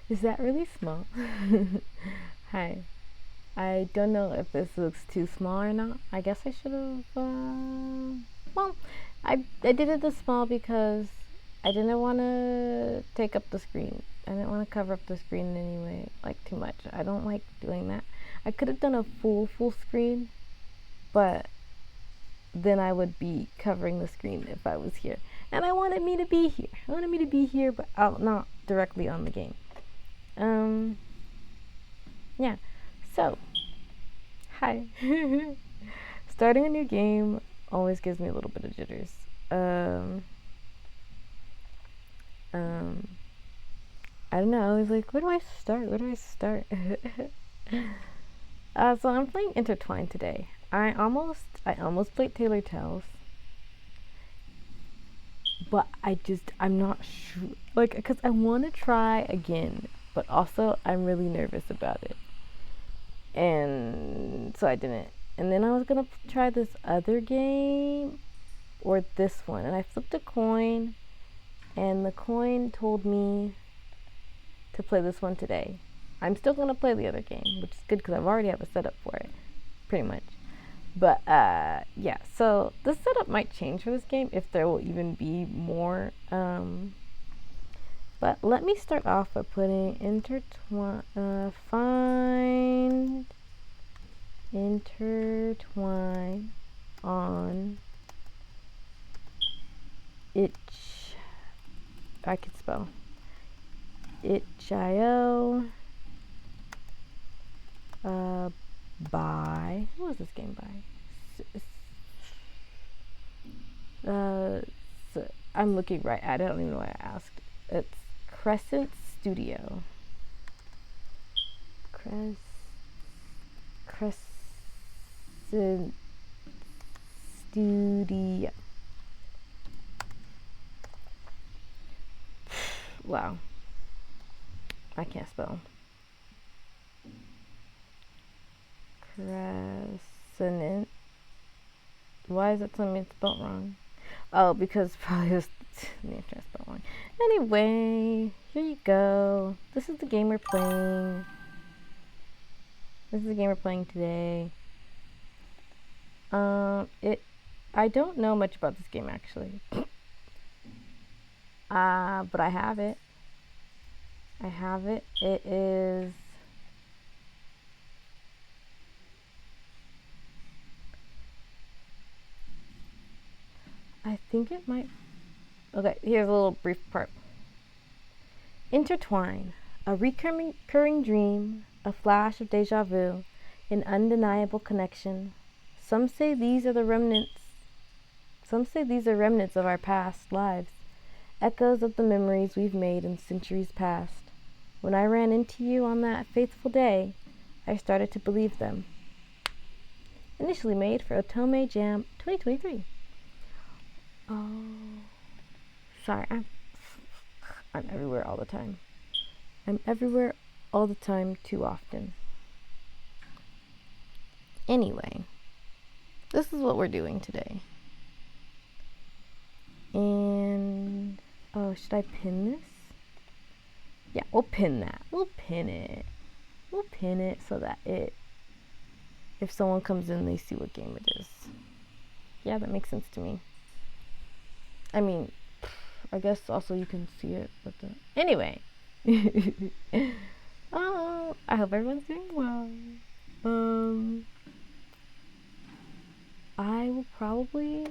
Is that really small? Hi. I don't know if this looks too small or not. I guess I should have, well, I did it this small because I didn't want to take up the screen. I didn't want to cover up the screen in any way, like too much. I don't like doing that. I could have done a full screen, but then I would be covering the screen if I was here. And I wanted me to be here. I wanted me to be here, but out, not directly on the game. Yeah. So, hi. Starting a new game always gives me a little bit of jitters. I don't know. I was like, where do I start? Where do I start? So I'm playing Intertwine today. I almost played Taylor Tales, but I'm not sure. Like, because I want to try again, but also I'm really nervous about it, and so I didn't. And then I was gonna try this other game or this one, and I flipped a coin, and the coin told me to play this one today. I'm still gonna play the other game, which is good because I've already have a setup for it, pretty much. But yeah, so the setup might change for this game if there will even be more. But let me start off by putting find Intertwine on itch. I could spell itch.io. By who was this game by? So I'm looking right at it. I don't even know why I asked. It's Crescent Studio. Crescent Studio. Wow. I can't spell. Crescent. Why is it telling me it's spelled wrong? Oh, because probably was trying to spell wrong. Anyway, here you go. This is the game we're playing. This is the game we're playing today. I don't know much about this game actually. But I have it. It is I think it might. Okay, here's a little brief part. Intertwine, a recurring dream, a flash of deja vu, an undeniable connection. Some say these are remnants of our past lives, echoes of the memories we've made in centuries past. When I ran into you on that faithful day, I started to believe them. Initially made for Otome Jam 2023. Oh, sorry, I'm everywhere all the time. I'm everywhere all the time too often. Anyway, this is what we're doing today. And, oh, should I pin this? Yeah, we'll pin that. We'll pin it so that if someone comes in, they see what game it is. Yeah, that makes sense to me. I mean, I guess also you can see it, but anyway. Oh, I hope everyone's doing well. I will probably,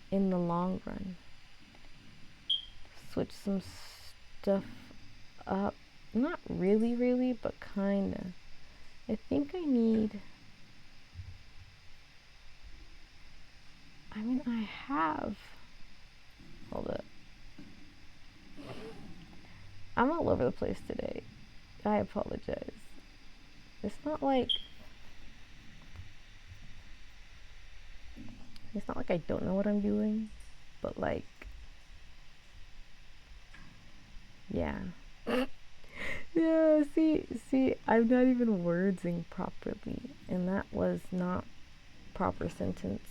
in the long run, switch some stuff up. Not really, but kinda. I think I need. I have. Hold up. I'm all over the place today. I apologize. It's not like I don't know what I'm doing, but like, yeah. Yeah, see, I'm not even wordsing properly, and that was not proper sentence.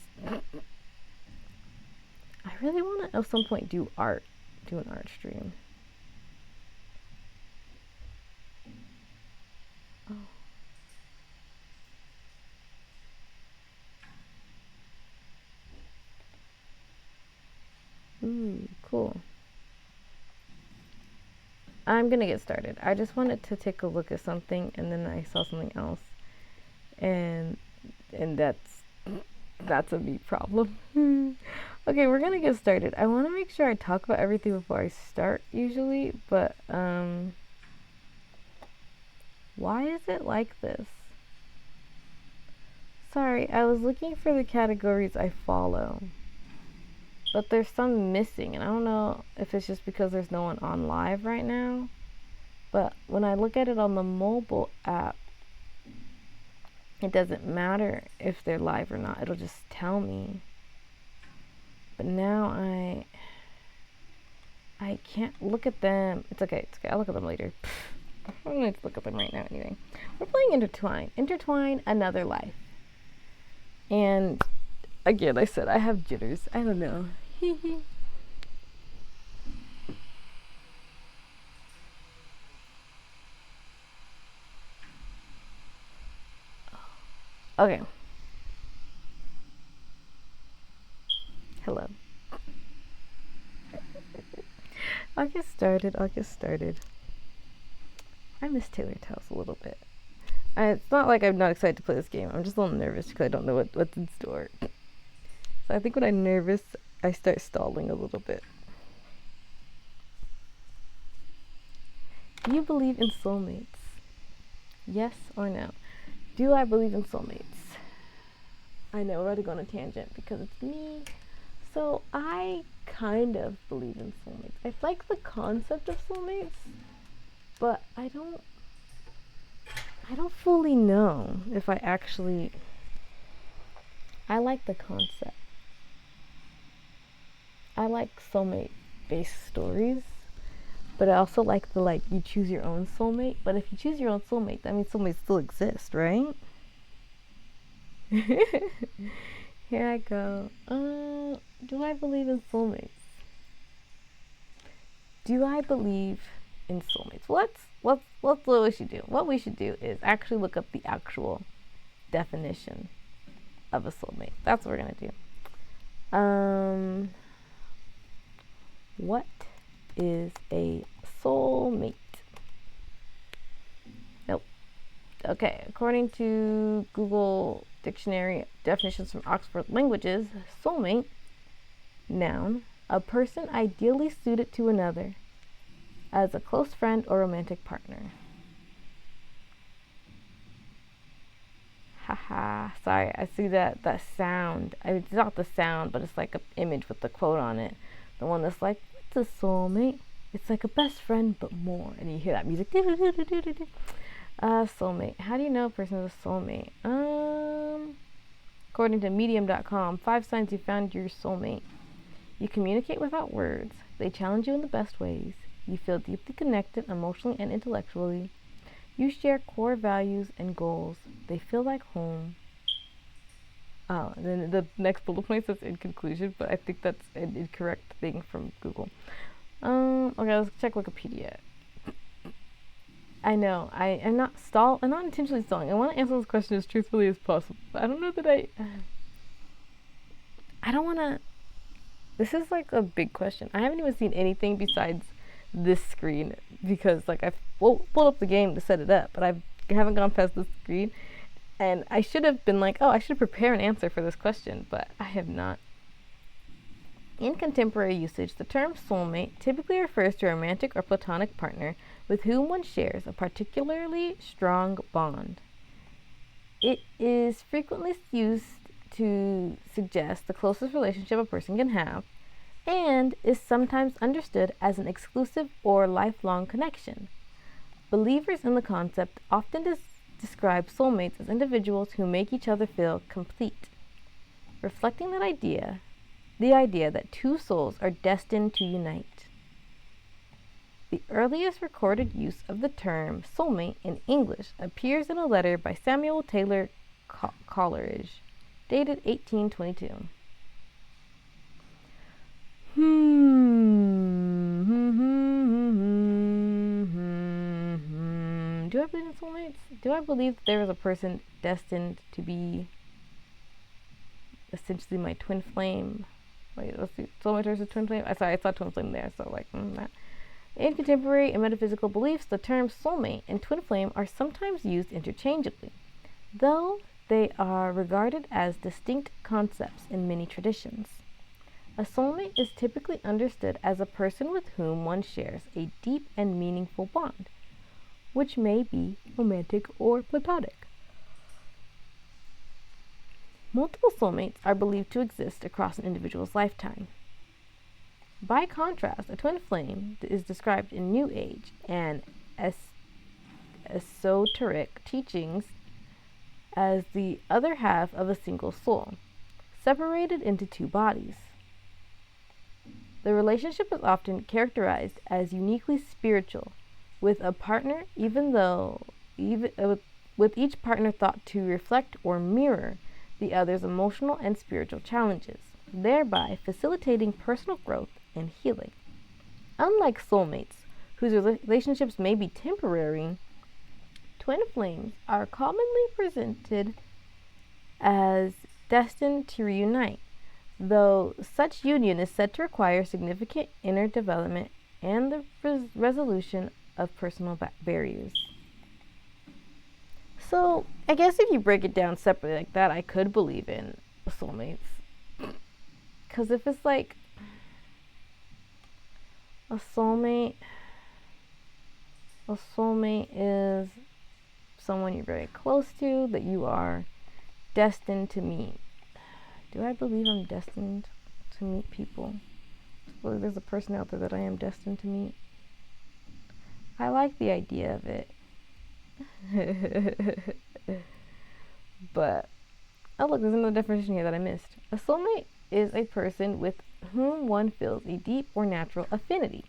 I really want to at some point do art do an art stream. Oh. Ooh, cool. I'm gonna get started. I just wanted to take a look at something, and then I saw something else, and that's a me problem. Okay, we're gonna get started. I want to make sure I talk about everything before I start usually, but why is it like this? Sorry, I was looking for the categories I follow, but there's some missing, and I don't know if it's just because there's no one on live right now, but when I look at it on the mobile app, it doesn't matter if they're live or not. It'll just tell me. But now I can't look at them. It's okay. I'll look at them later. I'm going to look at them right now anyway. We're playing Intertwine. Intertwine, Another Life. And again, I said I have jitters. I don't know. Okay. Hello. I'll get started. I miss Taylor Tales a little bit. It's not like I'm not excited to play this game. I'm just a little nervous because I don't know what's in store. So I think when I'm nervous, I start stalling a little bit. Do you believe in soulmates? Yes or no? Do I believe in soulmates? I know, we're about to go on a tangent because it's me. So I kind of believe in soulmates. I like the concept of soulmates, but I don't fully know if I actually. I like the concept. I like soulmate-based stories, but I also like the you choose your own soulmate. But if you choose your own soulmate, that means soulmates still exist, right? Here I go. Do I believe in soulmates? Do I believe in soulmates? Let's what we should do. What we should do is actually look up the actual definition of a soulmate. That's what we're gonna do. What is a soulmate? Nope. Okay, according to Google Dictionary definitions from Oxford Languages, soulmate, noun, a person ideally suited to another as a close friend or romantic partner. Haha, sorry, I see that sound. It's not the sound, but it's like an image with the quote on it. The one that's like, what's a soulmate? It's like a best friend, but more. And you hear that music. Soulmate. How do you know a person is a soulmate? According to medium.com, 5 signs you found your soulmate. You communicate without words. They challenge you in the best ways. You feel deeply connected emotionally and intellectually. You share core values and goals. They feel like home. Oh, and then the next bullet point says in conclusion, but I think that's an incorrect thing from Google. Okay, let's check Wikipedia. I know, I'm not intentionally stalling. I want to answer this question as truthfully as possible. But I don't know that I don't want to. This is like a big question. I haven't even seen anything besides this screen because I've pulled up the game to set it up, but I haven't gone past this screen. And I should have been like, I should prepare an answer for this question, but I have not. In contemporary usage, the term soulmate typically refers to a romantic or platonic partner with whom one shares a particularly strong bond. It is frequently used to suggest the closest relationship a person can have, and is sometimes understood as an exclusive or lifelong connection. Believers in the concept often describe soulmates as individuals who make each other feel complete, reflecting the idea that two souls are destined to unite. The earliest recorded use of the term soulmate in English appears in a letter by Samuel Taylor Coleridge, dated 1822. Do I believe in soulmates? Do I believe that there is a person destined to be essentially my twin flame? Wait, let's see. Soulmate versus twin flame? I saw twin flame there, so like, that. In contemporary and metaphysical beliefs, the terms soulmate and twin flame are sometimes used interchangeably, though they are regarded as distinct concepts in many traditions. A soulmate is typically understood as a person with whom one shares a deep and meaningful bond, which may be romantic or platonic. Multiple soulmates are believed to exist across an individual's lifetime. By contrast, a twin flame is described in New Age and esoteric teachings as the other half of a single soul, separated into two bodies. The relationship is often characterized as uniquely spiritual, with a partner with each partner thought to reflect or mirror the other's emotional and spiritual challenges, thereby facilitating personal growth and healing. Unlike soulmates, whose relationships may be temporary, twin flames are commonly presented as destined to reunite, though such union is said to require significant inner development and the resolution of personal barriers. So, I guess if you break it down separately like that, I could believe in soulmates. Because if it's like a soulmate is someone you're very close to, that you are destined to meet. Do I believe I'm destined to meet people? Well, there's a person out there that I am destined to meet. I like the idea of it. But, oh look, there's another definition here that I missed. A soulmate is a person with whom one feels a deep or natural affinity.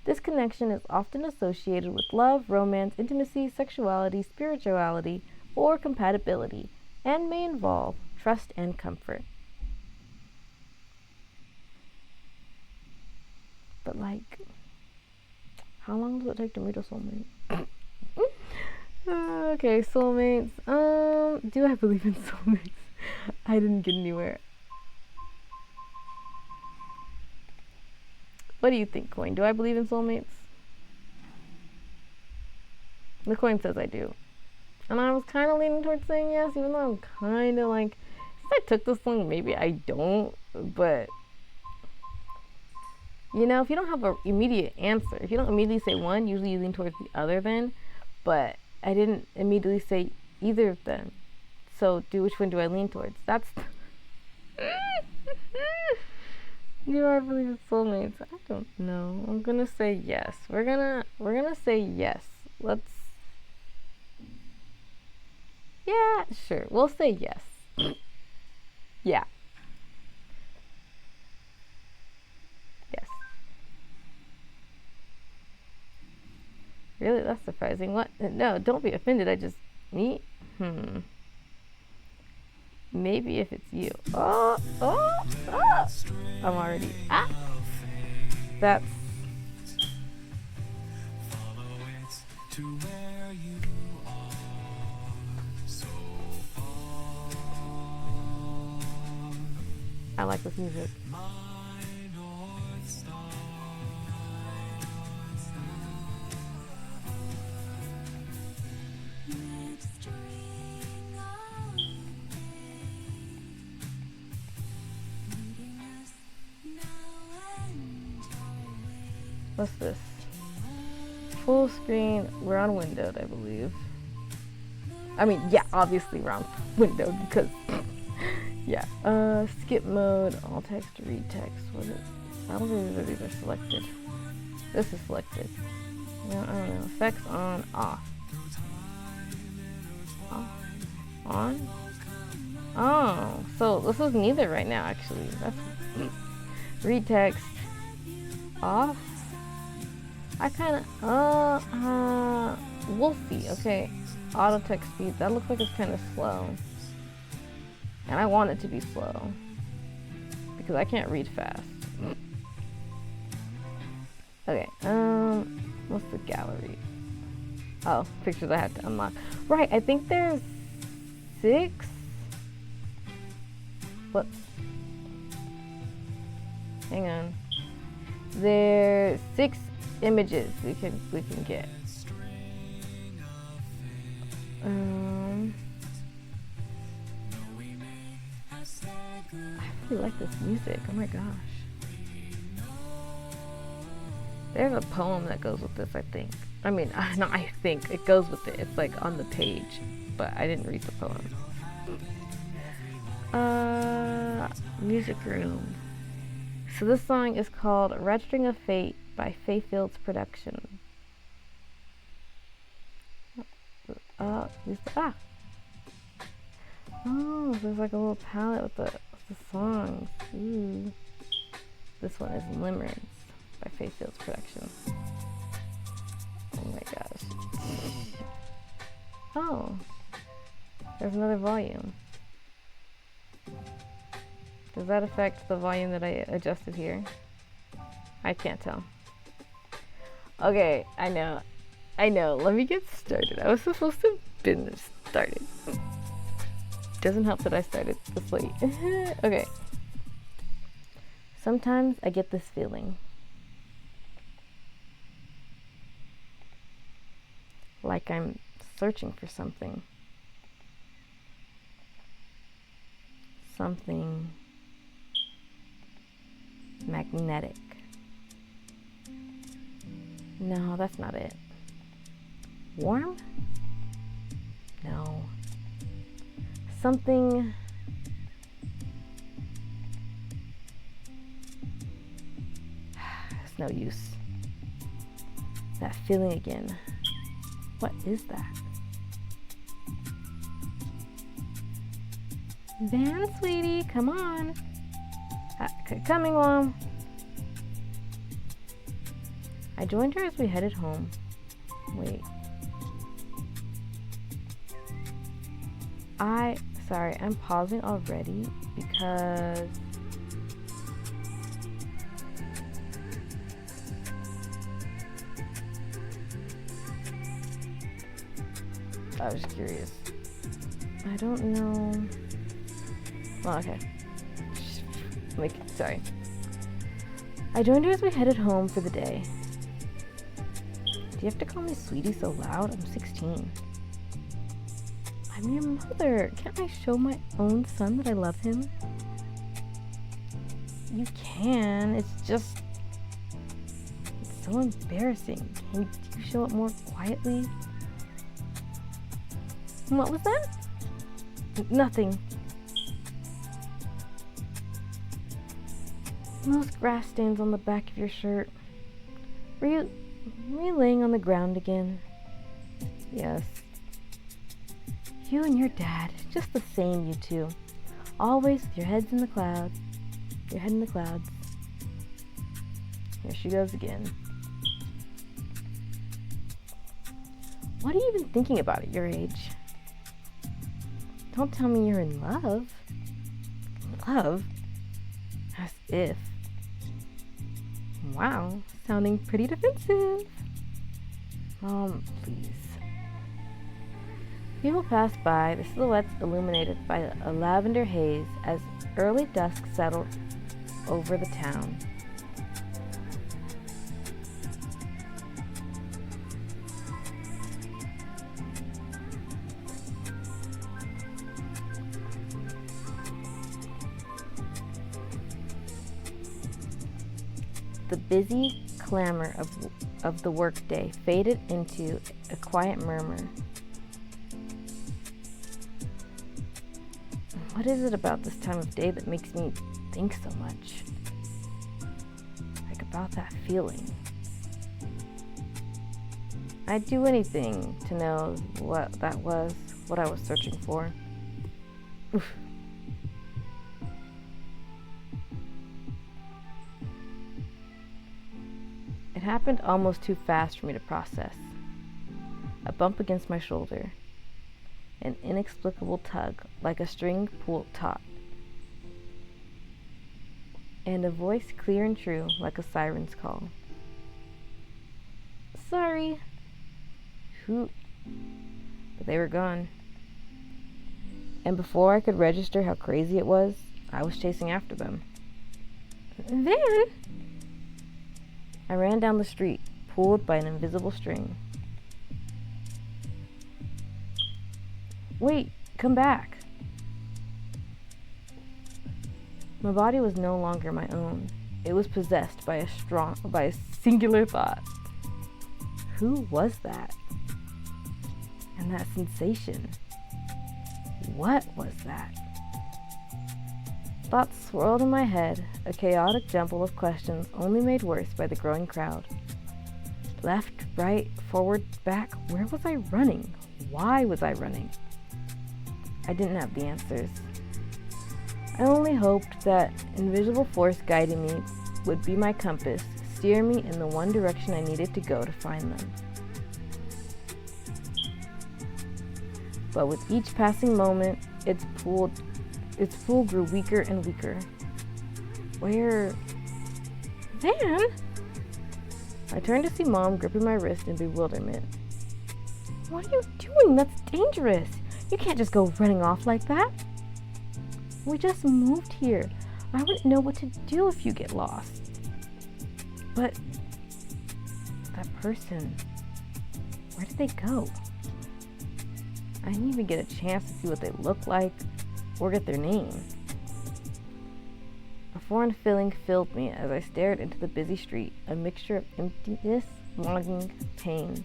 This connection is often associated with love, romance, intimacy, sexuality, spirituality, or compatibility, and may involve trust and comfort. But like, how long does it take to meet a soulmate? Okay, soulmates. Do I believe in soulmates? I didn't get anywhere. What do you think, Coin? Do I believe in soulmates? The coin says I do. And I was kind of leaning towards saying yes, even though I'm kind of like, since I took this one, maybe I don't. But, you know, if you don't have an immediate answer, if you don't immediately say one, usually you lean towards the other then. But I didn't immediately say either of them. So, which one do I lean towards? That's... Do I believe in soulmates? I don't know. I'm gonna say yes. We're gonna say yes. Let's... Yeah, sure. We'll say yes. Yeah. Yes. Really? That's surprising. What? No, don't be offended. Me? Maybe if it's you. Oh! I'm already... That's... I like this music. What's this? Full screen, we're on windowed, I believe. I mean, yeah, obviously we're on windowed because, yeah. Skip mode, all text, read text. What is it? I don't think these are selected. This is selected. No, I don't know. Effects on, off. Off? On? Oh, so this is neither right now, actually. That's read text. Off? I kind of, we'll see, okay. Auto text speed, that looks like it's kind of slow. And I want it to be slow. Because I can't read fast. Okay, what's the gallery? Oh, pictures I have to unlock. Right, I think there's 6. Whoops. Hang on. There's 6 images we can get. I really like this music. Oh my gosh. There's a poem that goes with this, I think. I mean, not I think. It goes with it. It's like on the page. But I didn't read the poem. Music room. So this song is called Registering of Fate by Fields Production. Oh, there's like a little palette with the songs. Ooh. This one is Limerence by Fields Production. Oh my gosh. Oh, there's another volume. Does that affect the volume that I adjusted here? I can't tell. Okay, I know. Let me get started. I was supposed to have been started. Doesn't help that I started this late. Okay. Sometimes I get this feeling. Like I'm searching for something. Something magnetic. No, that's not it. Warm? No. Something it's no use. That feeling again. What is that? Van, sweetie, come on. Coming, Mom. I joined her as we headed home. Wait. Sorry, I'm pausing already because I was curious. I don't know. Well, okay. Sorry. I joined her as we headed home for the day. Do you have to call me sweetie so loud? I'm 16. I'm your mother. Can't I show my own son that I love him? You can. It's so embarrassing. Can you show it more quietly? What was that? Nothing. Those grass stains on the back of your shirt. Were you laying on the ground again? Yes. You and your dad, just the same, you two. Always with your heads in the clouds. Your head in the clouds. Here she goes again. What are you even thinking about at your age? Don't tell me you're in love. Love? As if. Wow, sounding pretty defensive. Mom, please. People passed by, the silhouettes illuminated by a lavender haze as early dusk settled over the town. The busy clamor of the workday faded into a quiet murmur. What is it about this time of day that makes me think so much? Like about that feeling. I'd do anything to know what that was, what I was searching for. Oof. It happened almost too fast for me to process. A bump against my shoulder. An inexplicable tug, like a string pulled taut. And a voice clear and true, like a siren's call. Sorry. Who? But they were gone. And before I could register how crazy it was, I was chasing after them. Van! I ran down the street, pulled by an invisible string. Wait, come back. My body was no longer my own. It was possessed by a singular thought. Who was that? And that sensation? What was that? Thoughts swirled in my head, a chaotic jumble of questions only made worse by the growing crowd. Left, right, forward, back, where was I running? Why was I running? I didn't have the answers. I only hoped that invisible force guiding me would be my compass, steer me in the one direction I needed to go to find them. But with each passing moment, its pull grew weaker and weaker. Where? Van? I turned to see Mom gripping my wrist in bewilderment. What are you doing? That's dangerous. You can't just go running off like that. We just moved here. I wouldn't know what to do if you get lost. But that person, where did they go? I didn't even get a chance to see what they looked like or get their name. A foreign feeling filled me as I stared into the busy street, a mixture of emptiness, longing, pain.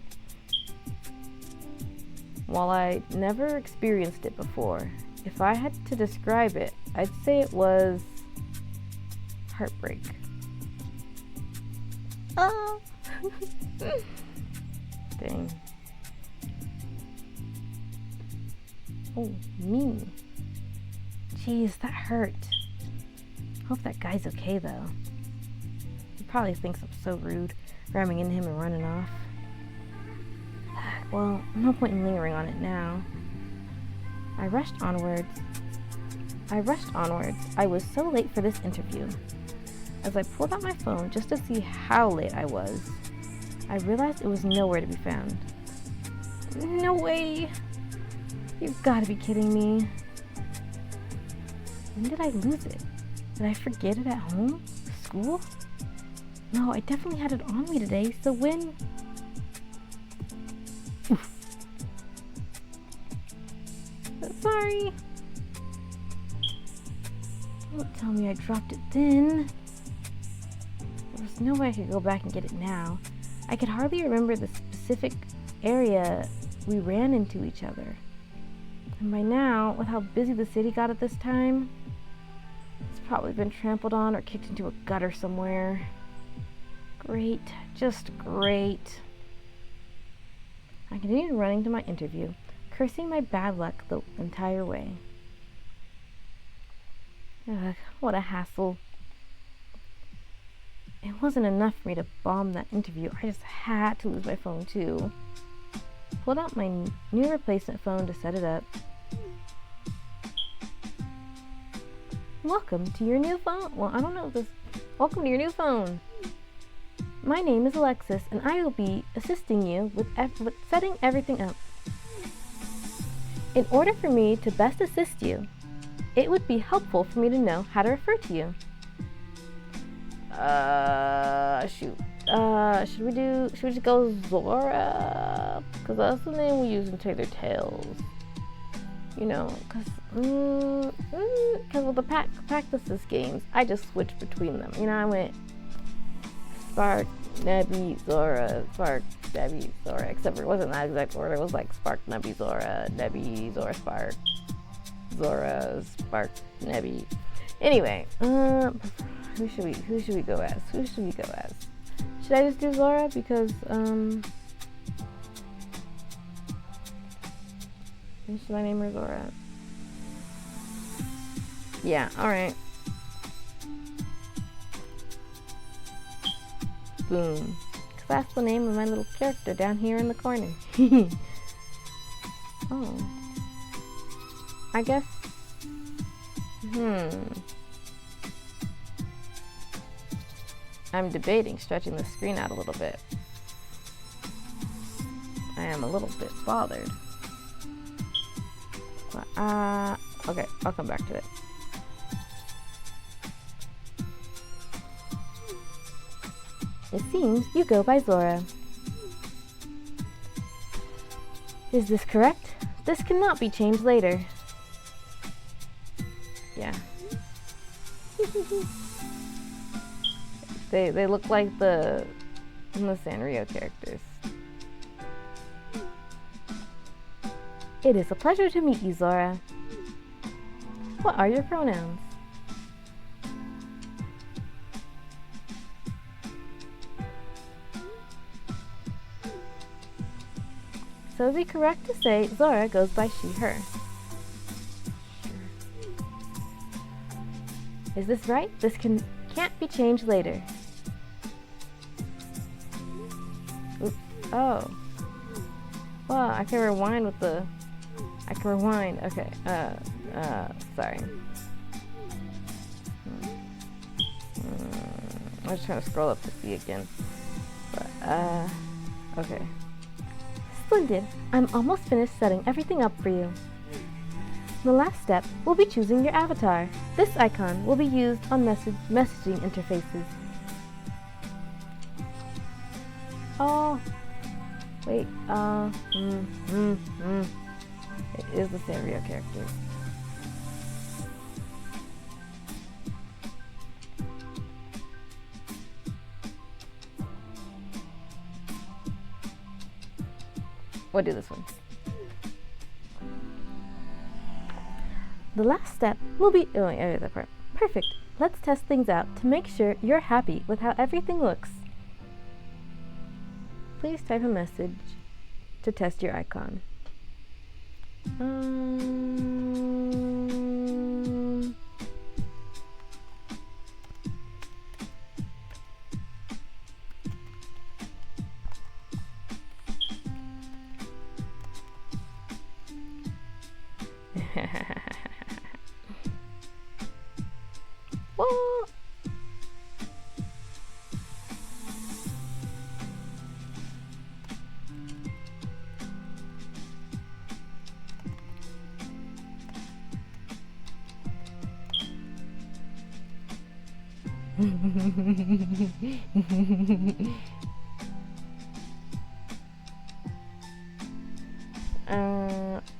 While I never experienced it before, if I had to describe it, I'd say it was heartbreak. Oh! Dang. Oh, me. Jeez, that hurt. Hope that guy's okay, though. He probably thinks I'm so rude, ramming into him and running off. Well, no point in lingering on it now. I rushed onwards. I was so late for this interview. As I pulled out my phone just to see how late I was, I realized it was nowhere to be found. No way! You've got to be kidding me. When did I lose it? Did I forget it at home? School? No, I definitely had it on me today, so when... Sorry. Don't tell me I dropped it then. There was no way I could go back and get it now. I could hardly remember the specific area we ran into each other. And by now, with how busy the city got at this time, it's probably been trampled on or kicked into a gutter somewhere. Great, just great. I continued running to my interview, cursing my bad luck the entire way. Ugh, what a hassle. It wasn't enough for me to bomb that interview. I just had to lose my phone too. Pulled out my new replacement phone to set it up. Welcome to your new phone. Well, I don't know if this... Welcome to your new phone. My name is Alexis, and I will be assisting you with setting everything up. In order for me to best assist you, it would be helpful for me to know how to refer to you. Should we just go Zora? Because that's the name we use in Taylor Tales. You know, because with the practices games, I just switched between them. You know, I went Spark, Nebby, Zora, Spark, Nebby, Zora, except for it wasn't that exact order. It was like Spark, Nebby, Zora, Nebby, Zora, Spark, Zora, Spark, Nebby. Anyway, who should we go as? Should I just do Zora? Because, should I name her Zora? Yeah, alright. Boom. Because that's the name of my little character down here in the corner. Oh. I guess... I'm debating stretching the screen out a little bit. am a little bit bothered. But, okay, I'll come back to it. It seems you go by Zora. Is this correct? This cannot be changed later. Yeah. They look like the Sanrio characters. It is a pleasure to meet you, Zora. What are your pronouns? So it'd be correct to say Zora goes by she, her. Is this right? This can't be changed later. Oops. Oh. Well, I can rewind with the... I can rewind. Okay. Sorry. I'm just trying to scroll up to see again. But, okay. Splendid. I'm almost finished setting everything up for you. The last step will be choosing your avatar. This icon will be used on messaging interfaces. Oh. Wait, It is the Sanrio character. We'll do this one. The last step will be... Oh, yeah, that part. Perfect. Let's test things out to make sure you're happy with how everything looks. Please type a message to test your icon. What?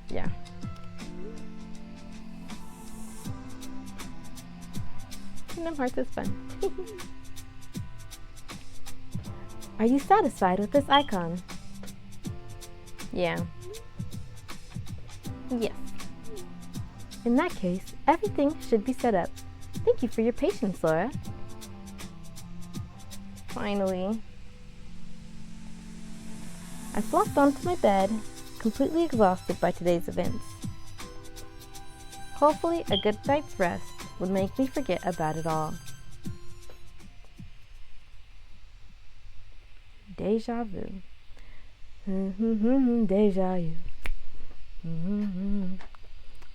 Yeah. Kingdom Hearts is fun. Are you satisfied with this icon? Yeah. Yes. In that case, everything should be set up. Thank you for your patience, Laura. Finally. I flopped onto my bed, completely exhausted by today's events. Hopefully, a good night's rest would make me forget about it all. Deja vu. Deja vu.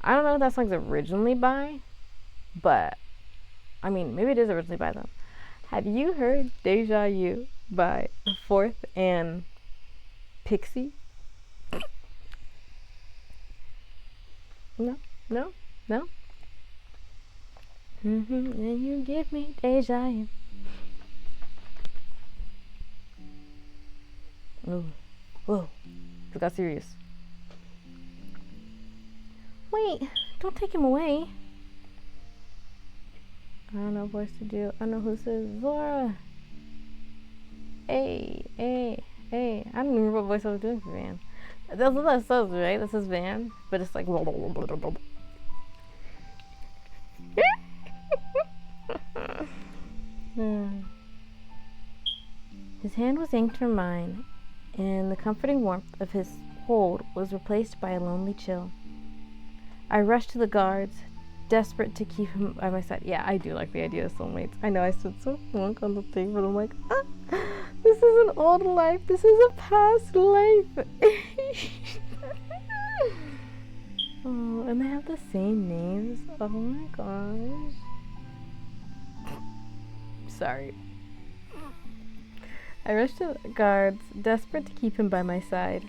I don't know what that song's originally by, but I mean, maybe it is originally by them. Have you heard Deja Vu by Fourth and Pixie? No? No? No? And you give me deja vu. Oh, whoa, it got serious. Wait, don't take him away. I don't know what voice to do. I don't know who says Zora. Hey. I don't remember what voice I was doing for Van. That's what that says, right? That says Van, but it's like. His hand was yanked from mine, and the comforting warmth of his hold was replaced by a lonely chill. I rushed to the guards, desperate to keep him by my side. Yeah, I do like the idea of soulmates. I know I said so long on the thing, but I'm like, this is an old life. This is a past life. Oh, and they have the same names. Oh my gosh. Sorry. I rushed to the guards, desperate to keep him by my side.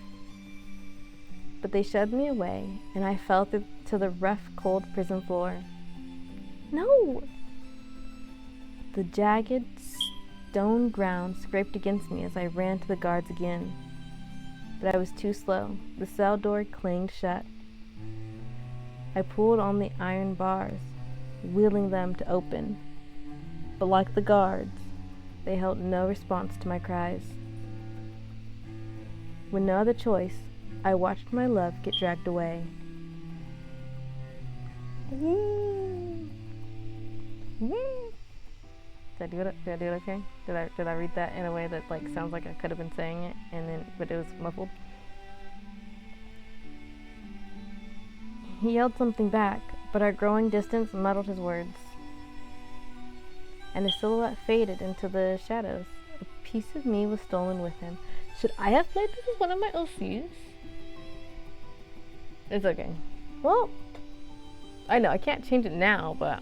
but they shoved me away, and I fell to the rough, cold prison floor. No! The jagged stone ground scraped against me as I ran to the guards again. But I was too slow. The cell door clanged shut. I pulled on the iron bars, wheeling them to open. But like the guards, they held no response to my cries. With no other choice, I watched my love get dragged away. Did I do it okay? Did I read that in a way that like sounds like I could have been saying it but it was muffled? He yelled something back, but our growing distance muddled his words. And his silhouette faded into the shadows. A piece of me was stolen with him. Should I have played this as one of my OCs? It's okay. Well, I know I can't change it now, but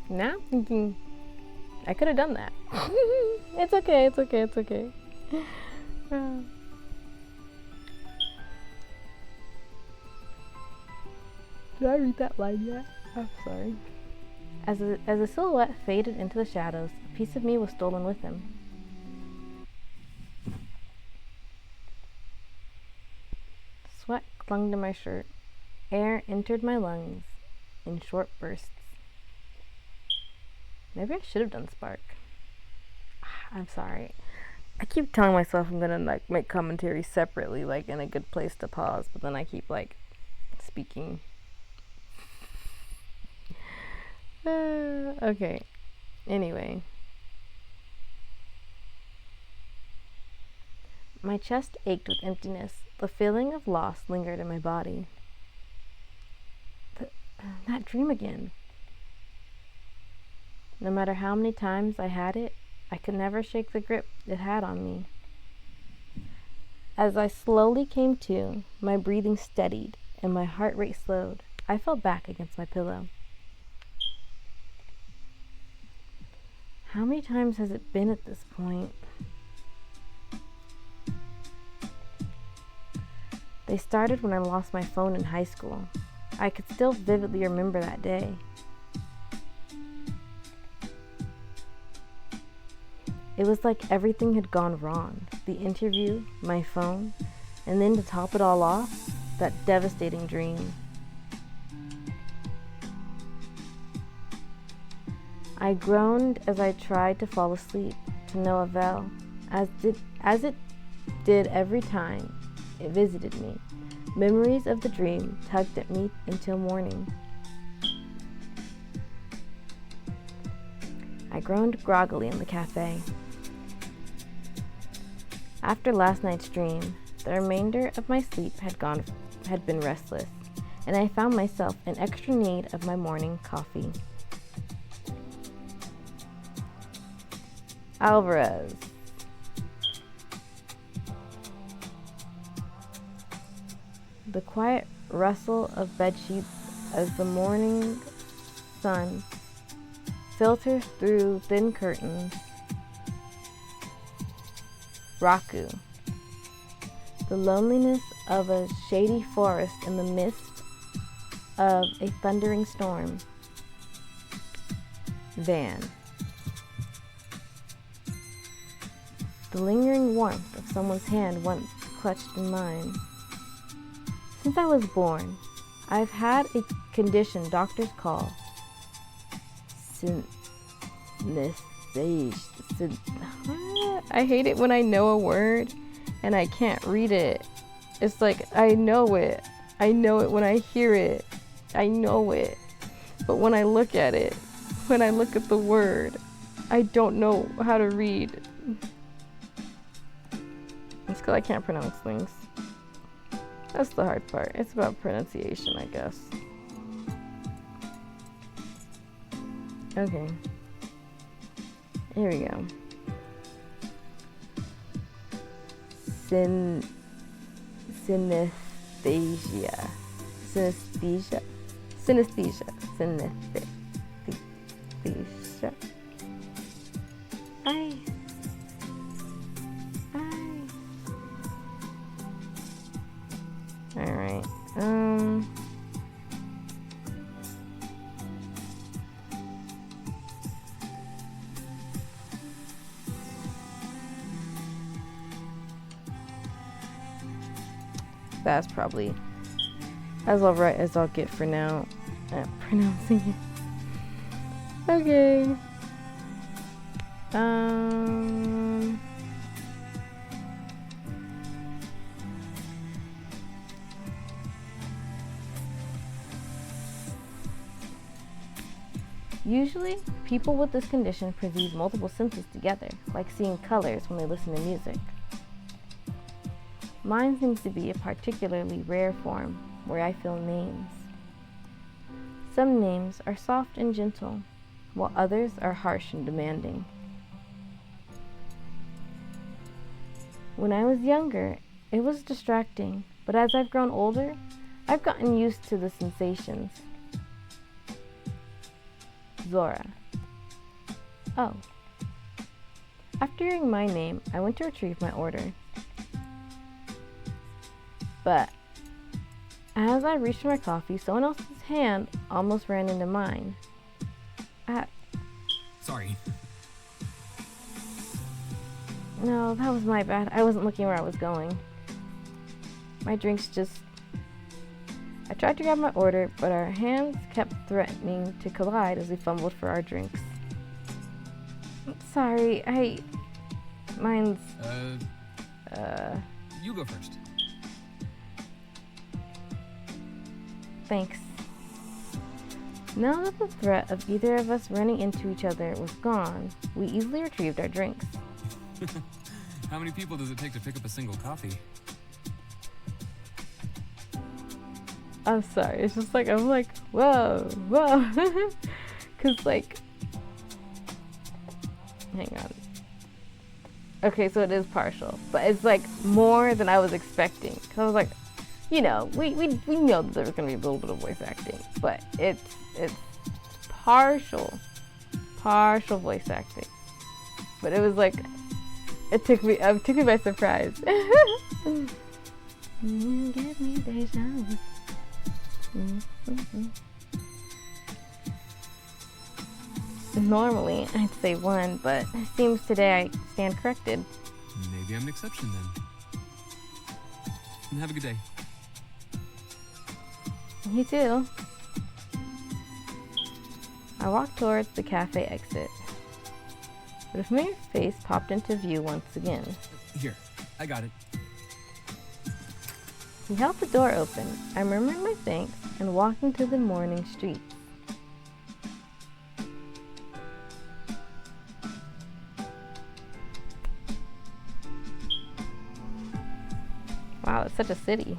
now I'm thinking I could have done that. It's okay. Did I read that line yet? I'm sorry. As the silhouette faded into the shadows, a piece of me was stolen with him. Sweat clung to my shirt. Air entered my lungs in short bursts. Maybe I should have done Spark. I'm sorry. I keep telling myself I'm gonna like make commentary separately, like in a good place to pause, but then I keep like speaking. Okay. Anyway. My chest ached with emptiness. The feeling of loss lingered in my body. That dream again. No matter how many times I had it, I could never shake the grip it had on me. As I slowly came to, my breathing steadied and my heart rate slowed. I fell back against my pillow. How many times has it been at this point? They started when I lost my phone in high school. I could still vividly remember that day. It was like everything had gone wrong. The interview, my phone, and then to top it all off, that devastating dream. I groaned as I tried to fall asleep, to no avail, as it did every time it visited me. Memories of the dream tugged at me until morning. I groaned groggily in the cafe. After last night's dream, the remainder of my sleep had been restless, and I found myself in extra need of my morning coffee. Alvarez. The quiet rustle of bedsheets as the morning sun filters through thin curtains. Raku. The loneliness of a shady forest in the midst of a thundering storm. Van. The lingering warmth of someone's hand once clutched in mine. Since I was born, I've had a condition doctors call synesthesia. I hate it when I know a word and I can't read it. It's like I know it. I know it when I hear it. I know it. But when I look at it, when I look at the word, I don't know how to read. It's because I can't pronounce things. That's the hard part. It's about pronunciation, I guess. Okay. Here we go. Synesthesia. Synesthesia. Synesthesia. Synesthesia. That's probably as alright as I'll get for now at pronouncing it. Okay. Usually, people with this condition perceive multiple senses together, like seeing colors when they listen to music. Mine seems to be a particularly rare form, where I feel names. Some names are soft and gentle, while others are harsh and demanding. When I was younger, it was distracting, but as I've grown older, I've gotten used to the sensations. Zora. Oh. After hearing my name, I went to retrieve my order. But as I reached for my coffee, someone else's hand almost ran into mine. Sorry. No, that was my bad. I wasn't looking where I was going. My drinks just... I tried to grab my order, but our hands kept threatening to collide as we fumbled for our drinks. Sorry, Mine's... You go first. Thanks. Now that the threat of either of us running into each other was gone, we easily retrieved our drinks. How many people does it take to pick up a single coffee? I'm sorry, it's just like, I'm like, whoa. Cause like, hang on. Okay, so it is partial, but it's like more than I was expecting. Cause I was like, you know, we know that there's gonna be a little bit of voice acting, but it's partial voice acting. But it was like, it took me by surprise. You give me deja vu. Normally, I'd say one, but it seems today I stand corrected. Maybe I'm an exception then. And have a good day. You too. I walked towards the cafe exit, but a familiar face popped into view once again. Here, I got it. He held the door open. I murmured my thanks and walked into the morning street. Wow, it's such a city.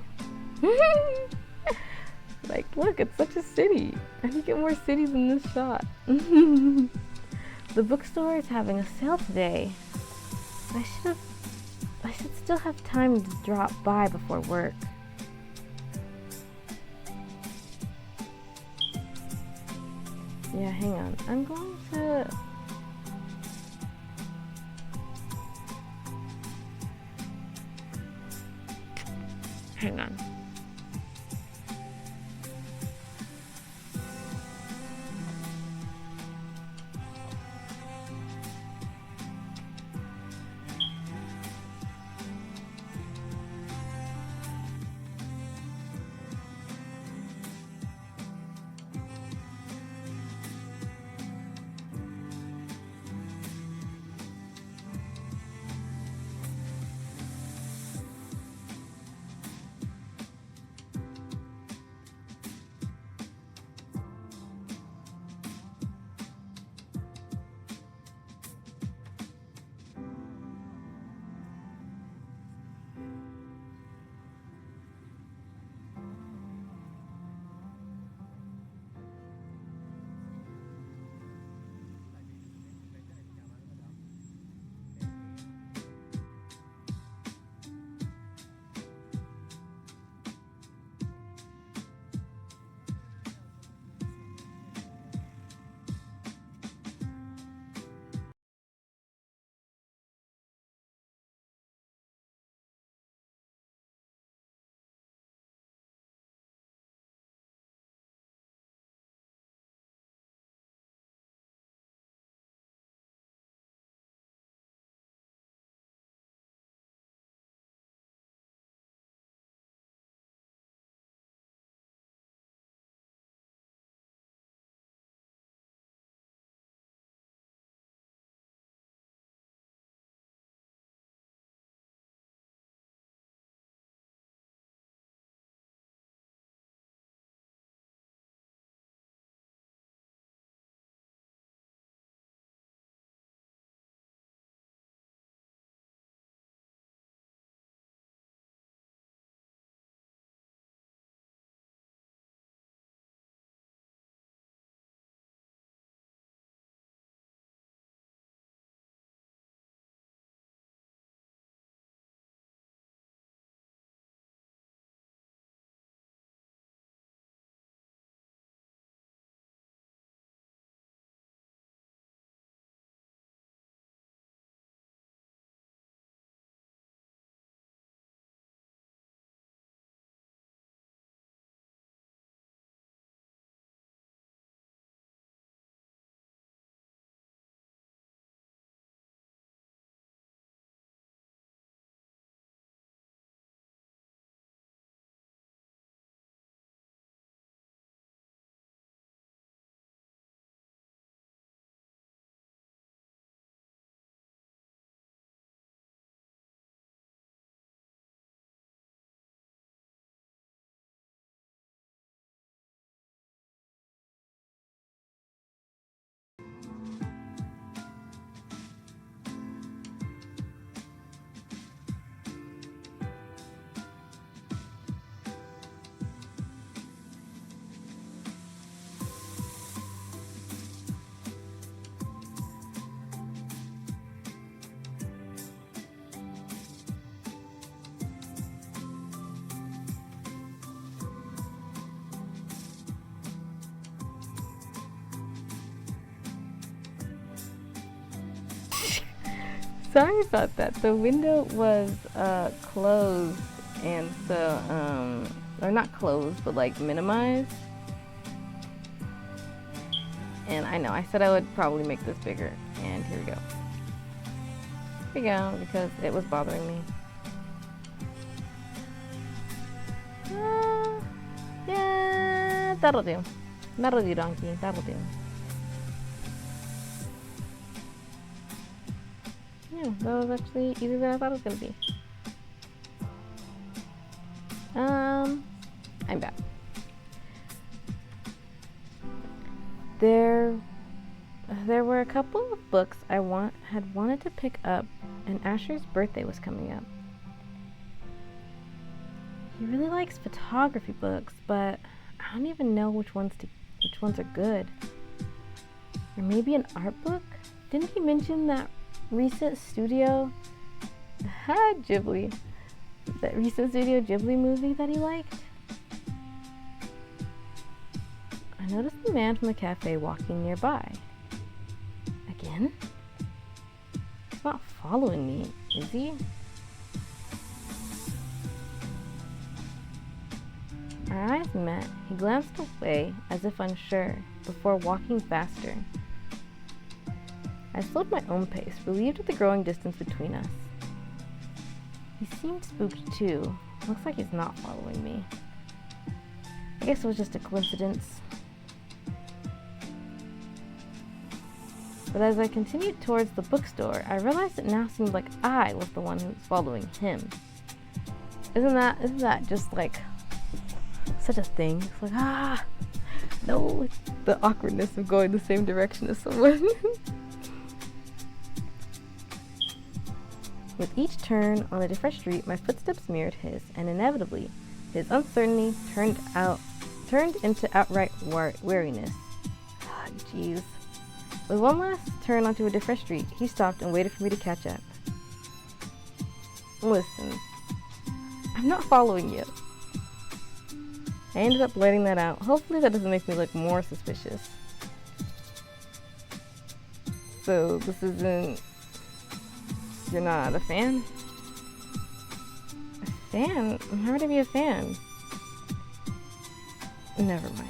Like, look, it's such a city. I need to get more cities in this shot. The bookstore is having a sale today. I should still have time to drop by before work. Yeah, hang on. I'm going to... Hang on. Sorry about that. The window was closed, and so or not closed, but like minimized. And I know I said I would probably make this bigger, and here we go. Here we go, because it was bothering me. Yeah, that'll do. That'll do, donkey. That'll do. Yeah, that was actually easier than I thought it was gonna be. I'm back. There were a couple of books I had wanted to pick up, and Asher's birthday was coming up. He really likes photography books, but I don't even know which ones are good. Or maybe an art book? Didn't he mention that recent Studio Ghibli? That recent Studio Ghibli movie that he liked? I noticed the man from the cafe walking nearby. Again? He's not following me, is he? Our eyes met. He glanced away as if unsure, before walking faster. I slowed my own pace, relieved at the growing distance between us. He seemed spooked too. Looks like he's not following me. I guess it was just a coincidence. But as I continued towards the bookstore, I realized it now seemed like I was the one who was following him. Isn't that just like such a thing? It's like, no, the awkwardness of going the same direction as someone. With each turn on a different street, my footsteps mirrored his, and inevitably, his uncertainty turned into outright weariness. Jeez. With one last turn onto a different street, he stopped and waited for me to catch up. Listen, I'm not following you. I ended up letting that out. Hopefully that doesn't make me look more suspicious. So this isn't... You're not a fan? A fan? How would I be a fan? Never mind.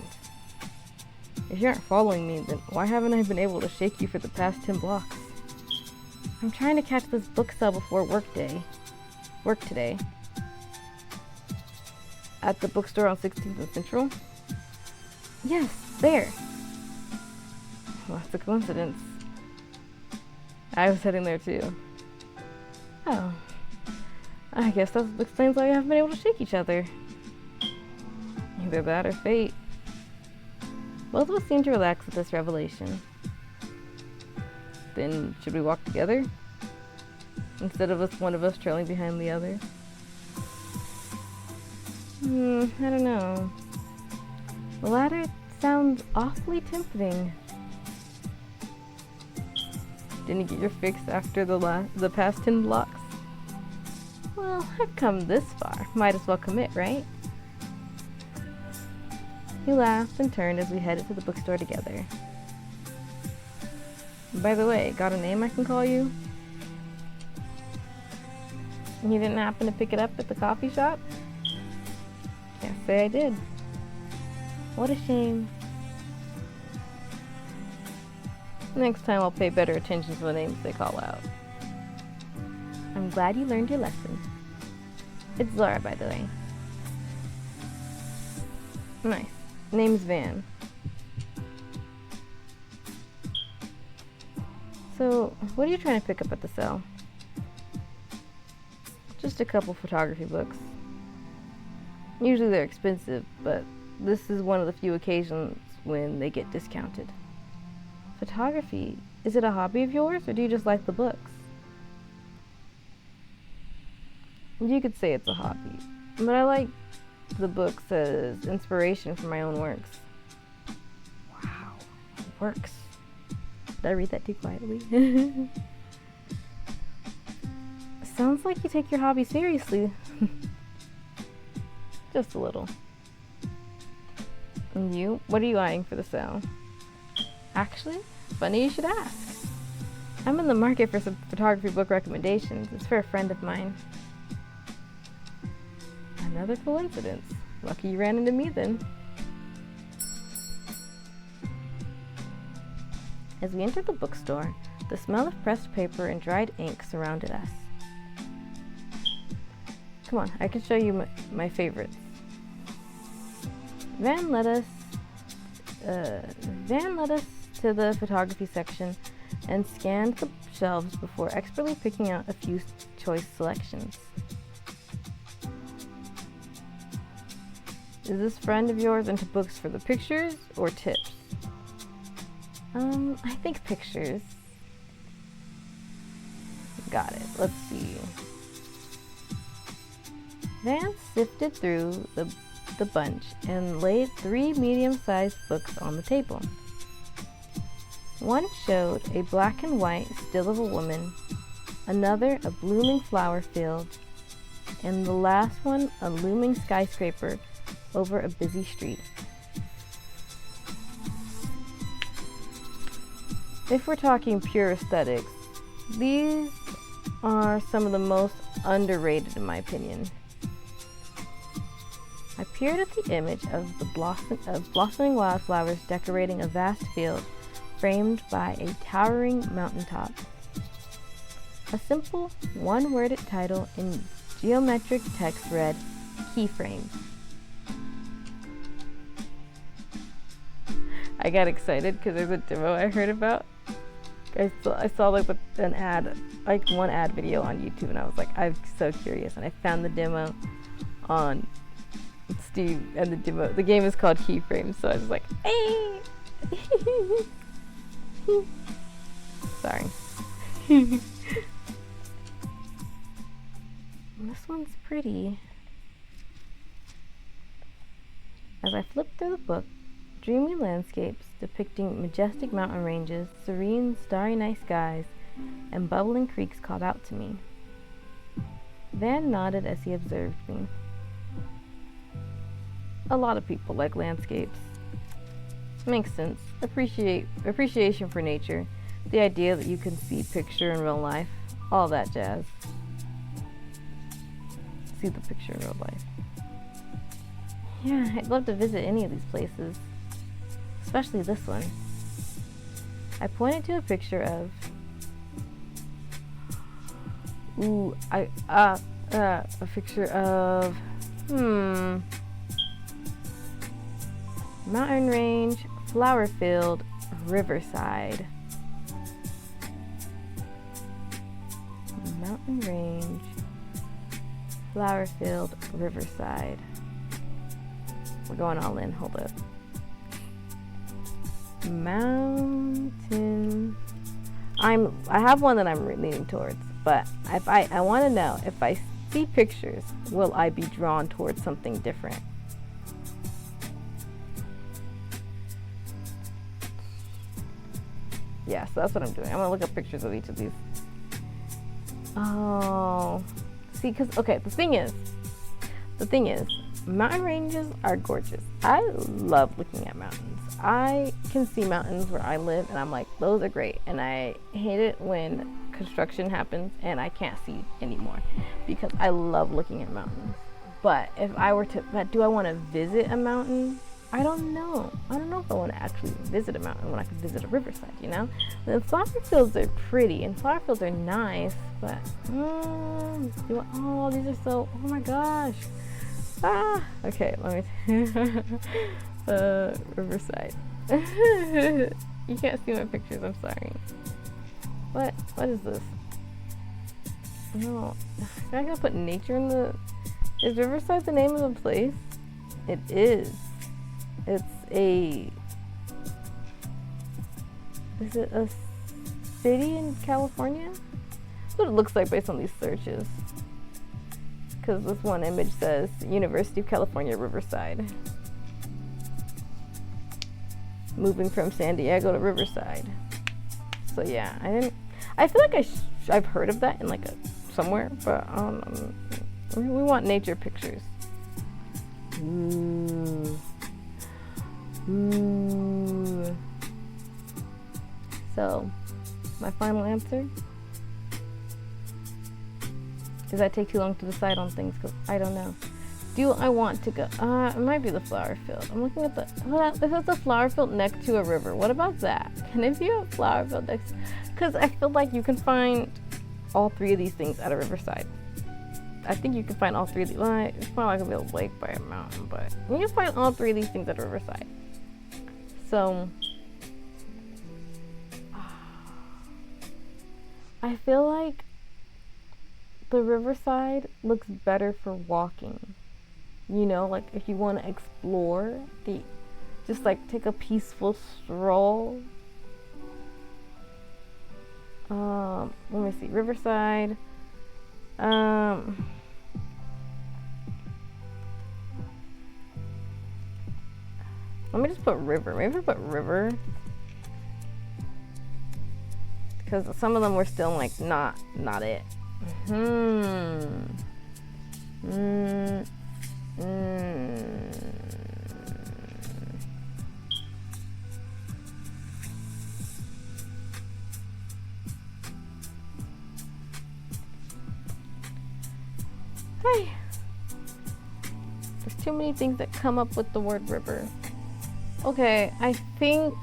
If you aren't following me, then why haven't I been able to shake you for the past 10 blocks? I'm trying to catch this book sale before work today. At the bookstore on 16th and Central? Yes, there. Well, that's a coincidence. I was heading there too. Oh. I guess that explains why we haven't been able to shake each other. Either that or fate. Both of us seemed to relax at this revelation. Then, should we walk together? Instead of one of us trailing behind the other? I don't know. The latter sounds awfully tempting. Didn't you get your fix after the past 10 blocks? Well, I've come this far. Might as well commit, right? He laughed and turned as we headed to the bookstore together. By the way, got a name I can call you? You didn't happen to pick it up at the coffee shop? Can't say I did. What a shame. Next time I'll pay better attention to the names they call out. I'm glad you learned your lesson. It's Zara, by the way. Nice. Name's Van. So, what are you trying to pick up at the sale? Just a couple photography books. Usually they're expensive, but this is one of the few occasions when they get discounted. Photography? Is it a hobby of yours, or do you just like the books? You could say it's a hobby, but I like the books as inspiration for my own works. Wow, works. Did I read that too quietly? Sounds like you take your hobby seriously. Just a little. And you? What are you eyeing for the sale? Actually, funny you should ask. I'm in the market for some photography book recommendations. It's for a friend of mine. Another coincidence. Lucky you ran into me then. As we entered the bookstore, the smell of pressed paper and dried ink surrounded us. Come on, I can show you my favorites. Van led us to the photography section and scanned the shelves before expertly picking out a few choice selections. Is this friend of yours into books for the pictures or tips? I think pictures. Got it. Let's see. Van sifted through the bunch and laid 3 medium-sized books on the table. One showed a black and white still of a woman, another a blooming flower field, and the last one a looming skyscraper over a busy street. If we're talking pure aesthetics, these are some of the most underrated in my opinion. I peered at the image of blossoming wildflowers decorating a vast field framed by a towering mountaintop. A simple, one-worded title in geometric text read, "Keyframe." I got excited because there's a demo I heard about. I saw like an ad, like one ad video on YouTube, and I was like, I'm so curious, and I found the demo on Steve, and the game is called Keyframe, so I was like, hey! Sorry. This one's pretty. As I flipped through the book, dreamy landscapes depicting majestic mountain ranges, serene starry night skies, and bubbling creeks called out to me. Van nodded as he observed me. A lot of people like landscapes. Makes sense. Appreciation for nature, the idea that you can see picture in real life, all that jazz. See the picture in real life. Yeah, I'd love to visit any of these places, especially this one. I pointed to a picture of a picture of mountain range, flower field, riverside. Mountain range, flower field, riverside. We're going all in, hold up. Mountain. I have one that I'm leaning towards, but if I want to know if I see pictures, will I be drawn towards something different? Yeah, so that's what I'm doing. I'm gonna look up pictures of each of these. Oh, see, because okay, the thing is, mountain ranges are gorgeous. I love looking at mountains. I can see mountains where I live, and I'm like, those are great. And I hate it when construction happens and I can't see anymore, because I love looking at mountains. But if I were to, do I want to visit a mountain? I don't know. I don't know if I want to actually visit a mountain when I could visit a riverside, you know? The flower fields are pretty and flower fields are nice, but oh, these are so, oh my gosh. Okay, let me riverside. You can't see my pictures, I'm sorry. What is this? No, I gotta put nature in the, is Riverside the name of the place? It is. Is it a city in California? That's what it looks like based on these searches. Because this one image says University of California, Riverside. Moving from San Diego to Riverside. So yeah, I feel like I've heard of that in like somewhere, but we want nature pictures. Ooh. So My final answer? Does that take too long to decide on things? Because I don't know. Do I want to go? It might be the flower field. I'm looking at the. If it's a flower field next to a river, what about that? Can it be a flower field next? Because I feel like you can find all three of these things at a riverside. I think you can find all three of these. Well, it's probably like a lake by a mountain, but you can find all three of these things at a riverside. So I feel like the riverside looks better for walking. You know, like if you want to explore just like take a peaceful stroll. Let me see, riverside. Let me just put river. Maybe I put river. Because some of them were still like not it. Hey. There's too many things that come up with the word river. Okay, I think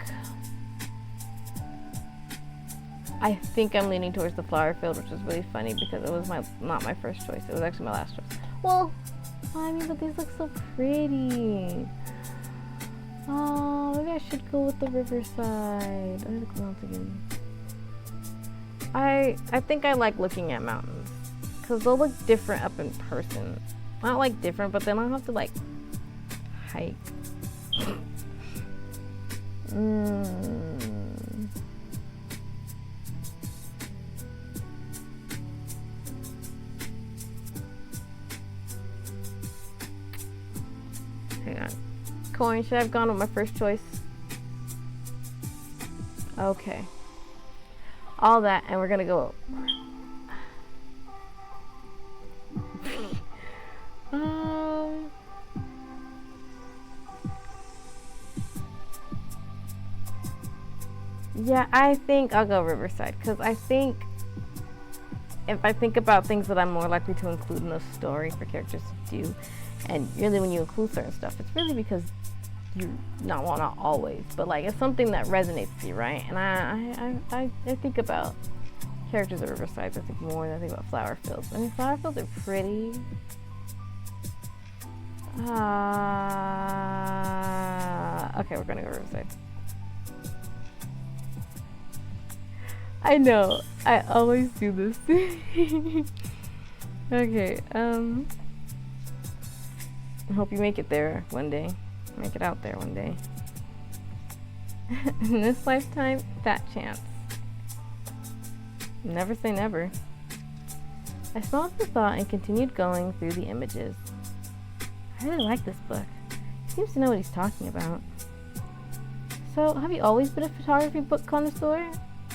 I'm leaning towards the flower field, which is really funny because it was not my first choice. It was actually my last choice. Well, I mean, but these look so pretty. Oh, maybe I should go with the riverside. I had to go once again. I think I like looking at mountains because they'll look different up in person. Not like different, but then I don't have to like hike. Hang on. Coin, should I have gone with my first choice? Okay. All that, and we're gonna go. Yeah, I think I'll go Riverside because I think if I think about things that I'm more likely to include in a story for characters to do, and really when you include certain stuff, it's really because you not always, but like it's something that resonates with you, right? And I think about characters at Riverside. I think more than I think about flower fields. I mean, flower fields are pretty. Okay, we're gonna go Riverside. I know, I always do this. Okay, I hope you make it there one day. Make it out there one day. In this lifetime, fat chance. Never say never. I smiled the thought and continued going through the images. I really like this book. He seems to know what he's talking about. So, have you always been a photography book connoisseur?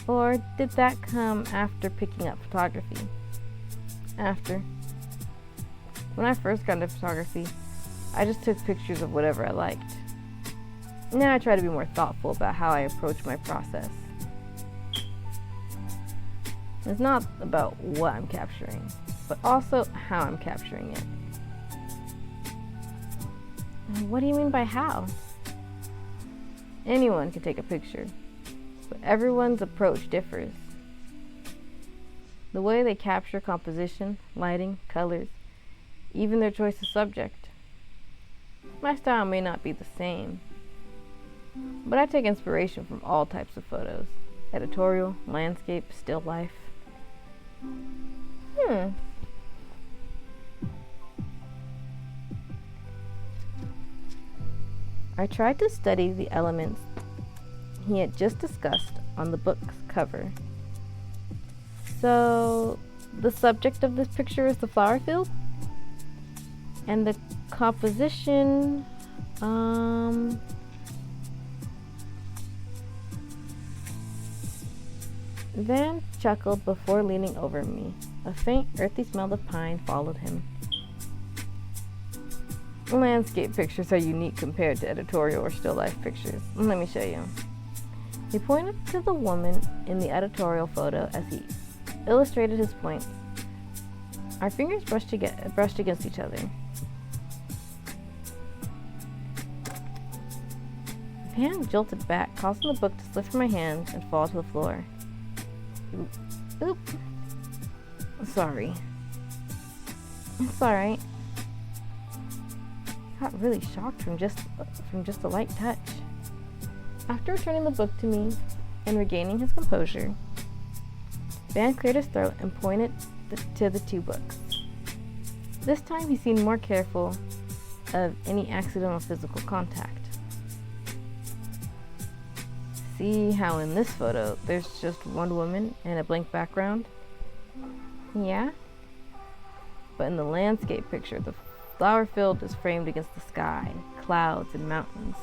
Or did that come after picking up photography? After. When I first got into photography, I just took pictures of whatever I liked. Now I try to be more thoughtful about how I approach my process. It's not about what I'm capturing, but also how I'm capturing it. What do you mean by how? Anyone can take a picture, but everyone's approach differs. The way they capture composition, lighting, colors, even their choice of subject. My style may not be the same, but I take inspiration from all types of photos. Editorial, landscape, still life. I tried to study the elements he had just discussed on the book's cover. So, the subject of this picture is the flower field? And the composition, Van chuckled before leaning over me. A faint, earthy smell of pine followed him. Landscape pictures are unique compared to editorial or still life pictures. Let me show you. He pointed to the woman in the editorial photo as he illustrated his points. Our fingers brushed against each other. Van jolted back, causing the book to slip from my hands and fall to the floor. Oop. Sorry. It's alright. Got really shocked from just a light touch. After returning the book to me and regaining his composure, Van cleared his throat and pointed to the two books. This time he seemed more careful of any accidental physical contact. See how in this photo there's just one woman and a blank background? Yeah? But in the landscape picture, the flower field is framed against the sky, clouds, and mountains.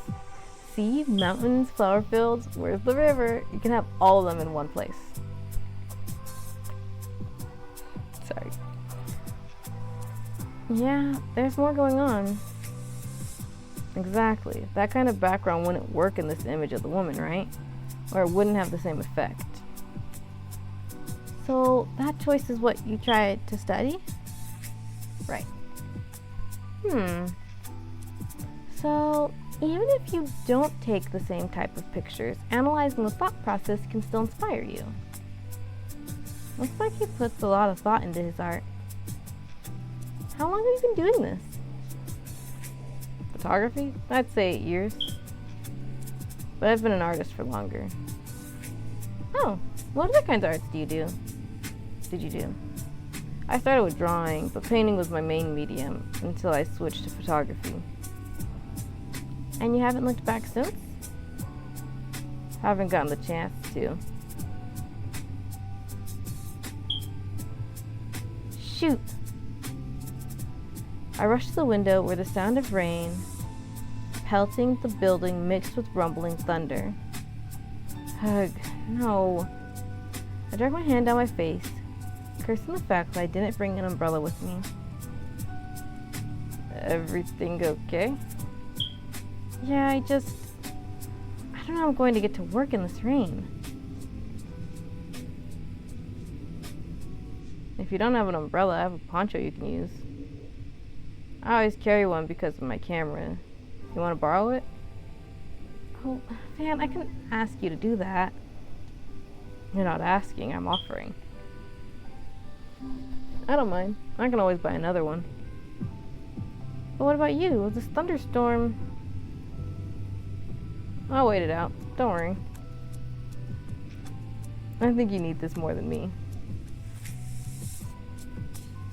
See? Mountains, flower fields, where's the river? You can have all of them in one place. Sorry. Yeah, there's more going on. Exactly. That kind of background wouldn't work in this image of the woman, right? Or it wouldn't have the same effect. So that choice is what you tried to study? Right. So even if you don't take the same type of pictures, analyzing the thought process can still inspire you. Looks like he puts a lot of thought into his art. How long have you been doing this? Photography? I'd say 8 years. But I've been an artist for longer. Oh, what other kinds of arts did you do? I started with drawing, but painting was my main medium until I switched to photography. And you haven't looked back since? Haven't gotten the chance to. Shoot! I rushed to the window where the sound of rain pelting the building mixed with rumbling thunder. Ugh, no. I dragged my hand down my face, cursing the fact that I didn't bring an umbrella with me. Everything okay? Yeah, I don't know how I'm going to get to work in this rain. If you don't have an umbrella, I have a poncho you can use. I always carry one because of my camera. You want to borrow it? Oh, man, I couldn't ask you to do that. You're not asking, I'm offering. I don't mind. I can always buy another one. But what about you? With this thunderstorm... I'll wait it out. Don't worry. I think you need this more than me.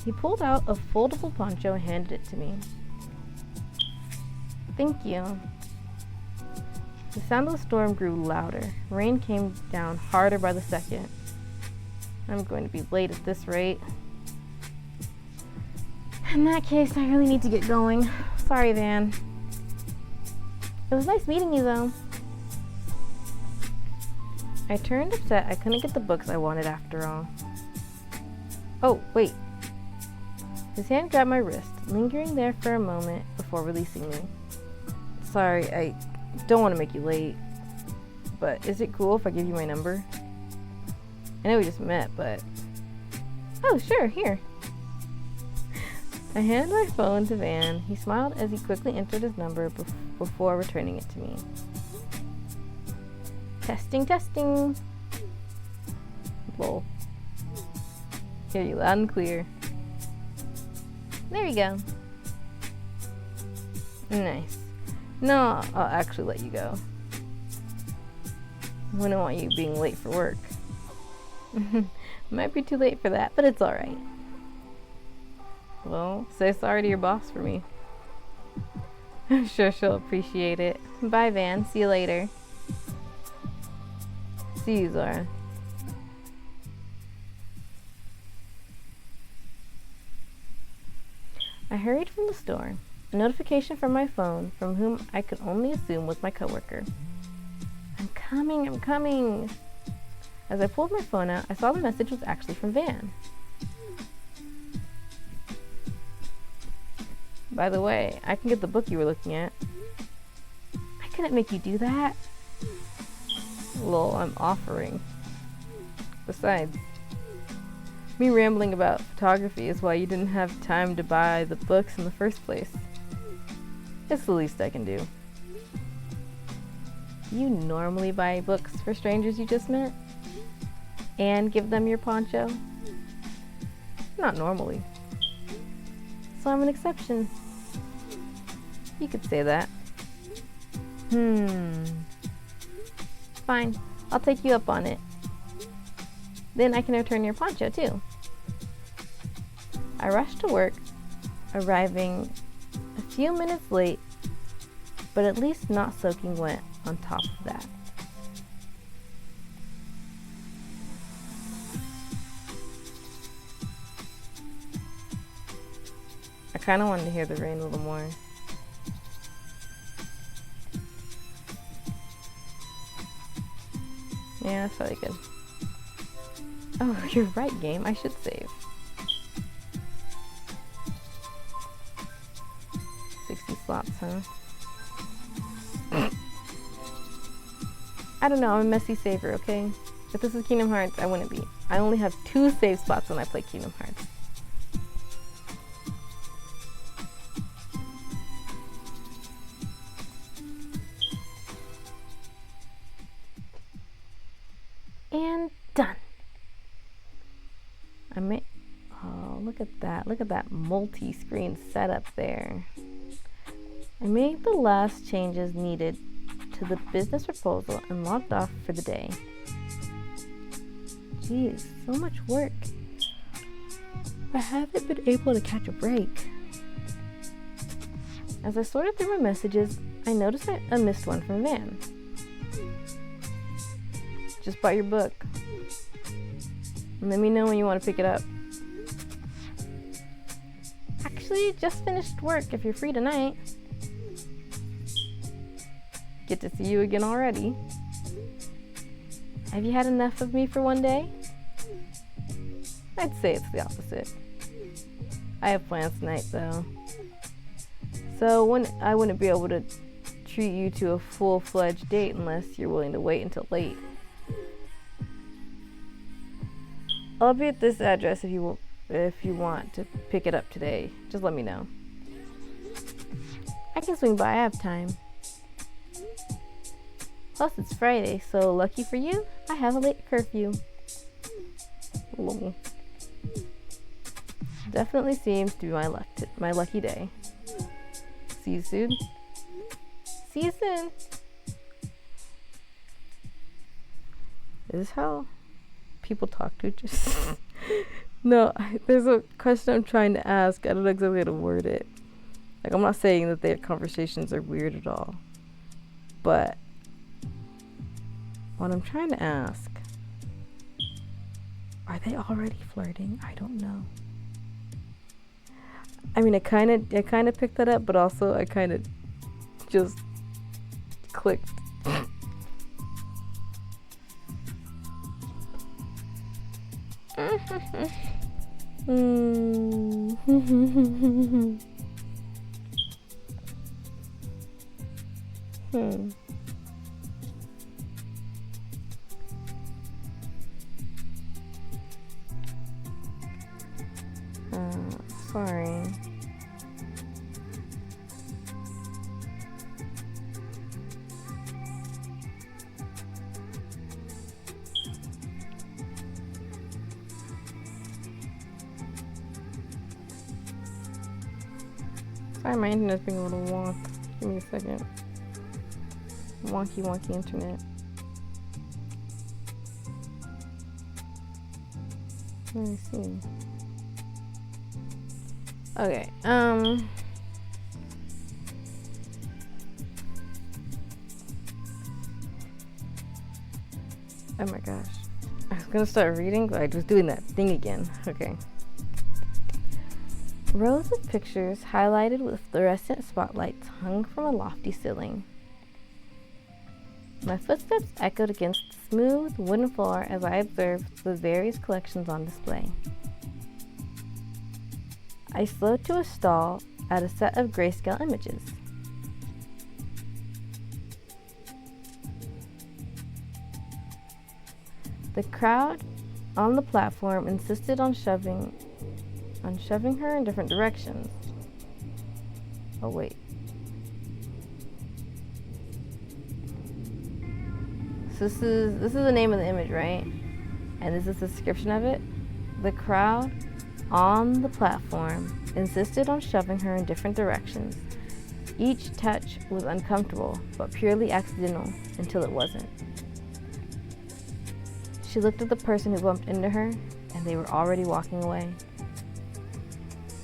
He pulled out a foldable poncho and handed it to me. Thank you. The sound of the storm grew louder. Rain came down harder by the second. I'm going to be late at this rate. In that case, I really need to get going. Sorry, Van. It was nice meeting you, though. I turned upset I couldn't get the books I wanted after all. Oh, wait. His hand grabbed my wrist, lingering there for a moment before releasing me. Sorry, I don't want to make you late, but is it cool if I give you my number? I know we just met, but... Oh, sure, here. I handed my phone to Van. He smiled as he quickly entered his number before returning it to me. Testing. Lol. Hear you loud and clear. There you go. Nice. No, I'll actually let you go. Wouldn't want you being late for work. Might be too late for that, but it's alright. Well, say sorry to your boss for me. I'm sure she'll appreciate it. Bye, Van. See you later. See you, Zora. I hurried from the store. A notification from my phone, from whom I could only assume was my coworker. I'm coming. As I pulled my phone out, I saw the message was actually from Van. By the way, I can get the book you were looking at. I couldn't make you do that. Lol, I'm offering. Besides, me rambling about photography is why you didn't have time to buy the books in the first place. It's the least I can do. You normally buy books for strangers you just met? And give them your poncho? Not normally. So I'm an exception. You could say that. Fine, I'll take you up on it. Then I can return your poncho too. I rushed to work, arriving a few minutes late, but at least not soaking wet on top of that. I kind of wanted to hear the rain a little more. Yeah, that's probably good. Oh, you're right, game. I should save. 60 slots, huh? I don't know, I'm a messy saver, okay? If this is Kingdom Hearts, I wouldn't be. I only have 2 save spots when I play Kingdom Hearts. And done. Oh, look at that. Look at that multi-screen setup there. I made the last changes needed to the business proposal and logged off for the day. Geez, so much work. I haven't been able to catch a break. As I sorted through my messages, I noticed I missed one from Van. Just bought your book. Let me know when you want to pick it up. Actually, just finished work if you're free tonight. Get to see you again already. Have you had enough of me for one day? I'd say it's the opposite. I have plans tonight though. So I wouldn't be able to treat you to a full-fledged date unless you're willing to wait until late. I'll be at this address if you want to pick it up today. Just let me know. I can swing by, I have time. Plus it's Friday, so lucky for you, I have a late curfew. Lol. Definitely seems to be my lucky day. See you soon. See you soon. Is this how people talk to each other? No, there's a question I'm trying to ask. I don't know exactly how to word it. Like, I'm not saying that their conversations are weird at all. But what I'm trying to ask, are they already flirting? I don't know. I mean, I kind of picked that up, but also I kind of just clicked. Sorry. Sorry, my internet's being a little wonk. Give me a second. Wonky internet. Let me see. Okay, oh my gosh. I was gonna start reading, but I was doing that thing again. Okay. Rows of pictures highlighted with fluorescent spotlights hung from a lofty ceiling. My footsteps echoed against the smooth wooden floor as I observed the various collections on display. I slowed to a stall at a set of grayscale images. The crowd on the platform insisted on shoving her in different directions. Oh wait. So this is the name of the image, right? And this is the description of it. The crowd on the platform insisted on shoving her in different directions. Each touch was uncomfortable, but purely accidental until it wasn't. She looked at the person who bumped into her, and they were already walking away.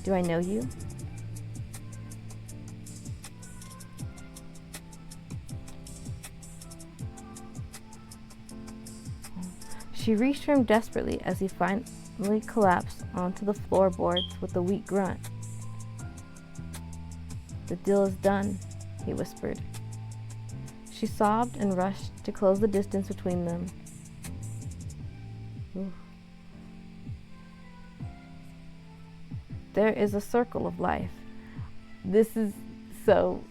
Do I know you? She reached for him desperately as he finally collapsed onto the floorboards with a weak grunt. The deal is done, he whispered. She sobbed and rushed to close the distance between them. Oof. There is a circle of life. This is so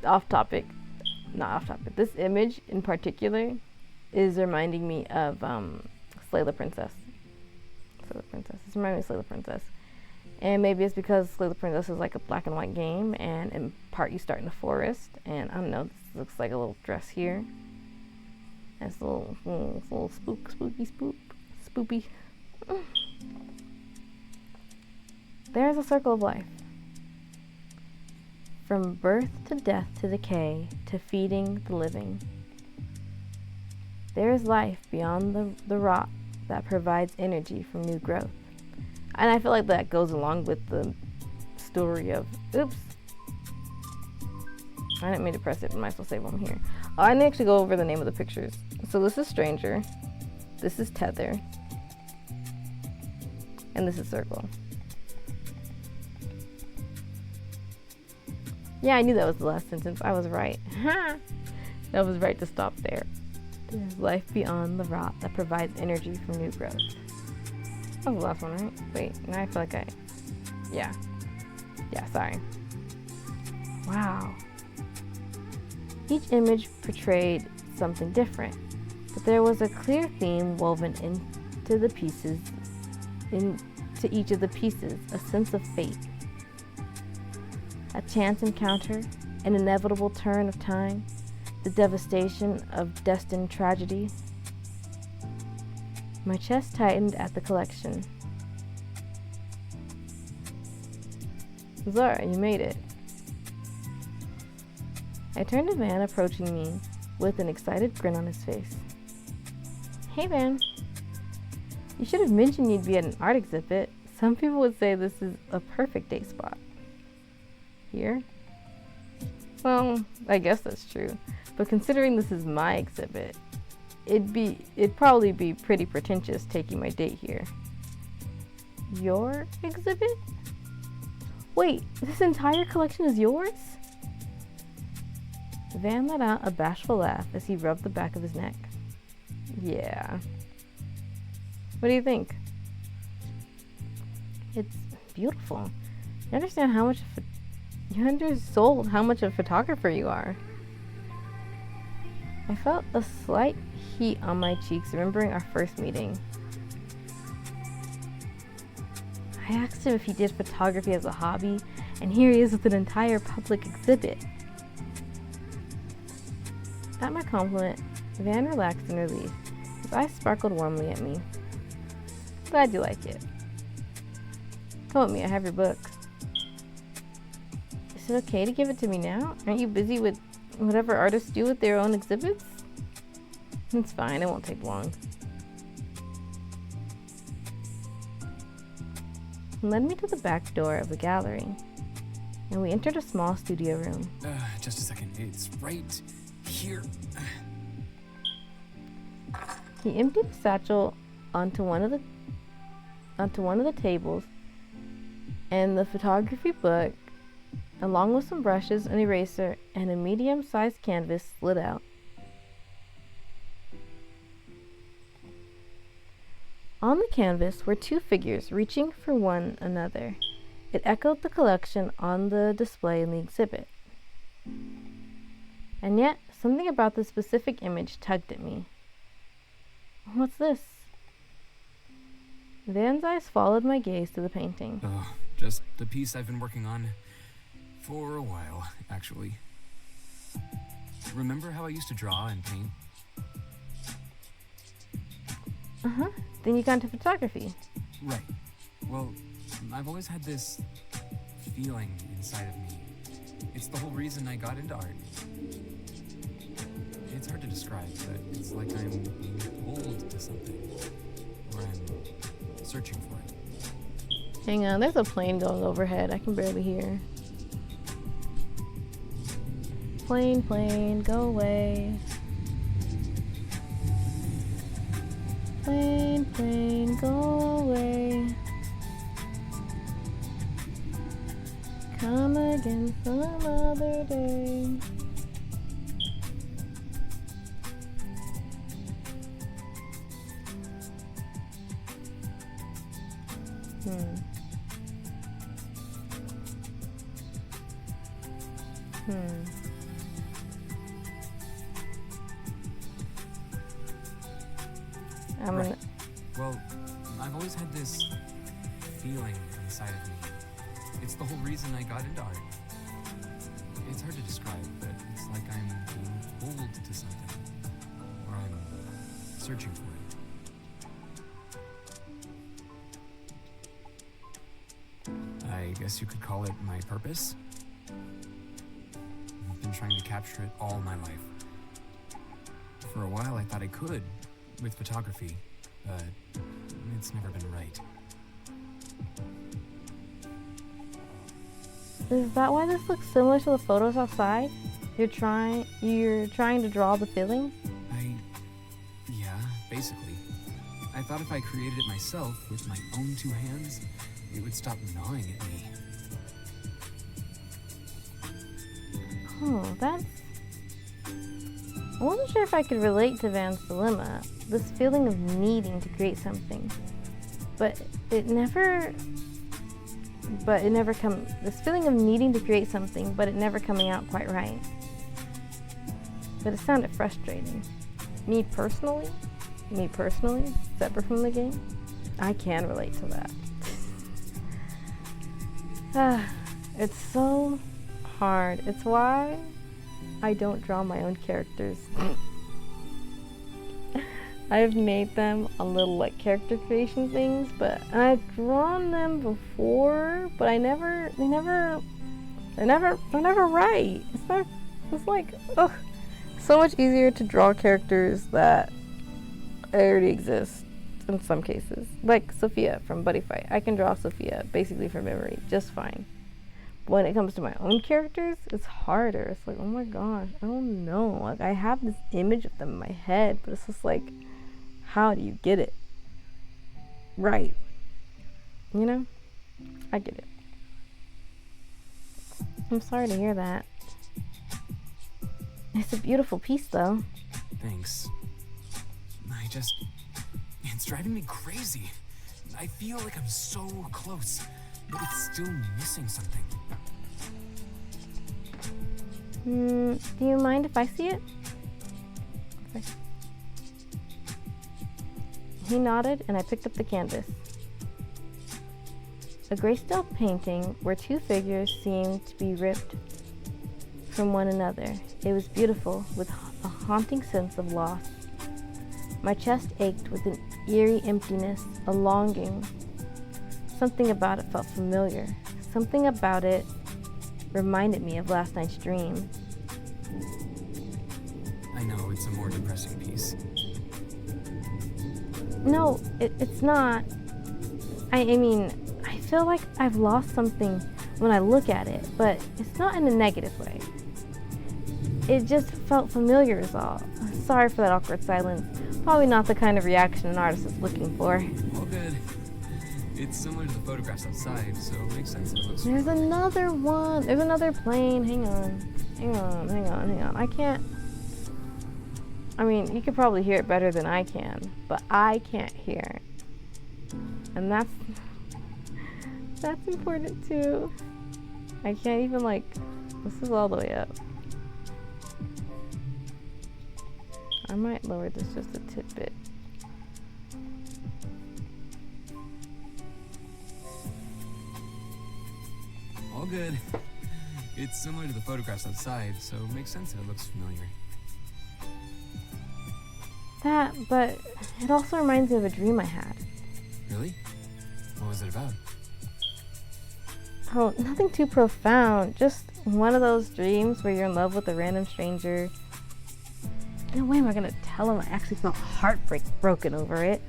off topic. Not off topic. This image in particular is reminding me of Slay the Princess. Slay the Princess. It's reminding me of Slay the Princess. And maybe it's because Slay the Princess is like a black and white game, and in part you start in the forest, and I don't know, this looks like a little dress here. It's a little spoopy. There's a circle of life. From birth to death to decay to feeding the living. There is life beyond the rot that provides energy from new growth. And I feel like that goes along with the story of, oops. I didn't mean to press it, but I might as well save them here. Oh, I need to actually go over the name of the pictures. So this is Stranger, this is Tether, and this is Circle. Yeah, I knew that was the last sentence. I was right. That was right to stop there. There's life beyond the rot that provides energy from new growth. That was the last one, right? Wait, now I feel like yeah, sorry. Wow. Each image portrayed something different, but there was a clear theme woven into the pieces, into each of the pieces, a sense of fate. A chance encounter, an inevitable turn of time, the devastation of destined tragedy. My chest tightened at the collection. Zara, you made it. I turned to Van, approaching me with an excited grin on his face. Hey Van, you should have mentioned you'd be at an art exhibit. Some people would say this is a perfect date spot. Here? Well, I guess that's true. But considering this is my exhibit, it'd probably be pretty pretentious taking my date here. Your exhibit? Wait, this entire collection is yours? Van let out a bashful laugh as he rubbed the back of his neck. Yeah. What do you think? It's beautiful. You understand how much of a photographer you are. I felt a slight heat on my cheeks, remembering our first meeting. I asked him if he did photography as a hobby, and here he is with an entire public exhibit. At my compliment, Van relaxed in relief. His eyes sparkled warmly at me. Glad you like it. Come with me, I have your book. Is it okay to give it to me now? Aren't you busy with whatever artists do with their own exhibits? It's fine, it won't take long. He led me to the back door of the gallery, and we entered a small studio room. Just a second, it's right here. He emptied the satchel onto one of the tables, and the photography book, along with some brushes, an eraser, and a medium-sized canvas, slid out. On the canvas were two figures reaching for one another. It echoed the collection on the display in the exhibit. And yet, something about the specific image tugged at me. What's this? Van's eyes followed my gaze to the painting. Oh, just a piece I've been working on for a while, actually. Remember how I used to draw and paint? Uh-huh. Then you got into photography. Right. Well, I've always had this feeling inside of me. It's the whole reason I got into art. It's hard to describe, but it's like I'm being pulled to something, or I'm searching for it. Hang on, there's a plane going overhead. I can barely hear. Plane, plane, go away. Plane, plane, go away. Come again some other day. Right. Well, I've always had this feeling inside of me. It's the whole reason I got into art. It's hard to describe, but it's like I'm being pulled to something, or I'm searching for it. I guess you could call it my purpose. I've been trying to capture it all my life. For a while, I thought I could with photography, but it's never been right. Is that why this looks similar to the photos outside? You're trying to draw the feeling? Yeah, basically. I thought if I created it myself with my own two hands, it would stop gnawing at me. Oh, that's... I wasn't sure if I could relate to Van's dilemma. This feeling of needing to create something. This feeling of needing to create something, but it never coming out quite right. But it sounded frustrating. Me personally, separate from the game, I can relate to that. It's so hard. It's why I don't draw my own characters. I've made them a little like character creation things, but I've drawn them before, but they're never right. It's like, ugh, so much easier to draw characters that already exist in some cases. Like Sophia from Buddy Fight. I can draw Sophia basically from memory just fine. But when it comes to my own characters, it's harder. It's like, oh my gosh, I don't know. Like I have this image of them in my head, but it's just like, how do you get it right? You know? I get it. I'm sorry to hear that. It's a beautiful piece, though. Thanks. It's driving me crazy. I feel like I'm so close, but it's still missing something. Do you mind if I see it? He nodded, and I picked up the canvas. A grayscale painting where two figures seemed to be ripped from one another. It was beautiful, with a haunting sense of loss. My chest ached with an eerie emptiness, a longing. Something about it felt familiar. Something about it reminded me of last night's dream. I know it's a more depressing piece. No, it's not. I mean, I feel like I've lost something when I look at it, but it's not in a negative way. It just felt familiar is all. Sorry for that awkward silence. Probably not the kind of reaction an artist is looking for. All good. It's similar to the photographs outside, so it makes sense that it looks... There's another one. There's another plane. Hang on. I can't... I mean, you could probably hear it better than I can, but I can't hear it. And that's important too. I can't even this is all the way up. I might lower this just a tidbit. good. It's similar to the photographs outside, so it makes sense that it looks familiar. But it also reminds me of a dream I had. Really? What was it about? Oh, nothing too profound. Just one of those dreams where you're in love with a random stranger. No way am I gonna tell him I actually felt broken over it.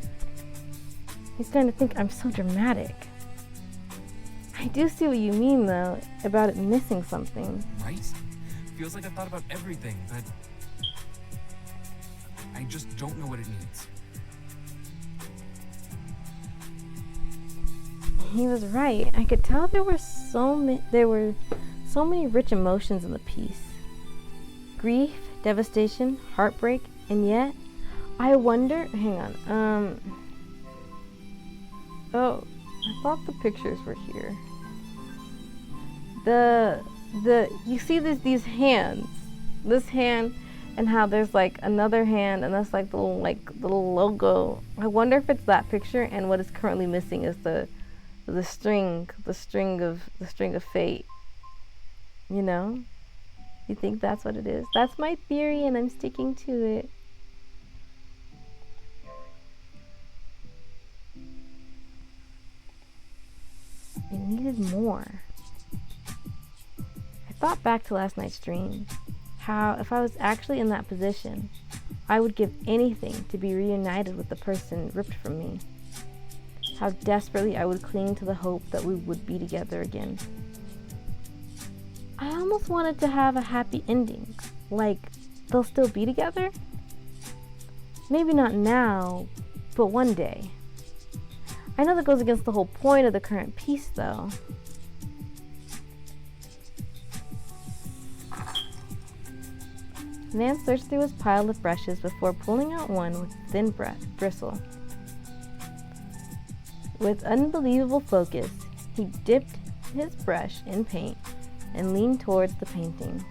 He's going to think I'm so dramatic. I do see what you mean, though, about it missing something. Right? Feels like I've thought about everything, but I just don't know what it needs. He was right. I could tell there were so many rich emotions in the piece. Grief, devastation, heartbreak, and yet I wonder, hang on. Oh, I thought the pictures were here. You see these hands. This hand and how there's like another hand and that's like the little logo. I wonder if it's that picture and what is currently missing is the string of fate. You know? You think that's what it is? That's my theory and I'm sticking to it. It needed more. I thought back to last night's dream. How if I was actually in that position, I would give anything to be reunited with the person ripped from me. How desperately I would cling to the hope that we would be together again. I almost wanted to have a happy ending, like they'll still be together. Maybe not now, but one day. I know that goes against the whole point of the current piece, though. Nan searched through his pile of brushes before pulling out one with thin bristle. With unbelievable focus, he dipped his brush in paint and leaned towards the painting.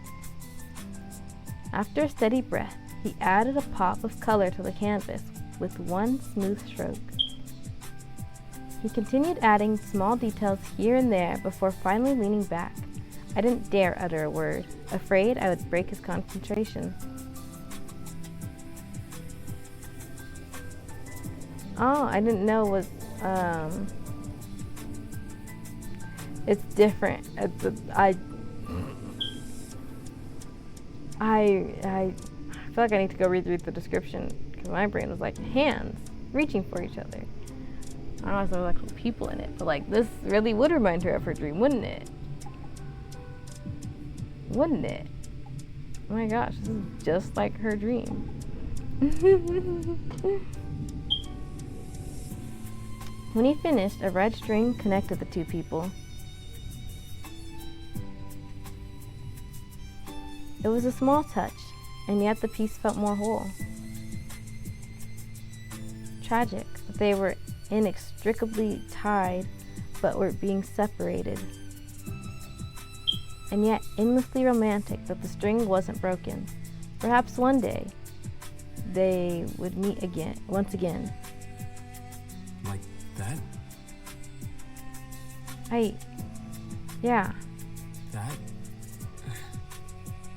After a steady breath, he added a pop of color to the canvas with one smooth stroke. He continued adding small details here and there before finally leaning back. I didn't dare utter a word, afraid I would break his concentration. Oh, I didn't know it was, it's different. I feel like I need to go read the description because my brain was like hands reaching for each other. I don't know if there were like people in it, but like this really would remind her of her dream, wouldn't it? Wouldn't it? Oh my gosh, this is just like her dream. When he finished, a red string connected the two people. It was a small touch, and yet the piece felt more whole. Tragic that they were inextricably tied, but were being separated. And yet endlessly romantic that the string wasn't broken. Perhaps one day they would meet again, once again. Like that? Yeah.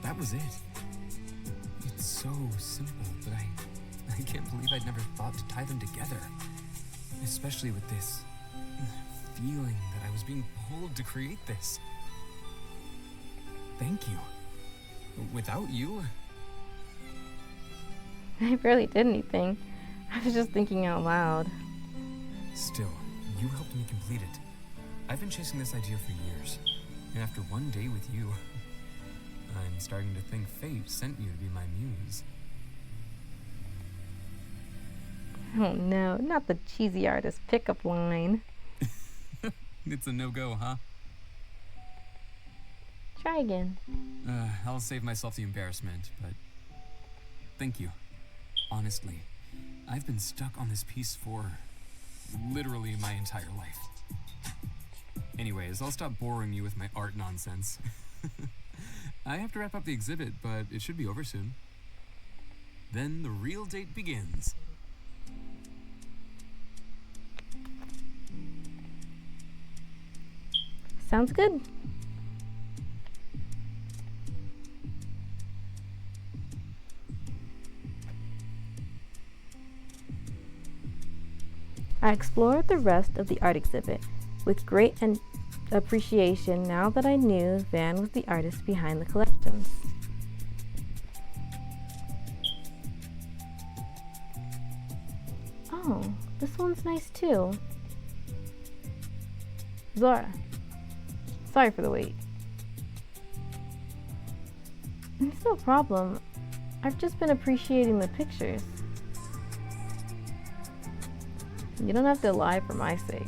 That was it. It's so simple, but I can't believe I'd never thought to tie them together. Especially with this feeling that I was being pulled to create this. Thank you. Without you... I barely did anything. I was just thinking out loud. Still, you helped me complete it. I've been chasing this idea for years. And after one day with you, I'm starting to think fate sent you to be my muse. Oh no, not the cheesy artist pickup line. It's a no-go, huh? Try again. I'll save myself the embarrassment, but thank you. Honestly, I've been stuck on this piece for literally my entire life. Anyways, I'll stop boring you with my art nonsense. I have to wrap up the exhibit, but it should be over soon. Then the real date begins. Sounds good. I explored the rest of the art exhibit with great appreciation now that I knew Van was the artist behind the collections. Oh, this one's nice too. Zora, sorry for the wait. It's no problem. I've just been appreciating the pictures. You don't have to lie for my sake.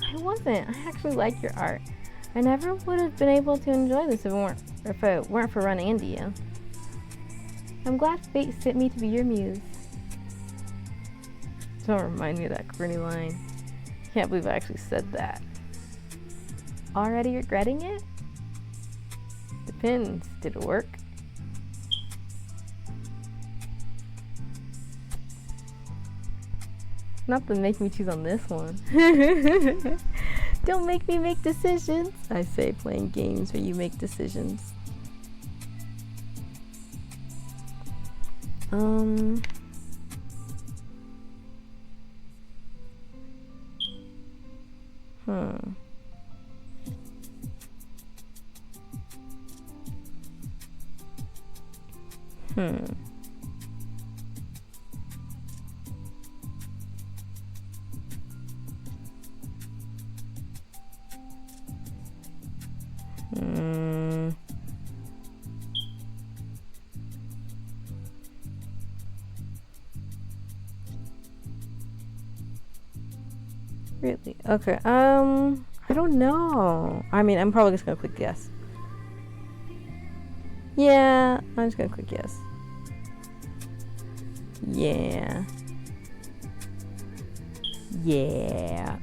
I wasn't. I actually like your art. I never would have been able to enjoy this if it weren't for running into you. I'm glad fate sent me to be your muse. Don't remind me of that corny line. Can't believe I actually said that. Already regretting it? Depends. Did it work? Not to make me choose on this one. Don't make me make decisions. I say playing games where you make decisions. Hmm. Really? Okay. I don't know. I mean, I'm probably just gonna click yes. Yeah, I'm just gonna click yes. Yeah. Yeah.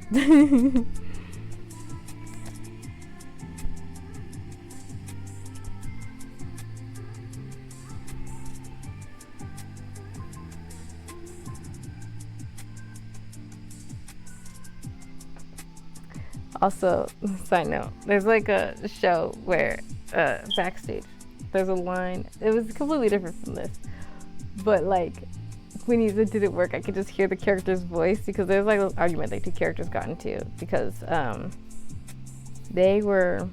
Also, side note, there's like a show where backstage there's a line. It was completely different from this, but like when he did it work, I could just hear the character's voice because there's like an argument that two characters got into because they were,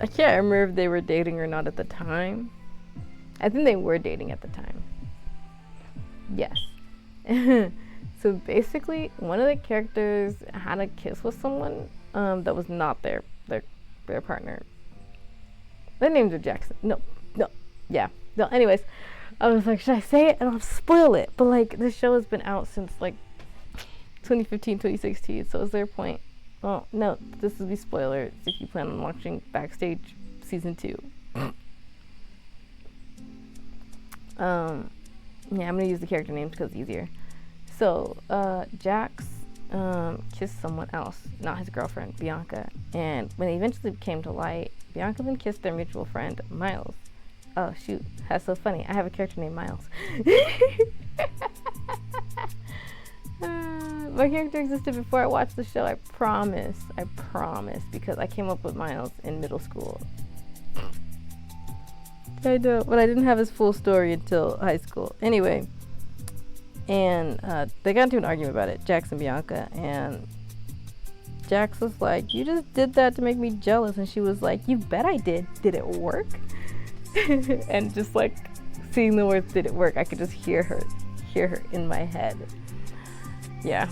I can't remember if they were dating or not at the time. I think they were dating at the time. Yes. So basically, one of the characters had a kiss with someone that was not their partner. Their names are Jackson. No. Yeah. No. Anyways, I was like, should I say it? And I'll spoil it. But like, this show has been out since like 2015, 2016. So is there a point? Well, no. This will be spoilers if you plan on watching Backstage season 2. Yeah, I'm gonna use the character names because it's easier. So, Jax kissed someone else, not his girlfriend, Bianca. And when it eventually came to light, Bianca then kissed their mutual friend, Miles. Oh, shoot. That's so funny. I have a character named Miles. My character existed before I watched the show. I promise. Because I came up with Miles in middle school. I know, but I didn't have his full story until high school. Anyway. And they got into an argument about it, Jax and Bianca, and Jax was like, you just did that to make me jealous, and she was like, you bet I did. Did it work? And just like seeing the words did it work, I could just hear her in my head. Yeah.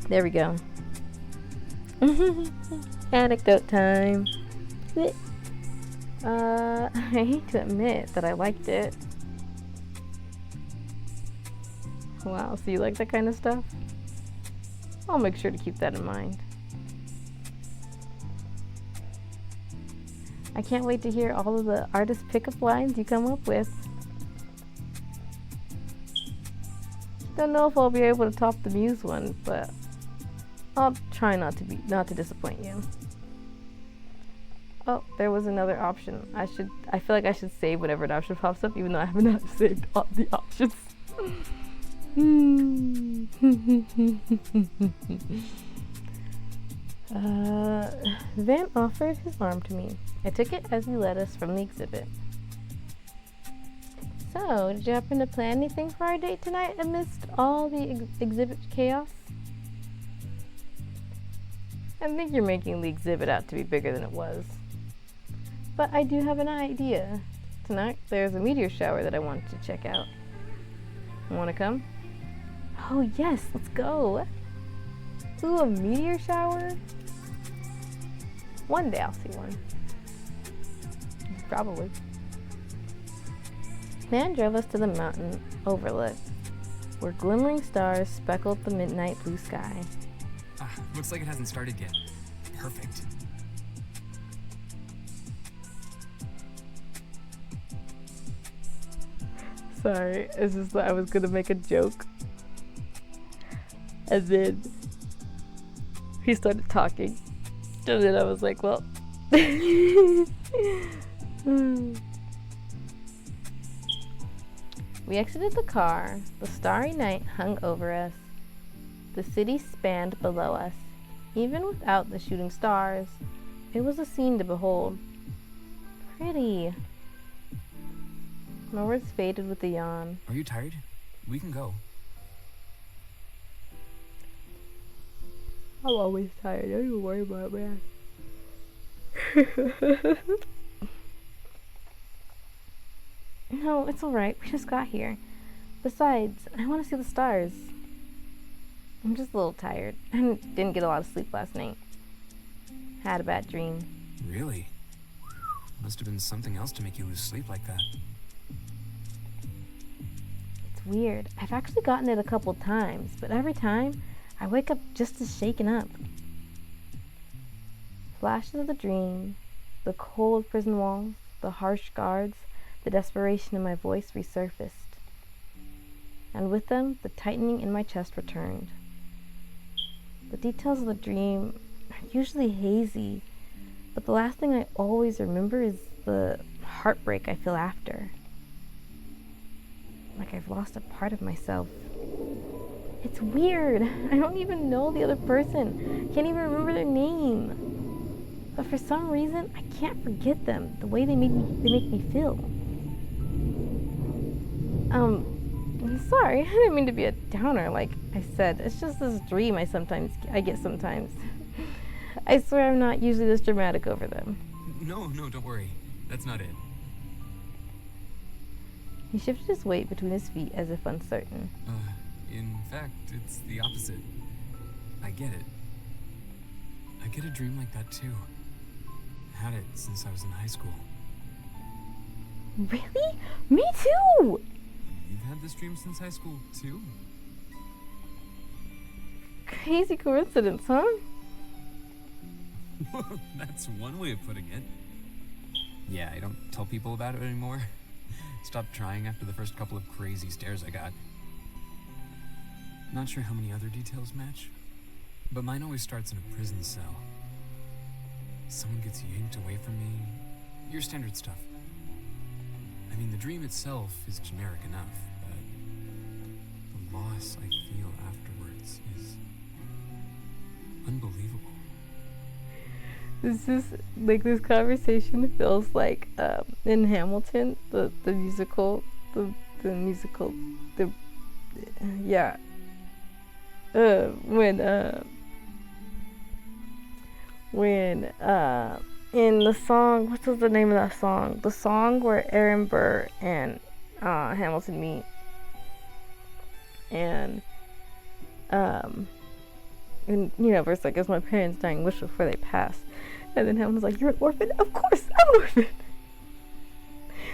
There we go. Anecdote time. I hate to admit that I liked it. Wow, so you like that kind of stuff? I'll make sure to keep that in mind. I can't wait to hear all of the artist pickup lines you come up with. Don't know if I'll be able to top the Muse one, but I'll try not to disappoint you. Oh, there was another option. I feel like I should save whenever an option pops up, even though I have not saved all the options. Van offered his arm to me. I took it as he led us from the exhibit. So, did you happen to plan anything for our date tonight amidst all the exhibit chaos? I think you're making the exhibit out to be bigger than it was. But I do have an idea. Tonight, there's a meteor shower that I want to check out. Want to come? Oh yes, let's go. Ooh, a meteor shower? One day I'll see one. Probably. Man drove us to the mountain overlook, where glimmering stars speckled the midnight blue sky. Looks like it hasn't started yet. Perfect. Sorry, it's just that I was gonna make a joke. And then he started talking. And then I was like, well. We exited the car. The starry night hung over us. The city spanned below us. Even without the shooting stars, it was a scene to behold. Pretty. My words faded with a yawn. Are you tired? We can go. I'm always tired. Don't even worry about it, man. No, it's alright. We just got here. Besides, I want to see the stars. I'm just a little tired. I didn't get a lot of sleep last night. Had a bad dream. Really? Must have been something else to make you lose sleep like that. It's weird. I've actually gotten it a couple times, but every time, I wake up just as shaken up. Flashes of the dream, the cold prison walls, the harsh guards, the desperation in my voice resurfaced. And with them, the tightening in my chest returned. The details of the dream are usually hazy, but the last thing I always remember is the heartbreak I feel after. Like I've lost a part of myself. It's weird. I don't even know the other person. Can't even remember their name. But for some reason, I can't forget them. The way they make me feel. I'm sorry. I didn't mean to be a downer. Like I said, it's just this dream I get sometimes. I swear I'm not usually this dramatic over them. No, don't worry. That's not it. He shifted his weight between his feet as if uncertain. In fact, it's the opposite. I get it. I get a dream like that too. Had it since I was in high school. Really? Me too! You've had this dream since high school too? Crazy coincidence, huh? That's one way of putting it. Yeah, I don't tell people about it anymore. Stopped trying after the first couple of crazy stares I got. Not sure how many other details match, but mine always starts in a prison cell. Someone gets yanked away from me. Your standard stuff. I mean, the dream itself is generic enough, but the loss I feel afterwards is unbelievable. This conversation feels like in Hamilton, the musical, yeah. When in the song, what was the name of that song? The song where Aaron Burr and Hamilton meet, and you know, verse like, "As my parents dying wish before they pass," and then Hamilton's like, "You're an orphan? Of course, I'm an orphan."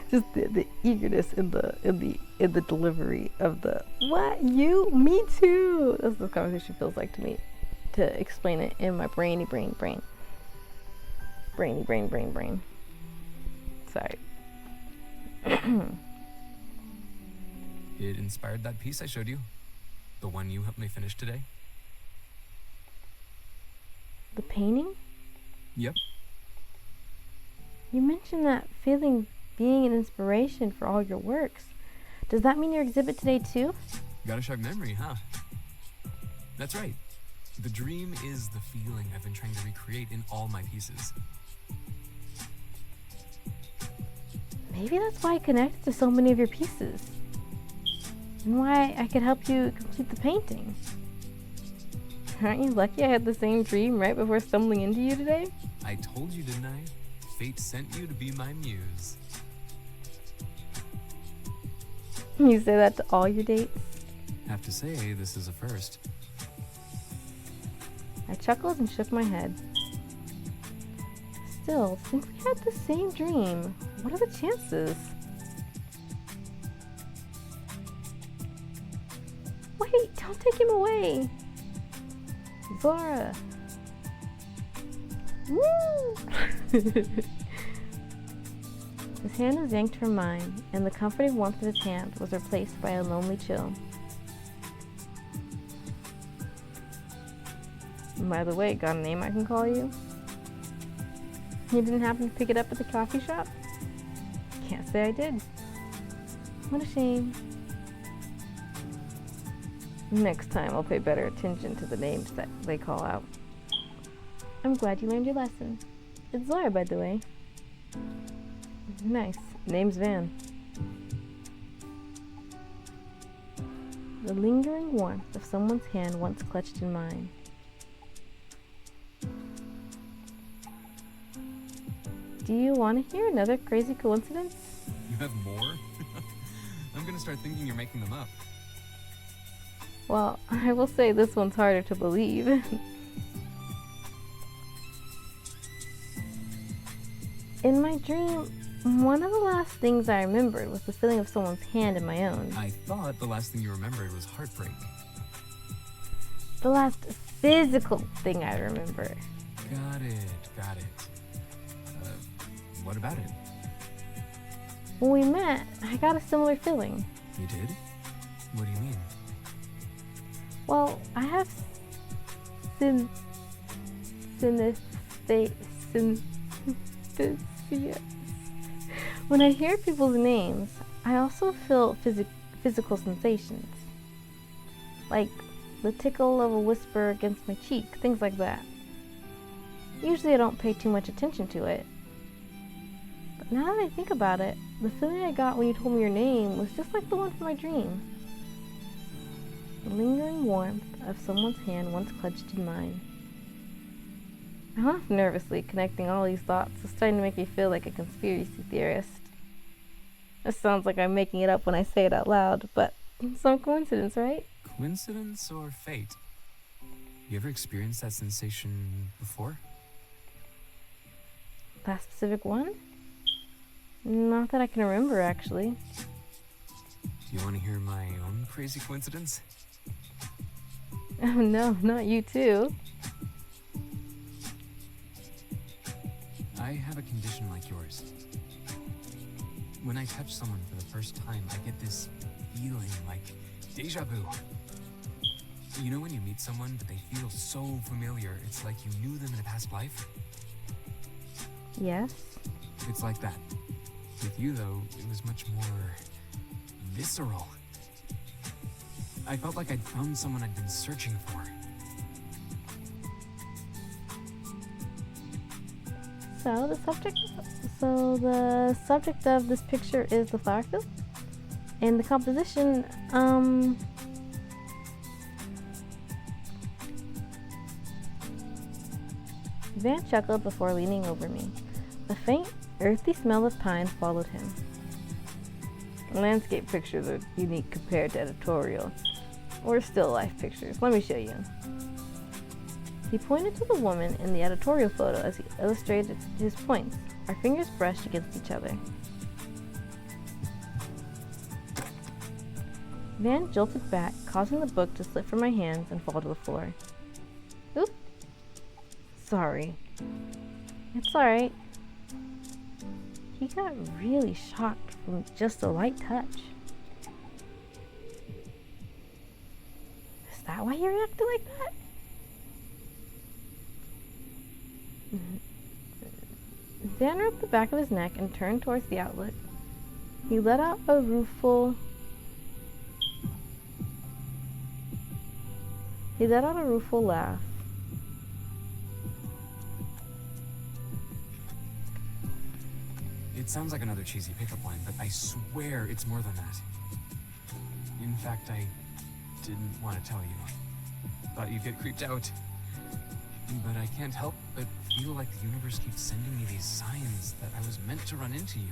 Just the eagerness in the delivery of the "what, you, me too." That's what this conversation feels like to me. To explain it in my brainy brain. Sorry. It inspired that piece I showed you. The one you helped me finish today. The painting? Yep. You mentioned that feeling being an inspiration for all your works. Does that mean your exhibit today too? Got a sharp memory, huh? That's right. The dream is the feeling I've been trying to recreate in all my pieces. Maybe that's why I connected to so many of your pieces. And why I could help you complete the painting. Aren't you lucky I had the same dream right before stumbling into you today? I told you, didn't I? Fate sent you to be my muse. You say that to all your dates? Have to say, this is a first. I chuckled and shook my head. Still, since we had the same dream, what are the chances? Wait, don't take him away! Zora! Woo! His hand was yanked from mine, and the comforting warmth of his hand was replaced by a lonely chill. By the way, got a name I can call you? You didn't happen to pick it up at the coffee shop? Can't say I did. What a shame. Next time I'll pay better attention to the names that they call out. I'm glad you learned your lesson. It's Zora, by the way. Nice. Name's Van. The lingering warmth of someone's hand once clutched in mine. Do you want to hear another crazy coincidence? You have more? I'm gonna start thinking you're making them up. Well, I will say this one's harder to believe. In my dream, one of the last things I remembered was the feeling of someone's hand in my own. I thought the last thing you remembered was heartbreak. The last physical thing I remember. Got it. What about it? When we met, I got a similar feeling. You did? What do you mean? Well, I have synesthesia. When I hear people's names, I also feel physical sensations. Like the tickle of a whisper against my cheek, things like that. Usually I don't pay too much attention to it. But now that I think about it, the feeling I got when you told me your name was just like the one from my dream. The lingering warmth of someone's hand once clutched in mine. I laughed nervously, connecting all these thoughts. It's starting to make me feel like a conspiracy theorist. It sounds like I'm making it up when I say it out loud, but some coincidence, right? Coincidence or fate? You ever experienced that sensation before? That specific one? Not that I can remember, actually. Do you want to hear my own crazy coincidence? Oh no, not you too. I have a condition like yours. When I touch someone for the first time, I get this feeling like deja vu. You know when you meet someone, but they feel so familiar, it's like you knew them in a past life? Yes? It's like that. With you, though, it was much more visceral. I felt like I'd found someone I'd been searching for. So the subject of this picture is the flower field, and the composition, Van chuckled before leaning over me. A faint, earthy smell of pine followed him. Landscape pictures are unique compared to editorial or still life pictures. Let me show you. He pointed to the woman in the editorial photo as he illustrated his points. Our fingers brushed against each other. Van jolted back, causing the book to slip from my hands and fall to the floor. Oop. Sorry. It's alright. He got really shocked from just a light touch. Is that why you reacted like that? Van rubbed the back of his neck and turned towards the outlet. He let out a rueful laugh. It's sounds like another cheesy pickup line, but I swear it's more than that. In fact, I didn't want to tell you. Thought you'd get creeped out. But I can't help but feel like the universe keeps sending me these signs that I was meant to run into you.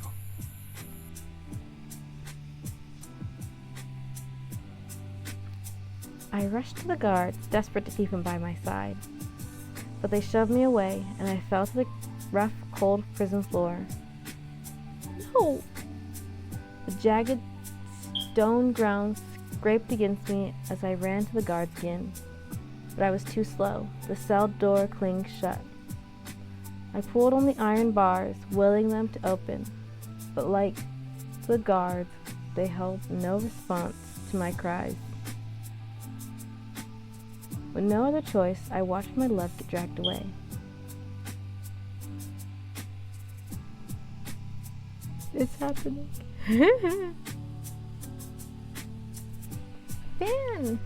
I rushed to the guards, desperate to keep him by my side. But they shoved me away, and I fell to the rough, cold prison floor. No! The jagged stone ground scraped against me as I ran to the guards again. But I was too slow. The cell door clinged shut. I pulled on the iron bars, willing them to open. But like the guards, they held no response to my cries. With no other choice, I watched my love get dragged away. It's happening. Van!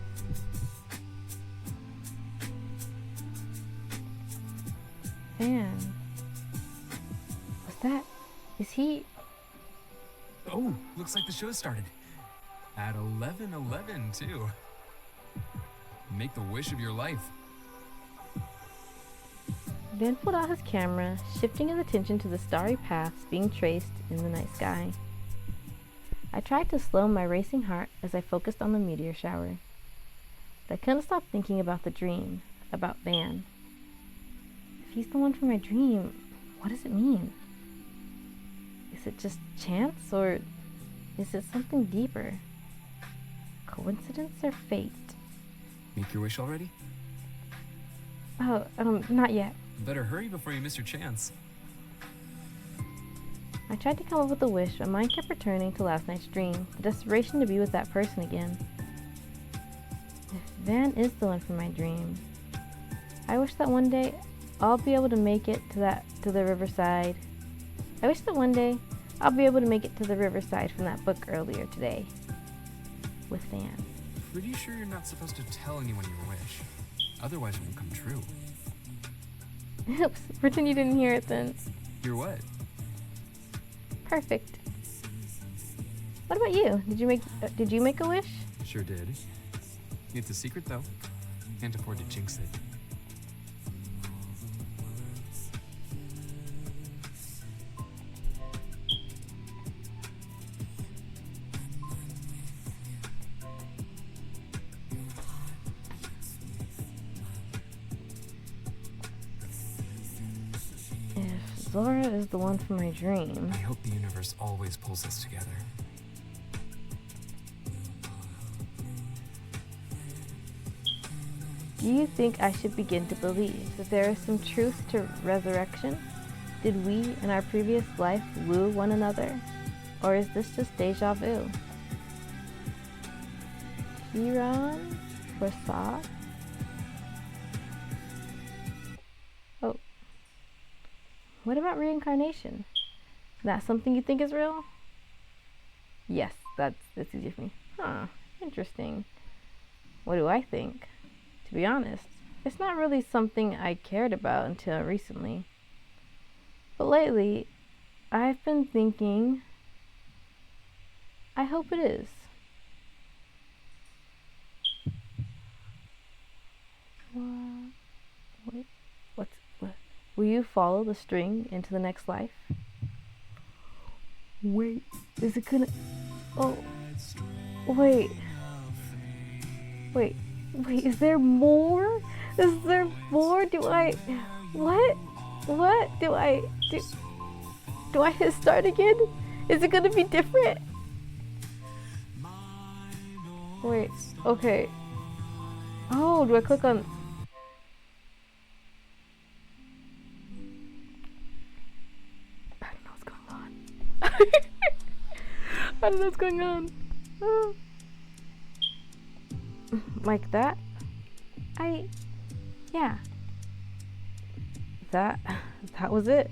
Van. What's that? Is he... Oh, looks like the show started. At 11:11 too. Make the wish of your life. Van pulled out his camera, shifting his attention to the starry paths being traced in the night sky. I tried to slow my racing heart as I focused on the meteor shower. But I couldn't stop thinking about the dream, about Van. If he's the one from my dream, what does it mean? Is it just chance, or is it something deeper? Coincidence or fate? Make your wish already? Oh, not yet. Better hurry before you miss your chance. I tried to come up with a wish, but mine kept returning to last night's dream, the desperation to be with that person again. If Van is the one from my dream, I wish that one day I'll be able to make it to the riverside. I wish that one day I'll be able to make it to the riverside from that book earlier today. With Van. Pretty sure you're not supposed to tell anyone your wish. Otherwise it won't come true. Oops, pretend you didn't hear it then. Hear what? Perfect. What about you? Did you make a wish? Sure did. It's a secret though. Can't afford to jinx it. If Zora is the one from my dream... I hope the universe always pulls us together. Do you think I should begin to believe that there is some truth to resurrection? Did we, in our previous life, woo one another? Or is this just deja vu? Kiran Prasad? Oh. What about reincarnation? That something you think is real? Yes, that's easy for me. Huh, interesting. What do I think? To be honest, it's not really something I cared about until recently. But lately, I've been thinking, I hope it is. What? Will you follow the string into the next life? Wait, is it gonna... Oh, wait, is there more? Is there more? Do I hit start again? Is it gonna be different? Wait, okay. Oh, do I click on... I don't know what's going on. I don't know what's going on. Oh. Like that? Yeah. That was it.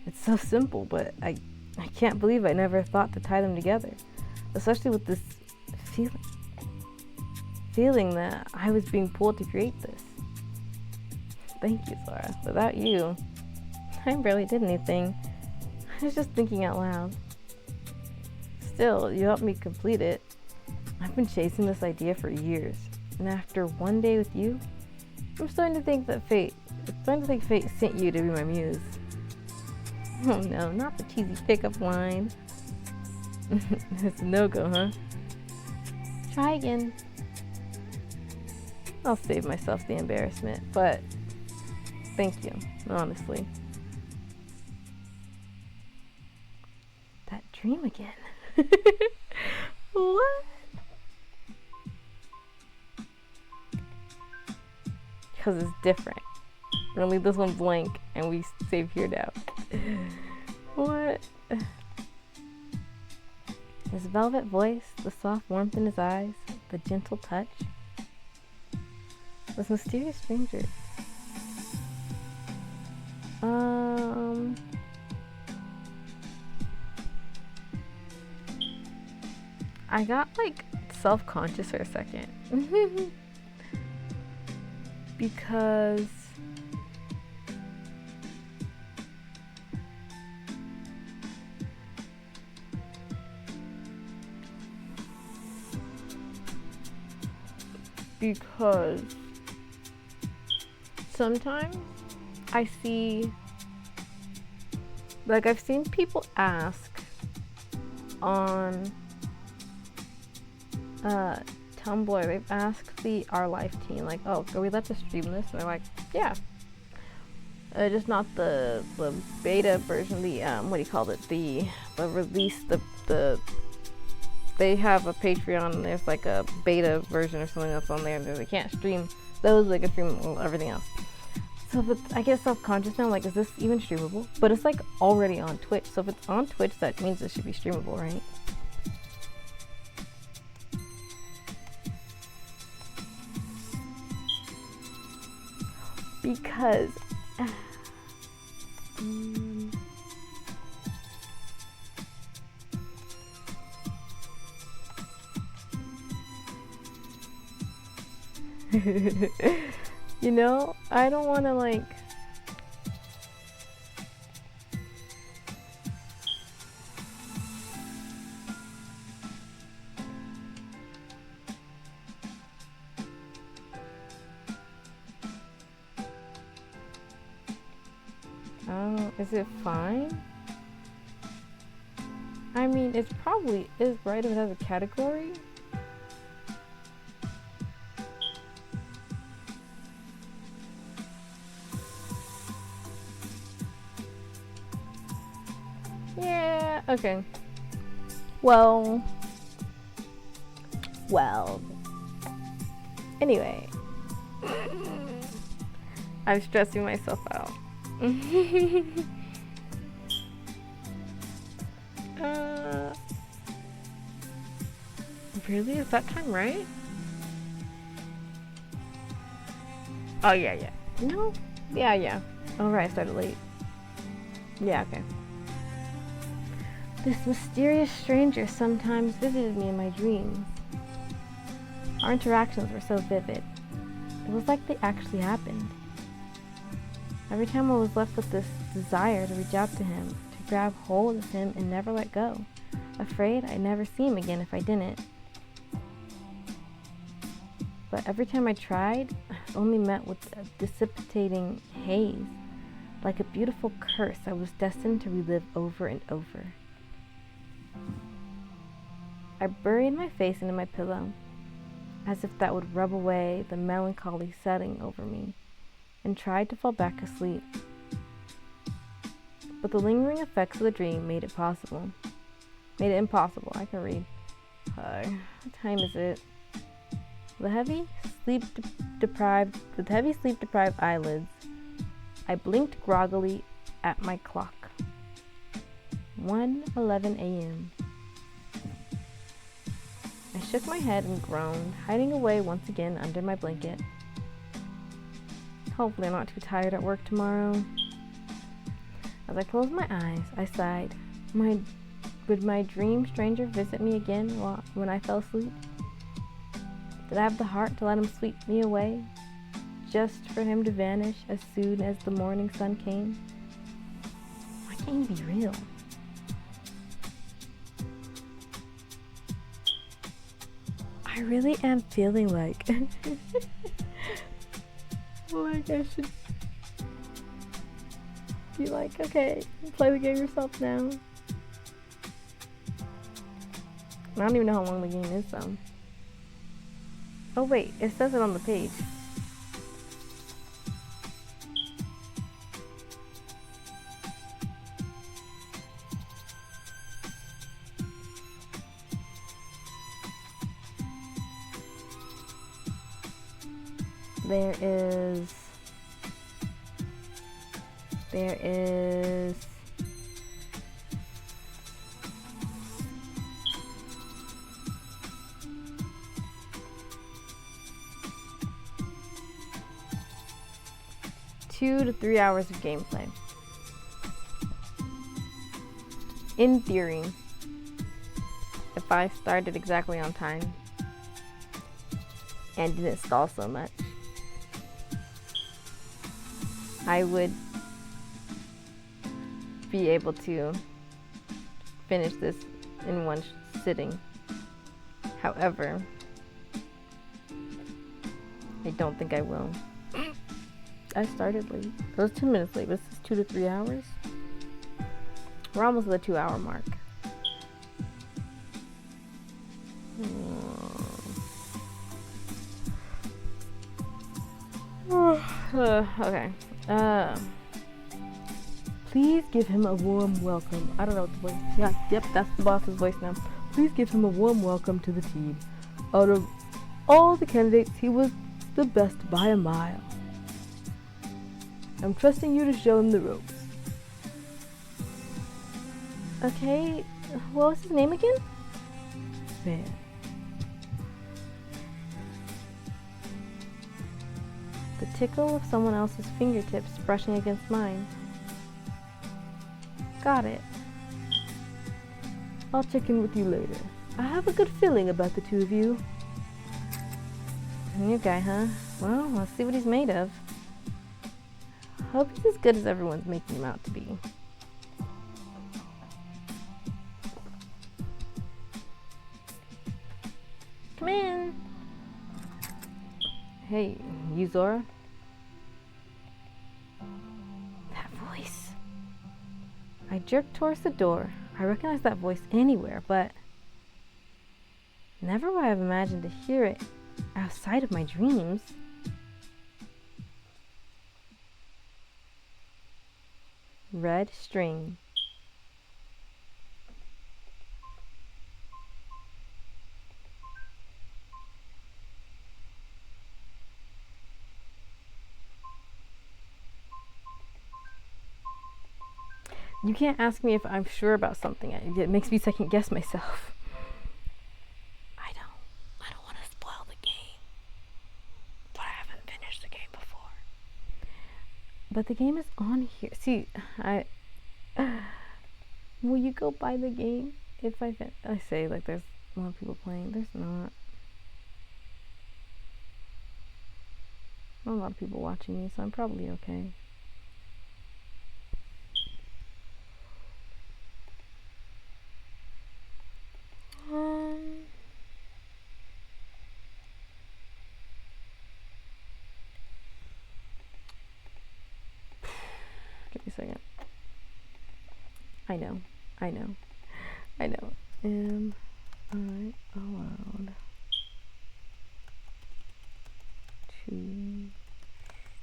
It's so simple, but I can't believe I never thought to tie them together. Especially with this feeling that I was being pulled to create this. Thank you, Zora. Without you, I barely did anything. I was just thinking out loud. Still, you helped me complete it. I've been chasing this idea for years, and after one day with you, I'm starting to think fate sent you to be my muse. Oh no, not the cheesy pickup line. It's a no-go, huh? Try again. I'll save myself the embarrassment, but thank you, honestly. That dream again. What? Because it's different. We're gonna leave this one blank and we save here now. What? His velvet voice, the soft warmth in his eyes, the gentle touch. This mysterious stranger. I got like self-conscious for a second. Because sometimes I see, like, I've seen people ask on Tumblr, they've asked the Our Life team, like, oh, can we let us stream this? And they're like, yeah. Just not the beta version, the what do you call it? The release, the they have a Patreon and there's like a beta version or something else on there, and they can't stream those, they can stream everything else. So if it's, I get self-conscious now, like, is this even streamable? But it's like already on Twitch, so if it's on Twitch, that means it should be streamable, right? Because you know, I don't want to like is it fine? I mean, it probably is right if it has a category. Yeah, okay. Well. Anyway. I'm stressing myself out. Really? Is that time right? Oh, yeah. No? Yeah. Oh, right, I started late. Yeah, okay. This mysterious stranger sometimes visited me in my dreams. Our interactions were so vivid. It was like they actually happened. Every time I was left with this desire to reach out to him, to grab hold of him and never let go, afraid I'd never see him again if I didn't. But every time I tried, I was only met with a dissipating haze, like a beautiful curse I was destined to relive over and over. I buried my face into my pillow, as if that would rub away the melancholy setting over me, and tried to fall back asleep. But the lingering effects of the dream made it impossible. I can read. What time is it? With heavy sleep-deprived eyelids, I blinked groggily at my clock. 1:11 a.m. I shook my head and groaned, hiding away once again under my blanket. Hopefully I'm not too tired at work tomorrow. As I closed my eyes, I sighed. Would my dream stranger visit me again when I fell asleep? Did I have the heart to let him sweep me away, just for him to vanish as soon as the morning sun came? Why can't he be real? I really am feeling like like I should be like, okay, play the game yourself now. I don't even know how long the game is though. Oh wait, it says it on the page. There is 2 to 3 hours of gameplay. In theory, if I started exactly on time and didn't stall so much, I would be able to finish this in one sitting. However, I don't think I will. I started late. I was 2 minutes late. This is 2 to 3 hours. We're almost at the 2 hour mark. Okay. Please give him a warm welcome. I don't know what the voice. Yeah, yep, that's the boss's voice now. Please give him a warm welcome to the team. Out of all the candidates, he was the best by a mile. I'm trusting you to show him the ropes. Okay, what was his name again? Man. The tickle of someone else's fingertips brushing against mine. Got it. I'll check in with you later. I have a good feeling about the two of you. New guy, huh? Well, let's see what he's made of. Hope he's as good as everyone's making him out to be. Come in. Hey, you Zora? That voice. I jerked towards the door. I recognize that voice anywhere, but never would I have imagined to hear it outside of my dreams. Red string. You can't ask me if I'm sure about something. It makes me second guess myself. I don't want to spoil the game. But I haven't finished the game before. But the game is on here. See, will you go buy the game if I say like there's a lot of people playing. There's not. Not a lot of people watching me, so I'm probably okay. Give me a second. I know. Am I allowed to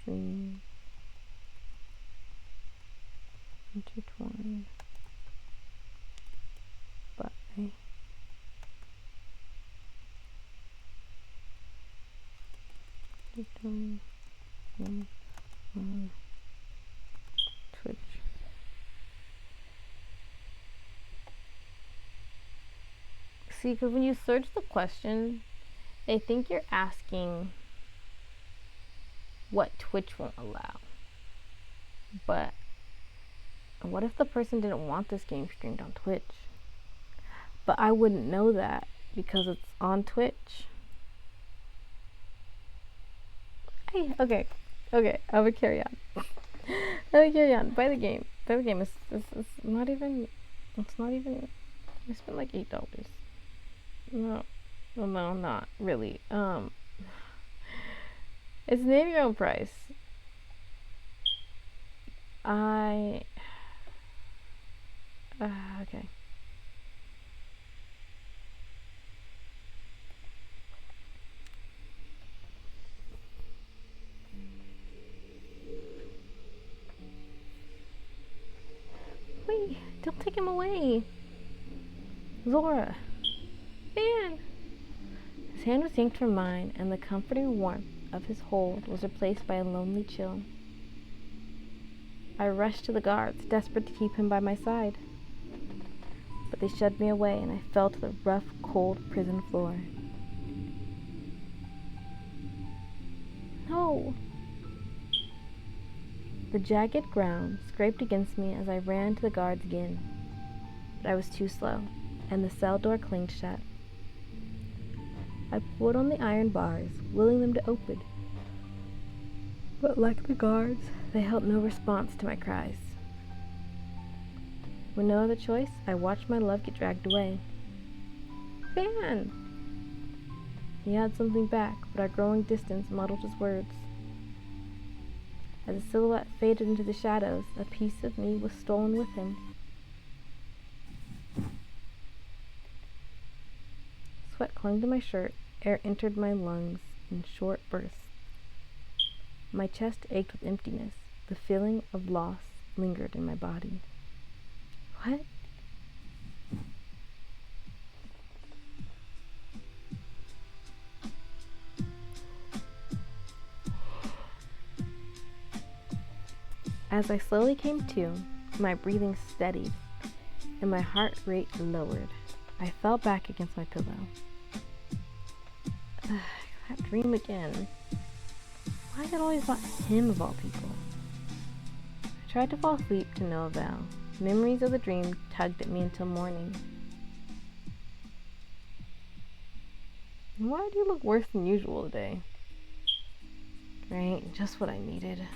stream Intertwine by Intertwine on Twitch? See, because when you search the question, they think you're asking what Twitch won't allow. But what if the person didn't want this game streamed on Twitch? But I wouldn't know that because it's on Twitch. Hey, okay, I would carry on. Buy the game. It's not even. I spent like $8. No, Well, no, not really. It's name your own price. I. Okay. Wait, don't take him away. Zora. Man. His hand was yanked from mine, and the comforting warmth of his hold was replaced by a lonely chill. I rushed to the guards, desperate to keep him by my side. But they shoved me away, and I fell to the rough, cold prison floor. No! The jagged ground scraped against me as I ran to the guards again. But I was too slow, and the cell door clanged shut. I pulled on the iron bars, willing them to open. But like the guards, they held no response to my cries. With no other choice, I watched my love get dragged away. Van! He had something back, but our growing distance muddled his words. As the silhouette faded into the shadows, a piece of me was stolen with him. Sweat clung to my shirt, air entered my lungs in short bursts. My chest ached with emptiness. The feeling of loss lingered in my body. What? As I slowly came to, my breathing steadied and my heart rate lowered. I fell back against my pillow. That dream again. Why is it always about him of all people? I tried to fall asleep to no avail. Memories of the dream tugged at me until morning. Why do you look worse than usual today? Great, just what I needed.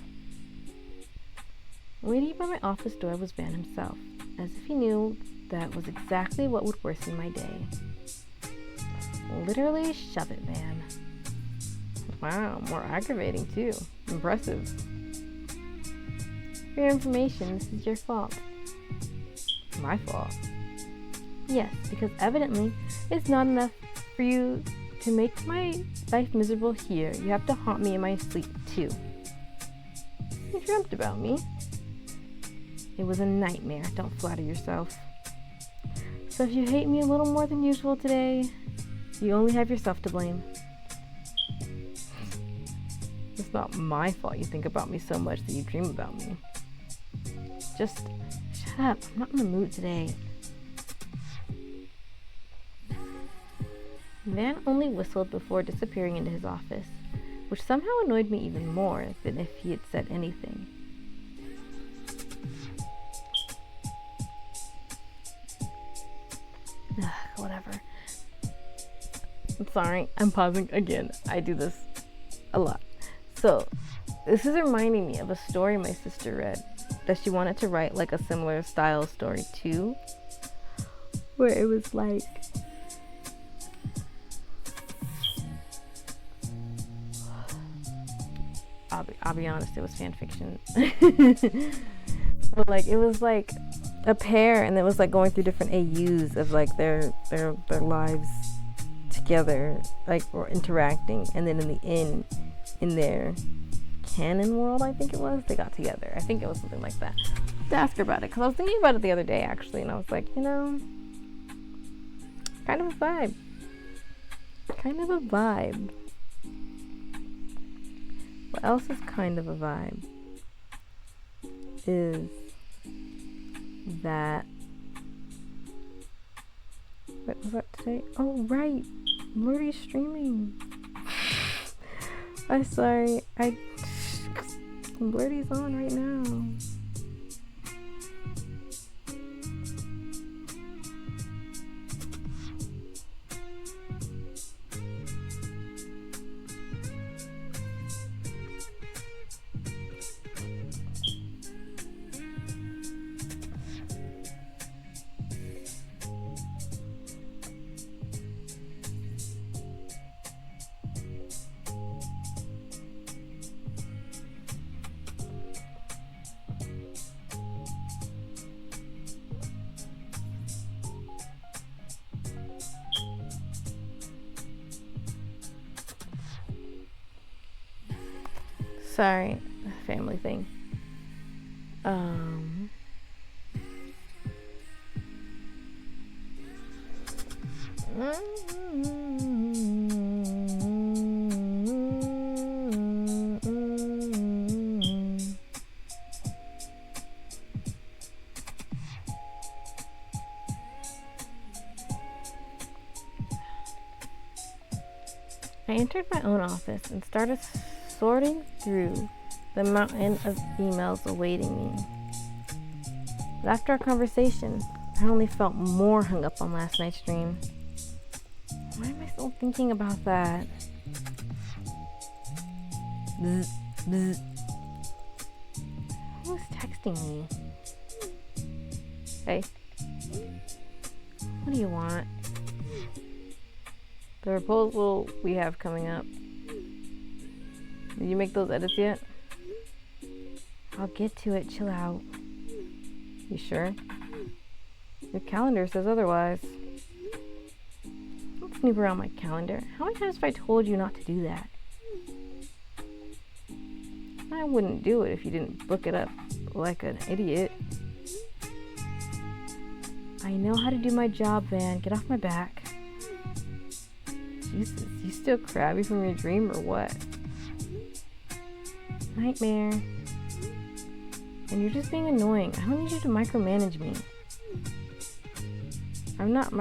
Waiting by my office door was Van himself, as if he knew that was exactly what would worsen my day. Literally, shove it, Van. Wow, more aggravating too. Impressive. For your information, this is your fault. My fault? Yes, because evidently it's not enough for you to make my life miserable here. You have to haunt me in my sleep too. You dreamt about me. It was a nightmare, don't flatter yourself. So if you hate me a little more than usual today, you only have yourself to blame. It's not my fault you think about me so much that you dream about me. Just shut up, I'm not in the mood today. Van only whistled before disappearing into his office, which somehow annoyed me even more than if he had said anything. Whatever. I'm sorry, I'm pausing again. I do this a lot. So, this is reminding me of a story my sister read that she wanted to write like a similar style story too, where it was like I'll be honest, it was fan fiction. But like it was like a pair, and it was like going through different AUs of like their lives together, like, or interacting, and then in the end, in their canon world, I think it was, they got together. I think it was something like that. To ask her about it, because I was thinking about it the other day actually, and I was like, you know, kind of a vibe. Kind of a vibe. What else is kind of a vibe is that, what was that today? Oh, right, Lordy's streaming. I'm sorry, Blurdy's on right now. Sorry, family thing. I entered my own office and started sorting through the mountain of emails awaiting me. But after our conversation, I only felt more hung up on last night's dream. Why am I still thinking about that? Bzz, bzz. Who's texting me? Hey, what do you want? The proposal we have coming up. Did you make those edits yet? I'll get to it, chill out. You sure? Your calendar says otherwise. Don't snoop around my calendar. How many times have I told you not to do that? I wouldn't do it if you didn't book it up like an idiot. I know how to do my job, Van. Get off my back. Jesus, you still crabby from your dream or what? Nightmare. And you're just being annoying. I don't need you to micromanage me. I'm not You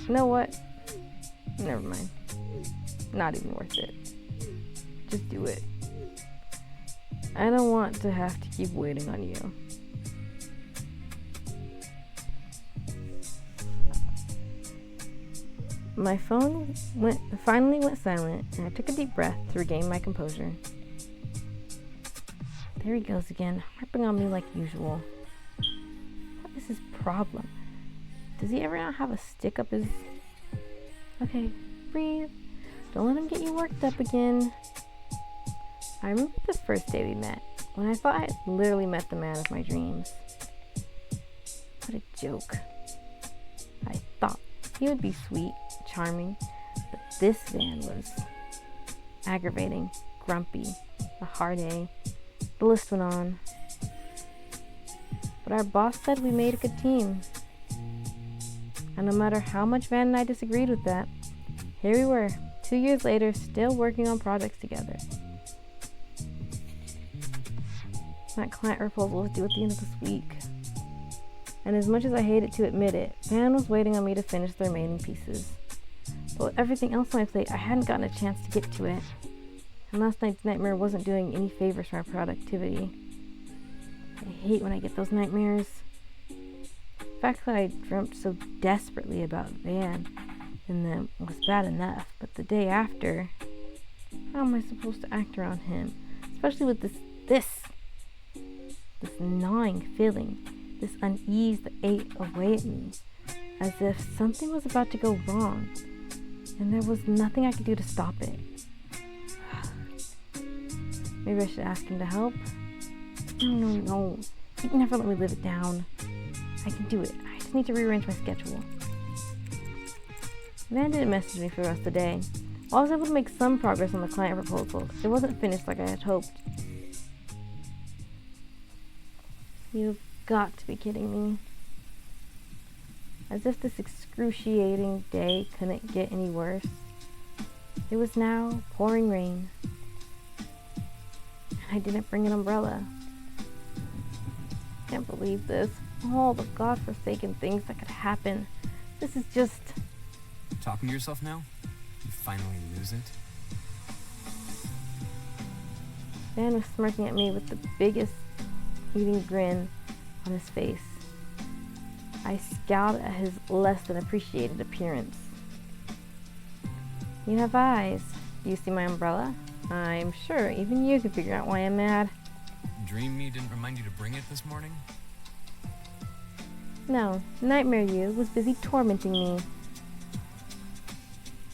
know what? Never mind. Not even worth it. Just do it. I don't want to have to keep waiting on you. My phone finally went silent, and I took a deep breath to regain my composure. There he goes again, harping on me like usual. What is his problem? Does he ever not have a stick up his... Okay, breathe. Don't let him get you worked up again. I remember the first day we met, when I thought I had literally met the man of my dreams. What a joke. I thought he would be sweet, charming, but this man was aggravating, grumpy, a hard A. The list went on. But our boss said we made a good team. And no matter how much Van and I disagreed with that, here we were, 2 years later, still working on projects together. That client proposal was due at the end of this week. And as much as I hated to admit it, Van was waiting on me to finish the remaining pieces. But with everything else on my plate, I hadn't gotten a chance to get to it. And last night's nightmare wasn't doing any favors for my productivity. I hate when I get those nightmares. The fact that I dreamt so desperately about Van and them was bad enough, but the day after, how am I supposed to act around him? Especially with this gnawing feeling, this unease that ate away at me, as if something was about to go wrong, and there was nothing I could do to stop it. Maybe I should ask him to help? No. He'd never let me live it down. I can do it. I just need to rearrange my schedule. Van didn't message me for the rest of the day. While I was able to make some progress on the client proposal, it wasn't finished like I had hoped. You've got to be kidding me. As if this excruciating day couldn't get any worse. It was now pouring rain. And I didn't bring an umbrella. I can't believe this. All the godforsaken things that could happen. This is just... Talking to yourself now? You finally lose it? Van was smirking at me with the biggest eating grin on his face. I scowled at his less than appreciated appearance. You have eyes. Do you see my umbrella? I'm sure even you can figure out why I'm mad. Dream Me didn't remind you to bring it this morning? No, Nightmare You was busy tormenting me.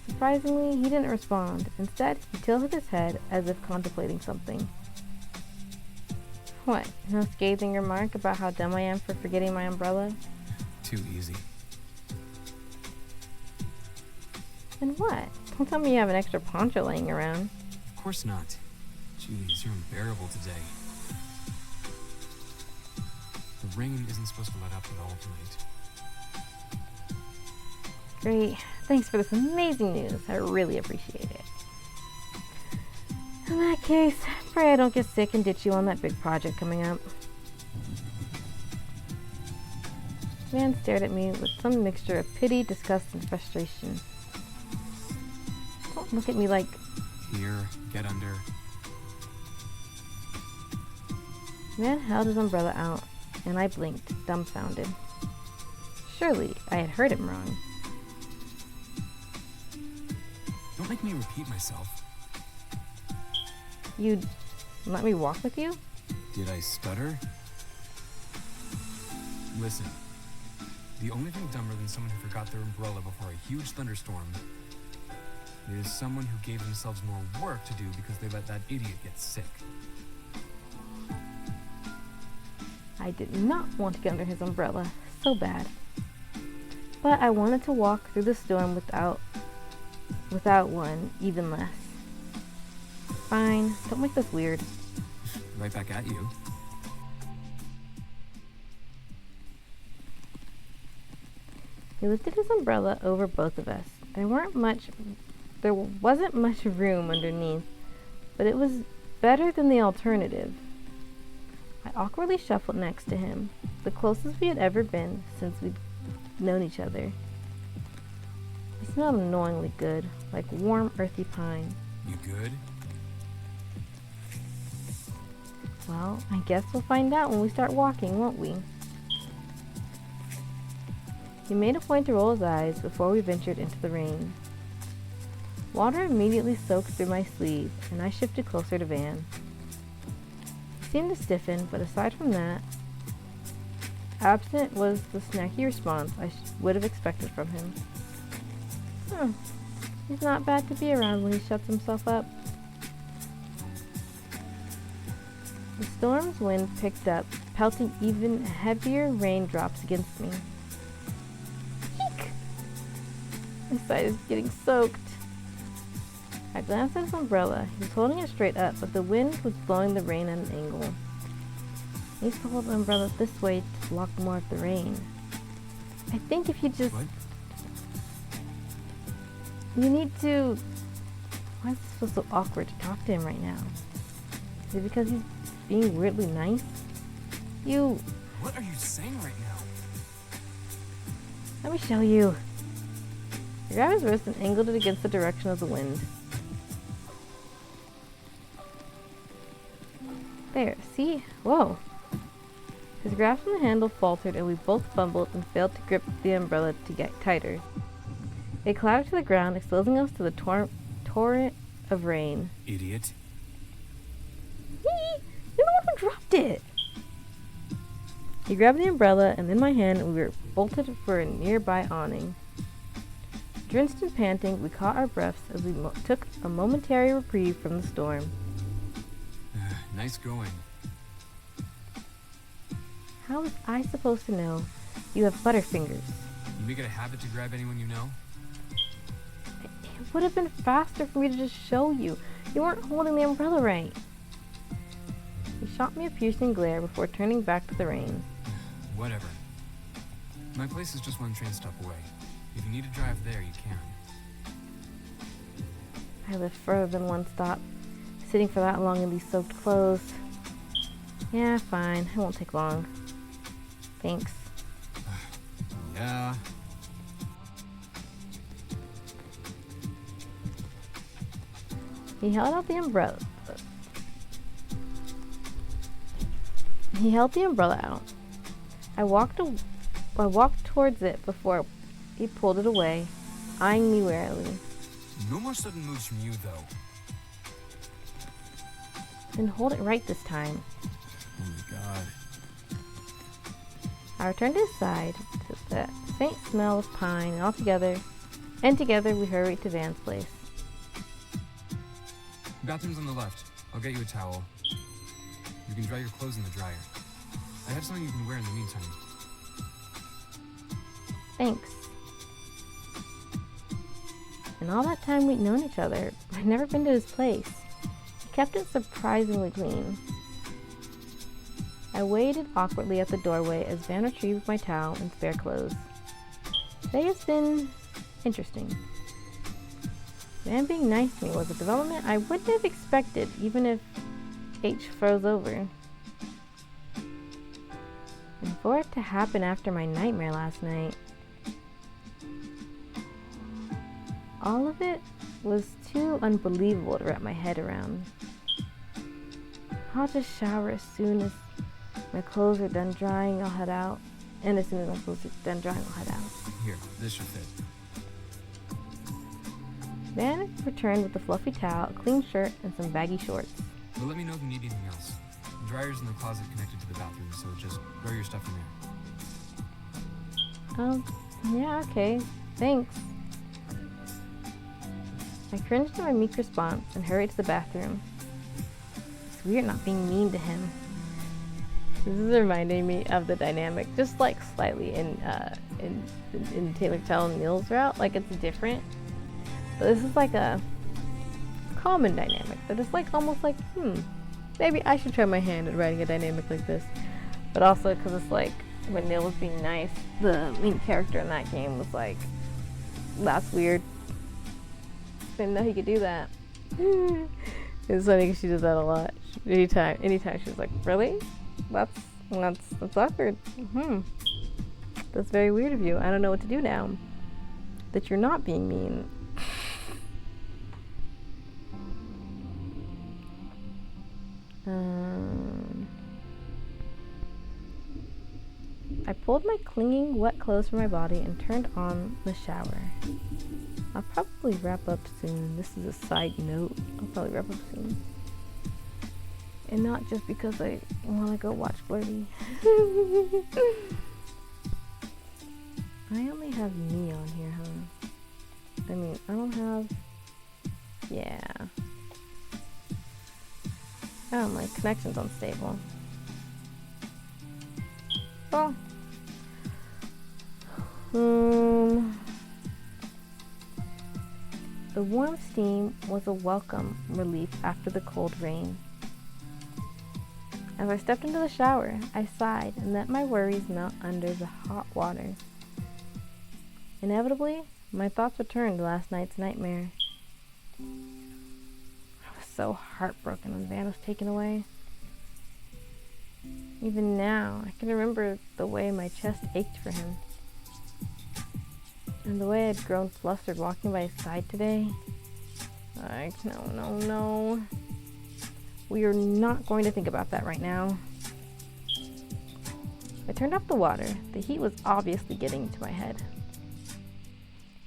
Surprisingly, he didn't respond. Instead, he tilted his head as if contemplating something. What, no scathing remark about how dumb I am for forgetting my umbrella? Too easy. Then what? Don't tell me you have an extra poncho laying around. Of course not. Jeez, you're unbearable today. The rain isn't supposed to let up at all tonight. Great. Thanks for this amazing news. I really appreciate it. In that case, pray I don't get sick and ditch you on that big project coming up. Van stared at me with some mixture of pity, disgust, and frustration. Don't look at me like... Here, get under. Van held his umbrella out, and I blinked, dumbfounded. Surely I had heard him wrong. Don't make me repeat myself. You'd let me walk with you? Did I stutter? Listen, the only thing dumber than someone who forgot their umbrella before a huge thunderstorm is someone who gave themselves more work to do because they let that idiot get sick. I did not want to get under his umbrella so bad. But I wanted to walk through the storm without one, even less. Fine, don't make this weird. Right back at you. He lifted his umbrella over both of us. There wasn't much room underneath, but it was better than the alternative. I awkwardly shuffled next to him, the closest we had ever been since we'd known each other. He smelled annoyingly good, like warm, earthy pine. You good? Well, I guess we'll find out when we start walking, won't we? He made a point to roll his eyes before we ventured into the rain. Water immediately soaked through my sleeve, and I shifted closer to Van. He seemed to stiffen, but aside from that, absent was the snacky response I would have expected from him. He's not bad to be around when he shuts himself up. The storm's wind picked up, pelting even heavier raindrops against me. Eek! My side is getting soaked. I glanced at his umbrella. He was holding it straight up, but the wind was blowing the rain at an angle. He needs to hold the umbrella this way to block more of the rain. I think if you just... What? You need to... Why is this so awkward to talk to him right now? Is it because he's being weirdly nice? What are you saying right now? Let me show you. I grabbed his wrist and angled it against the direction of the wind. There, see? Whoa. His grasp on the handle faltered and we both fumbled and failed to grip the umbrella to get tighter. It clattered to the ground, exposing us to the torrent of rain. Idiot. You're the one who dropped it! He grabbed the umbrella, and in my hand we were bolted for a nearby awning. Drenched and panting, we caught our breaths as we took a momentary reprieve from the storm. Nice going. How was I supposed to know you have butterfingers? You make it a habit to grab anyone you know? It would have been faster for me to just show you. You weren't holding the umbrella right. He shot me a piercing glare before turning back to the rain. Whatever. My place is just one train stop away. If you need to drive there, you can. I lived further than one stop. Sitting for that long in these soaked clothes. Yeah, fine. It won't take long. Thanks. Yeah. He held out the umbrella. He held the umbrella out. I walked towards it before he pulled it away, eyeing me warily. No more sudden moves from you, though. Then hold it right this time. Oh my god. I returned to his side, to the faint smell of pine, and together we hurried to Van's place. Bathroom's on the left. I'll get you a towel. You can dry your clothes in the dryer. I have something you can wear in the meantime. Thanks. In all that time we'd known each other, I'd never been to his place. He kept it surprisingly clean. I waited awkwardly at the doorway as Van retrieved my towel and spare clothes. Today has been interesting. Van being nice to me was a development I wouldn't have expected, even if H froze over. And for it to happen after my nightmare last night, all of it was too unbelievable to wrap my head around. I'll just shower as soon as my clothes are done drying, I'll head out. And as soon as my clothes are done drying, I'll head out. Here, this should fit. Van returned with a fluffy towel, a clean shirt, and some baggy shorts. But let me know if you need anything else. The dryer's in the closet connected to the bathroom, so just throw your stuff in there. Oh, yeah, okay. Thanks. I cringed at my meek response and hurried to the bathroom. It's weird not being mean to him. This is reminding me of the dynamic, just like slightly in Taylor Tell and Neil's route. Like it's different, but this is like a common dynamic. That is like almost like, maybe I should try my hand at writing a dynamic like this. But also because it's like when Neil was being nice, the main character in that game was like, "That's weird." Didn't know he could do that. It's funny because she does that a lot. Anytime she's like, "Really? That's awkward. That's very weird of you. I don't know what to do now that you're not being mean." I pulled my clinging wet clothes from my body and turned on the shower. I'll probably wrap up soon. This is a side note. I'll probably wrap up soon. And not just because I want to go watch Flirty. I only have me on here, huh? I mean, I don't have... Yeah. Oh, my connection's unstable. Well. The warm steam was a welcome relief after the cold rain. As I stepped into the shower, I sighed and let my worries melt under the hot water. Inevitably, my thoughts returned to last night's nightmare. I was so heartbroken when Van was taken away. Even now, I can remember the way my chest ached for him. And the way I'd grown flustered walking by his side today. No. We are not going to think about that right now. I turned off the water. The heat was obviously getting to my head.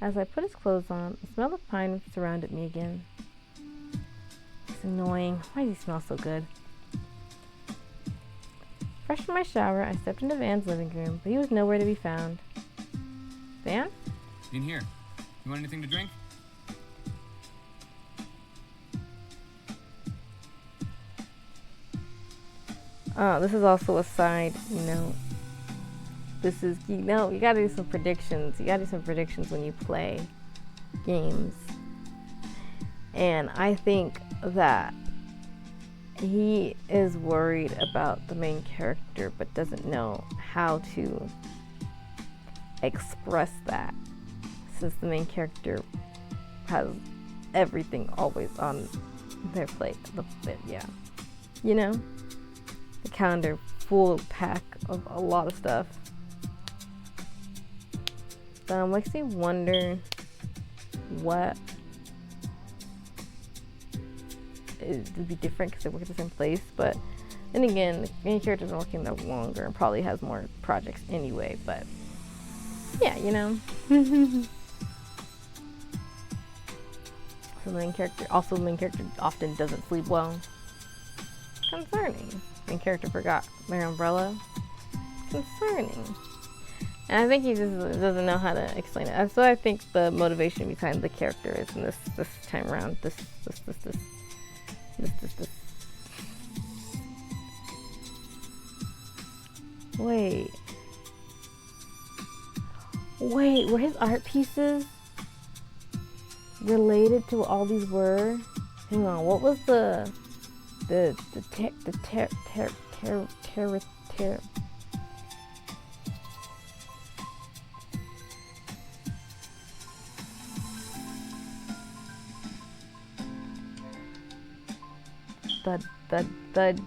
As I put his clothes on, the smell of pine surrounded me again. It's annoying. Why does he smell so good? Fresh from my shower, I stepped into Van's living room, but he was nowhere to be found. Van? In here. You want anything to drink? This is also a side note. You gotta do some predictions. You gotta do some predictions when you play games. And I think that he is worried about the main character, but doesn't know how to express that, since the main character has everything always on their plate. You know? The calendar full pack of a lot of stuff. Makes me wonder what it would be different because they work at the same place, but then again, the main character's been working there longer and probably has more projects anyway, but yeah, you know. So the main character often doesn't sleep well. Concerning. Main character forgot their umbrella. Concerning. And I think he just doesn't know how to explain it. And so I think the motivation behind the character is in this time around. This. Wait, were his art pieces related to what all these were? Hang on, what was the the ter ter ter ter ter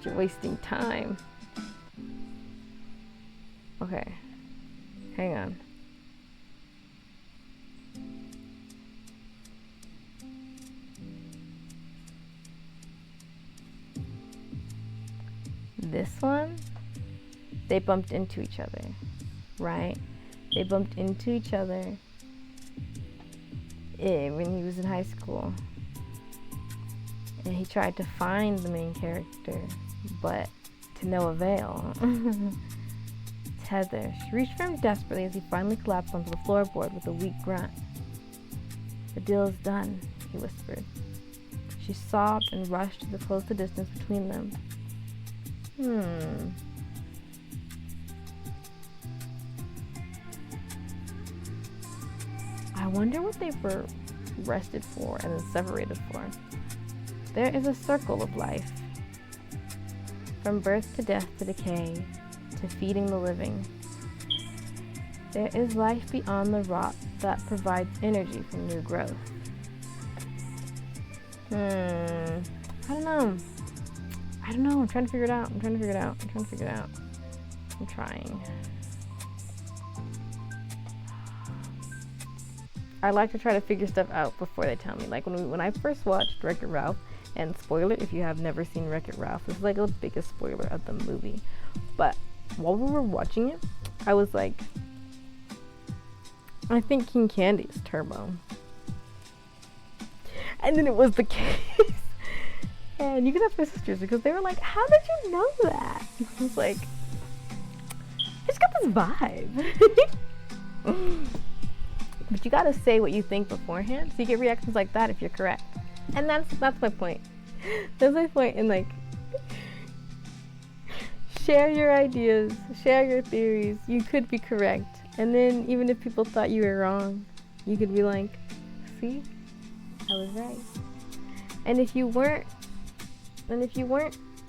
you're wasting time. Okay, hang on. This one, they bumped into each other, right? They bumped into each other when he was in high school. And he tried to find the main character, but to no avail. Tether. She reached for him desperately as he finally collapsed onto the floorboard with a weak grunt. "The deal is done," he whispered. She sobbed and rushed to close the distance between them. I wonder what they were arrested for and then separated for. There is a circle of life. From birth to death to decay, to feeding the living. There is life beyond the rot that provides energy for new growth. I don't know. I'm trying to figure it out. I'm trying. I like to try to figure stuff out before they tell me. Like when I first watched Wreck-It Ralph, and spoiler if you have never seen Wreck-It Ralph, this is like the biggest spoiler of the movie. But while we were watching it, I was like, I think King Candy is Turbo. And then it was the case. And you can ask my sisters because they were like, how did you know that? I was like, I just got this vibe. But you gotta say what you think beforehand, so you get reactions like that if you're correct. And that's my point. That's my point in like, share your ideas, share your theories. You could be correct. And then even if people thought you were wrong, you could be like, see, I was right. And if you weren't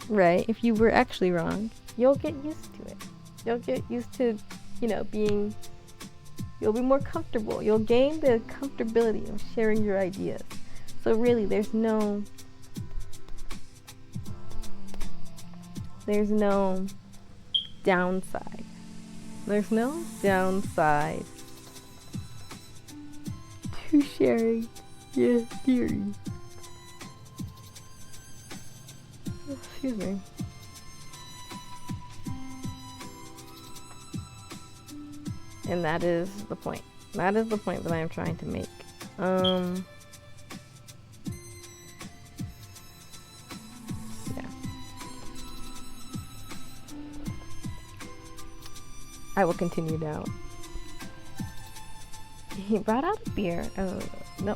right, if you were actually wrong, you'll get used to it. You'll get used to, you'll be more comfortable. You'll gain the comfortability of sharing your ideas. So really, there's no downside. There's no downside to sharing your theory. Excuse me. And that is the point. That is the point that I am trying to make. Yeah. I will continue now. He brought out a beer.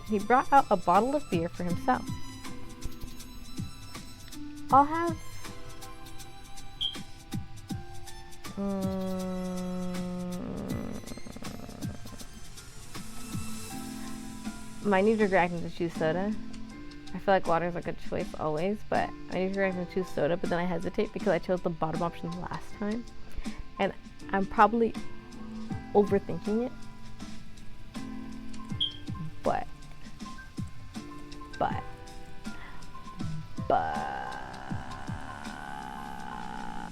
He brought out a bottle of beer for himself. I'll have my knee-jerk reaction is to choose soda. I feel like water is a good choice always, but my knee-jerk reaction is to choose soda, but then I hesitate because I chose the bottom option last time. And I'm probably overthinking it. But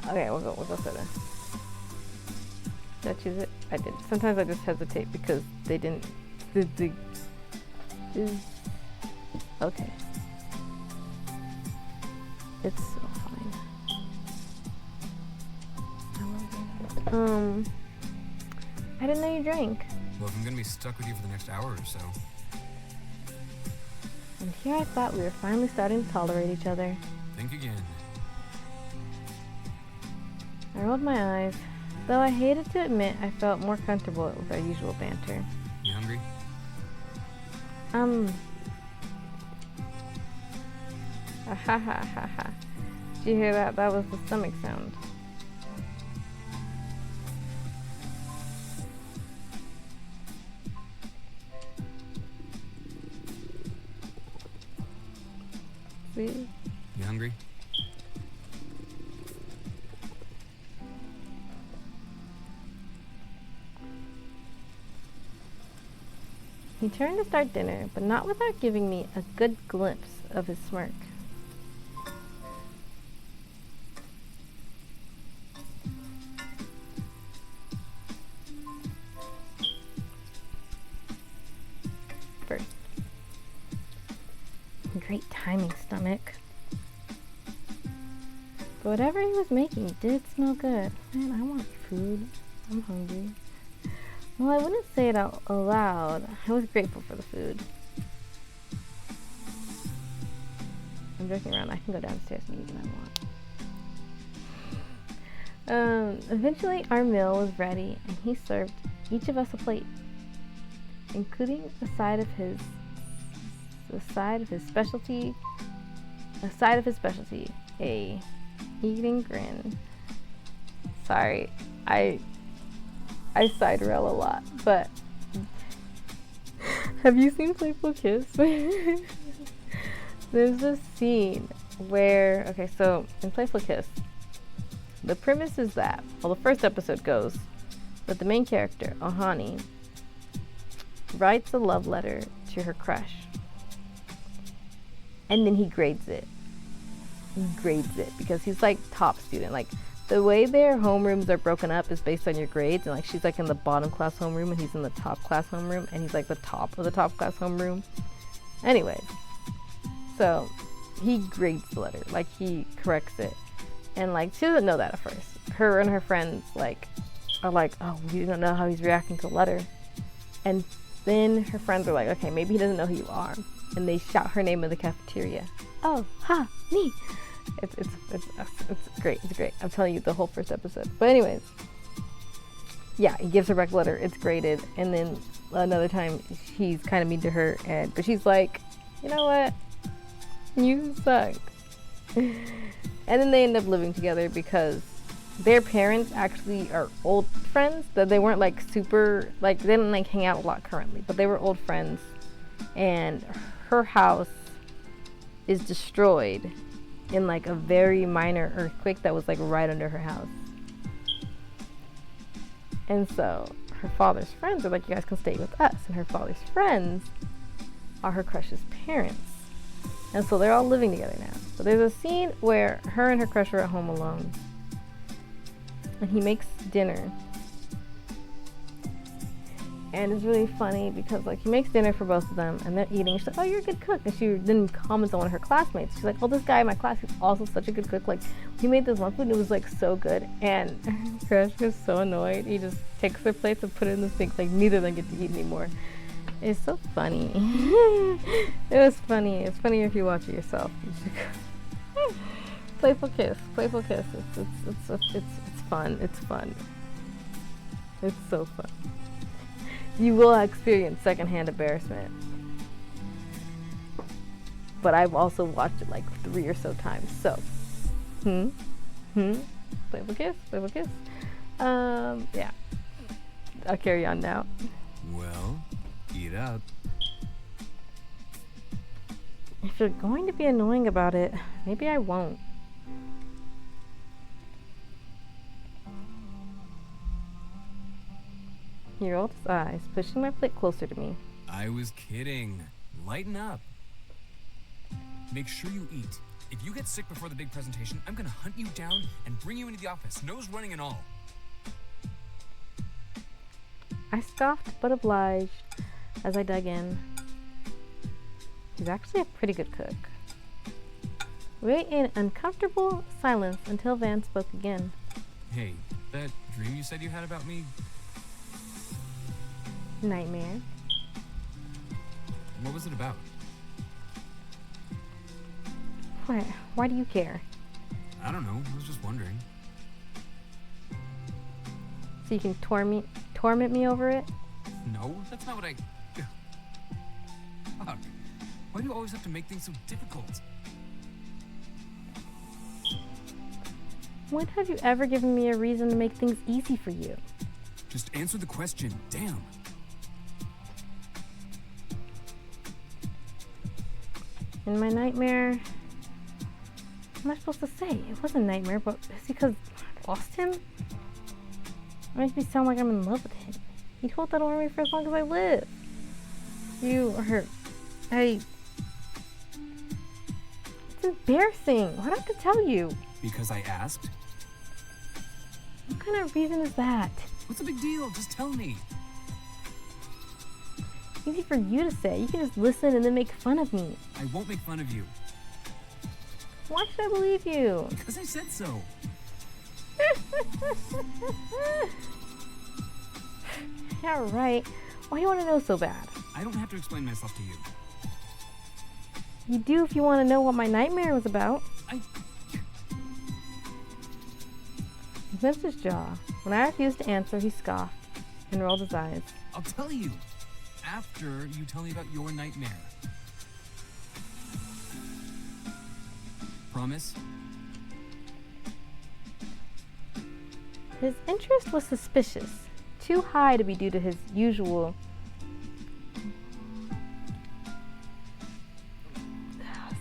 okay, we'll go soda. Did I choose it? I did. Sometimes I just hesitate because they didn't. Okay. It's so fine. I didn't know you drank. Well, if I'm gonna be stuck with you for the next hour or so. And here I thought we were finally starting to tolerate each other. Think again. I rolled my eyes. Though I hated to admit, I felt more comfortable with our usual banter. You hungry? Ha ha ha ha. Did you hear that? That was the stomach sound. See? You hungry? He turned to start dinner, but not without giving me a good glimpse of his smirk. First, great timing, stomach. But whatever he was making did smell good. Man, I want food. I'm hungry. Well, I wouldn't say it out loud. I was grateful for the food. I'm joking around. I can go downstairs and eat what I want. Eventually, our meal was ready, and he served each of us a plate, including a side of his specialty, a eating grin. Sorry, I side rail a lot, but have you seen Playful Kiss? There's this scene where, okay, so in Playful Kiss, the premise is that, well, the first episode goes that the main character, Ohani, writes a love letter to her crush, and then he grades it. Because he's like top student. Like, the way their homerooms are broken up is based on your grades, and like she's like in the bottom class homeroom and he's in the top class homeroom, and he's like the top of the top class homeroom. Anyways, so he grades the letter, like he corrects it, and like she doesn't know that at first. Her and her friends like are like, oh, we don't know how he's reacting to the letter, and then her friends are like, okay, maybe he doesn't know who you are, and they shout her name in the cafeteria. Oh, ha, me. It's great. It's great. I'm telling you the whole first episode. But anyways, yeah, he gives her back a letter. It's graded. And then another time he's kind of mean to her, but she's like, you know what? You suck. And then they end up living together because their parents actually are old friends. That they weren't like super, like they didn't like hang out a lot currently, but they were old friends. And her house is destroyed in like a very minor earthquake that was like right under her house. And so her father's friends are like, you guys can stay with us. And her father's friends are her crush's parents. And so they're all living together now. So there's a scene where her and her crush are at home alone. And he makes dinner. And it's really funny because like he makes dinner for both of them and they're eating. She's like, oh, you're a good cook. And she then comments on one of her classmates. She's like, oh, this guy in my class is also such a good cook. Like, he made this one food and it was like so good. And Crush gets so annoyed. He just takes their plates and put it in the sink. Like, neither of them get to eat anymore. It's so funny. It was funny. It's funny if you watch it yourself. Playful Kiss. Playful Kiss. It's fun. It's fun. It's so fun. You will experience secondhand embarrassment. But I've also watched it like 3 or so times. So, Playful Kiss, Playful Kiss. Yeah. I'll carry on now. Well, eat up. If you're going to be annoying about it, maybe I won't. He rolled his eyes, pushing my plate closer to me. I was kidding. Lighten up. Make sure you eat. If you get sick before the big presentation, I'm gonna hunt you down and bring you into the office, nose running and all. I scoffed but obliged as I dug in. He's actually a pretty good cook. We ate in uncomfortable silence until Van spoke again. Hey, that dream you said you had about me, Nightmare. what was it about? Why do you care? I don't know, I was just wondering. So you can torment me over it? No, that's not what I... Fuck. Why do you always have to make things so difficult? When have you ever given me a reason to make things easy for you? Just answer the question, damn. In my nightmare... What am I supposed to say? It wasn't a nightmare, but it's because I lost him? It makes me sound like I'm in love with him. He'd hold that over me for as long as I live. You are... It's embarrassing. Why do I have to tell you? Because I asked? What kind of reason is that? What's the big deal? Just tell me. Easy for you to say. You can just listen and then make fun of me. I won't make fun of you. Why should I believe you? Because I said so. Yeah, right. Why do you want to know so bad? I don't have to explain myself to you. You do if you want to know what my nightmare was about. He clenched his jaw. When I refused to answer, he scoffed and rolled his eyes. I'll tell you. After you tell me about your nightmare. Promise? His interest was suspicious, too high to be due to his usual...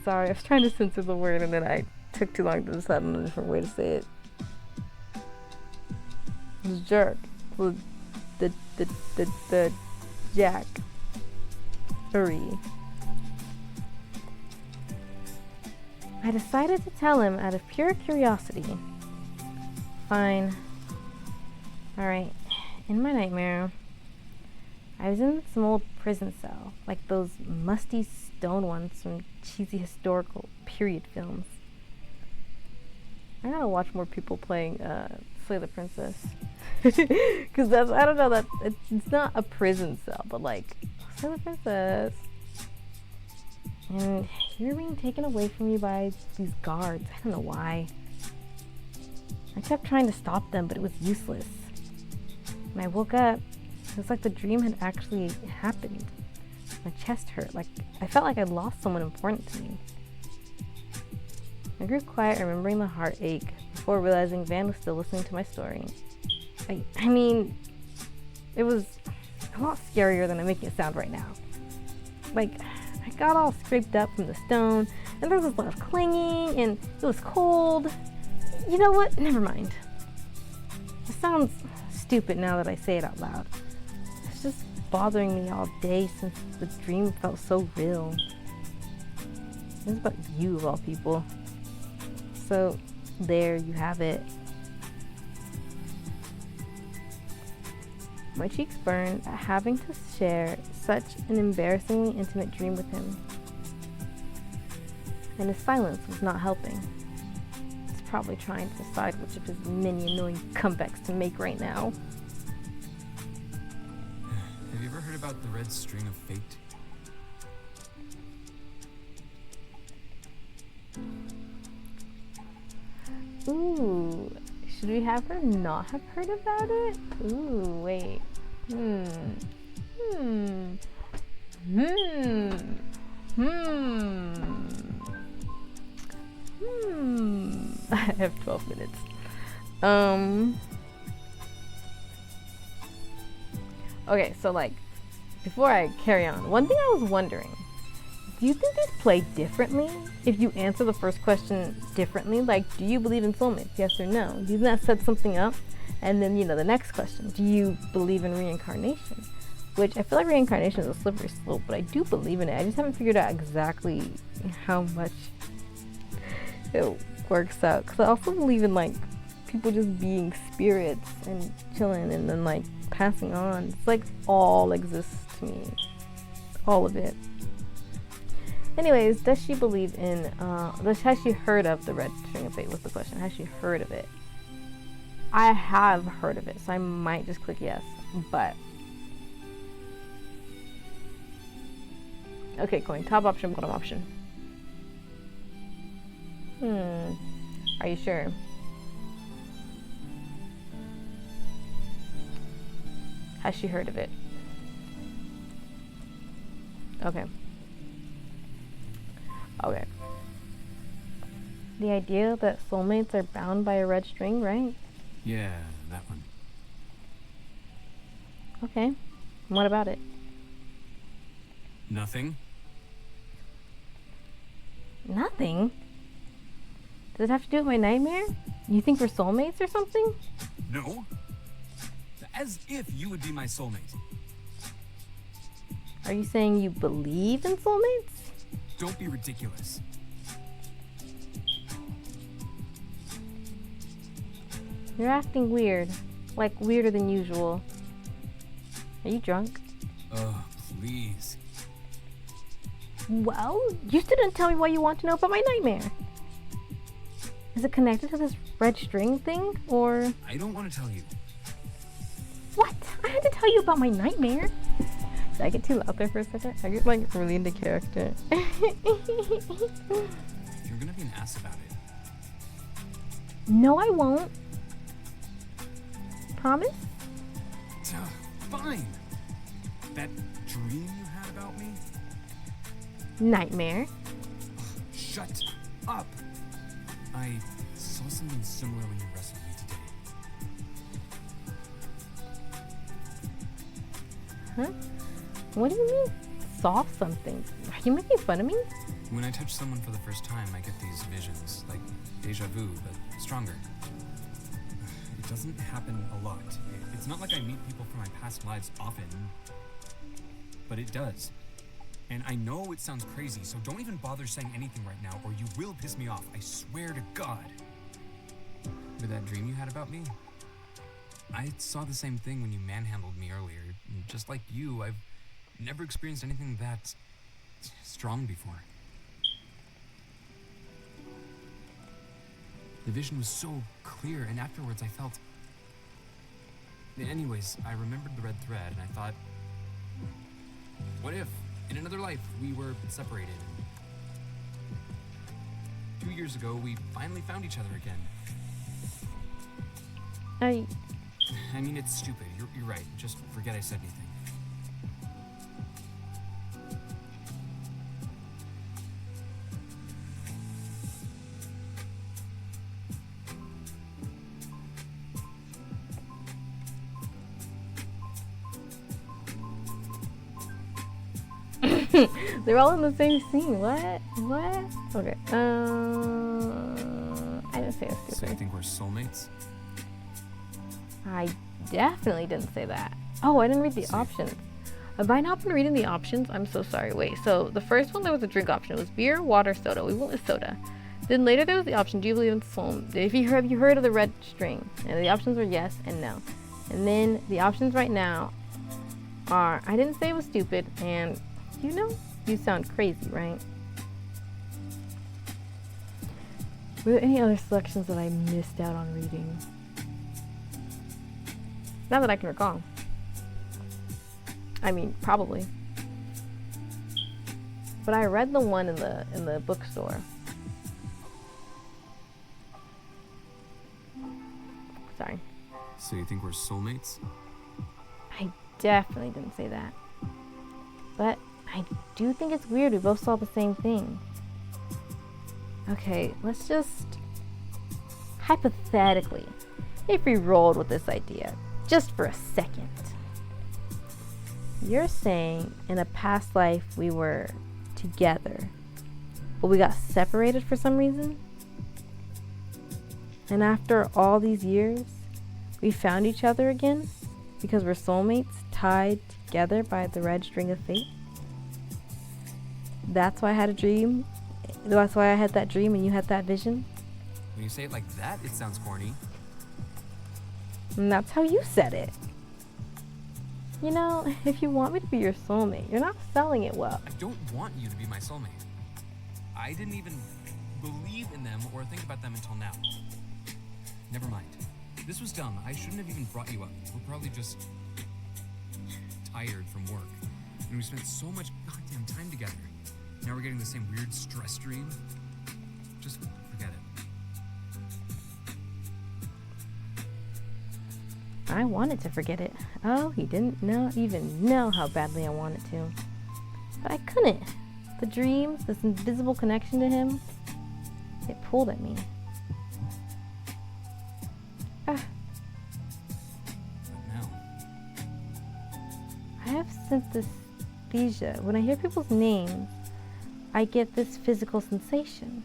Sorry, I was trying to censor the word and then I took too long to decide on a different way to say it. His jerk. The jack. I decided to tell him out of pure curiosity. Fine. Alright. In my nightmare, I was in some old prison cell, like those musty stone ones from cheesy historical period films. I gotta watch more people playing Slay the Princess. Because that's, I don't know, that it's not a prison cell, but like, Slay the Princess. And you're being taken away from you by these guards. I don't know why. I kept trying to stop them, but it was useless. When I woke up, it was like the dream had actually happened. My chest hurt, like I felt like I'd lost someone important to me. I grew quiet, remembering the heartache, before realizing Van was still listening to my story. I mean, it was a lot scarier than I'm making it sound right now. Like, I got all scraped up from the stone, and there was a lot of clanging, and it was cold. You know what? Never mind. It sounds stupid now that I say it out loud. It's just bothering me all day since the dream felt so real. It was about you, of all people. So, there you have it. My cheeks burned at having to share such an embarrassingly intimate dream with him. And his silence was not helping. He's probably trying to decide which of his many annoying comebacks to make right now. Have you ever heard about the red string of fate? Ooh, should we have her not have heard about it? Ooh, wait. I have 12 minutes. Okay, so like, before I carry on, one thing I was wondering, do you think these play differently if you answer the first question differently? Like, do you believe in soulmates? Yes or no? Do you think that sets something up? And then, the next question, do you believe in reincarnation? Which I feel like reincarnation is a slippery slope, but I do believe in it. I just haven't figured out exactly how much it works out. Because I also believe in like people just being spirits and chilling and then like passing on. It's like all exists to me. All of it. Anyways, does she believe in, has she heard of the red string of fate was the question. Has she heard of it? I have heard of it, so I might just click yes, but. Okay, going top option, bottom option. Are you sure? Has she heard of it? Okay. Okay. The idea that soulmates are bound by a red string, right? Yeah, that one. Okay. What about it? Nothing. Nothing? Does it have to do with my nightmare? You think we're soulmates or something? No. As if you would be my soulmate. Are you saying you believe in soulmates? Don't be ridiculous. You're acting weird. Like weirder than usual. Are you drunk? Oh, please. Well, you still didn't tell me why you want to know about my nightmare. Is it connected to this red string thing, or... I don't want to tell you. What? I had to tell you about my nightmare? Did I get too loud there for a second? I get like really into character. You're gonna be an ass about it. No, I won't. Promise? Fine. That dream you had about me? Nightmare. Shut up. I saw something similar when you wrestled me today. Huh? What do you mean, saw something? Are you making fun of me? When I touch someone for the first time, I get these visions, like deja vu, but stronger. It doesn't happen a lot. It's not like I meet people from my past lives often, but it does. And I know it sounds crazy, so don't even bother saying anything right now, or you will piss me off. I swear to God. With that dream you had about me, I saw the same thing when you manhandled me earlier. And just like you, I've never experienced anything that strong before. The vision was so clear, and afterwards I felt... Anyways, I remembered the red thread, and I thought, what if, in another life, we were separated? 2 years ago, we finally found each other again. I mean, it's stupid. You're right. Just forget I said anything. They're all in the same scene. What? Okay. I didn't say it was stupid. So you think we're soulmates? I definitely didn't say that. Oh, I didn't read the options. Have I not been reading the options? I'm so sorry. Wait, so the first one, there was a drink option. It was beer, water, soda. We went with soda. Then later there was the option, do you believe in soul? Have you heard of the red string? And the options were yes and no. And then the options right now are, I didn't say it was stupid, and you know, you sound crazy, right? Were there any other selections that I missed out on reading? Not that I can recall. I mean, probably. But I read the one in the bookstore. Sorry. So you think we're soulmates? I definitely didn't say that. But I do think it's weird we both saw the same thing. Okay, let's just... hypothetically, if we rolled with this idea, just for a second. You're saying in a past life we were together, but we got separated for some reason? And after all these years, we found each other again because we're soulmates tied together by the red string of fate? That's why I had a dream? That's why I had that dream and you had that vision? When you say it like that, it sounds corny. And that's how you said it. You know, if you want me to be your soulmate, you're not selling it well. I don't want you to be my soulmate. I didn't even believe in them or think about them until now. Never mind. This was dumb. I shouldn't have even brought you up. We're probably just tired from work. And we spent so much goddamn time together. Now we're getting the same weird stress dream. Just forget it. I wanted to forget it. Oh, he didn't even know how badly I wanted to. But I couldn't. The dreams, this invisible connection to him, it pulled at me. What now? I have synesthesia. When I hear people's names, I get this physical sensation.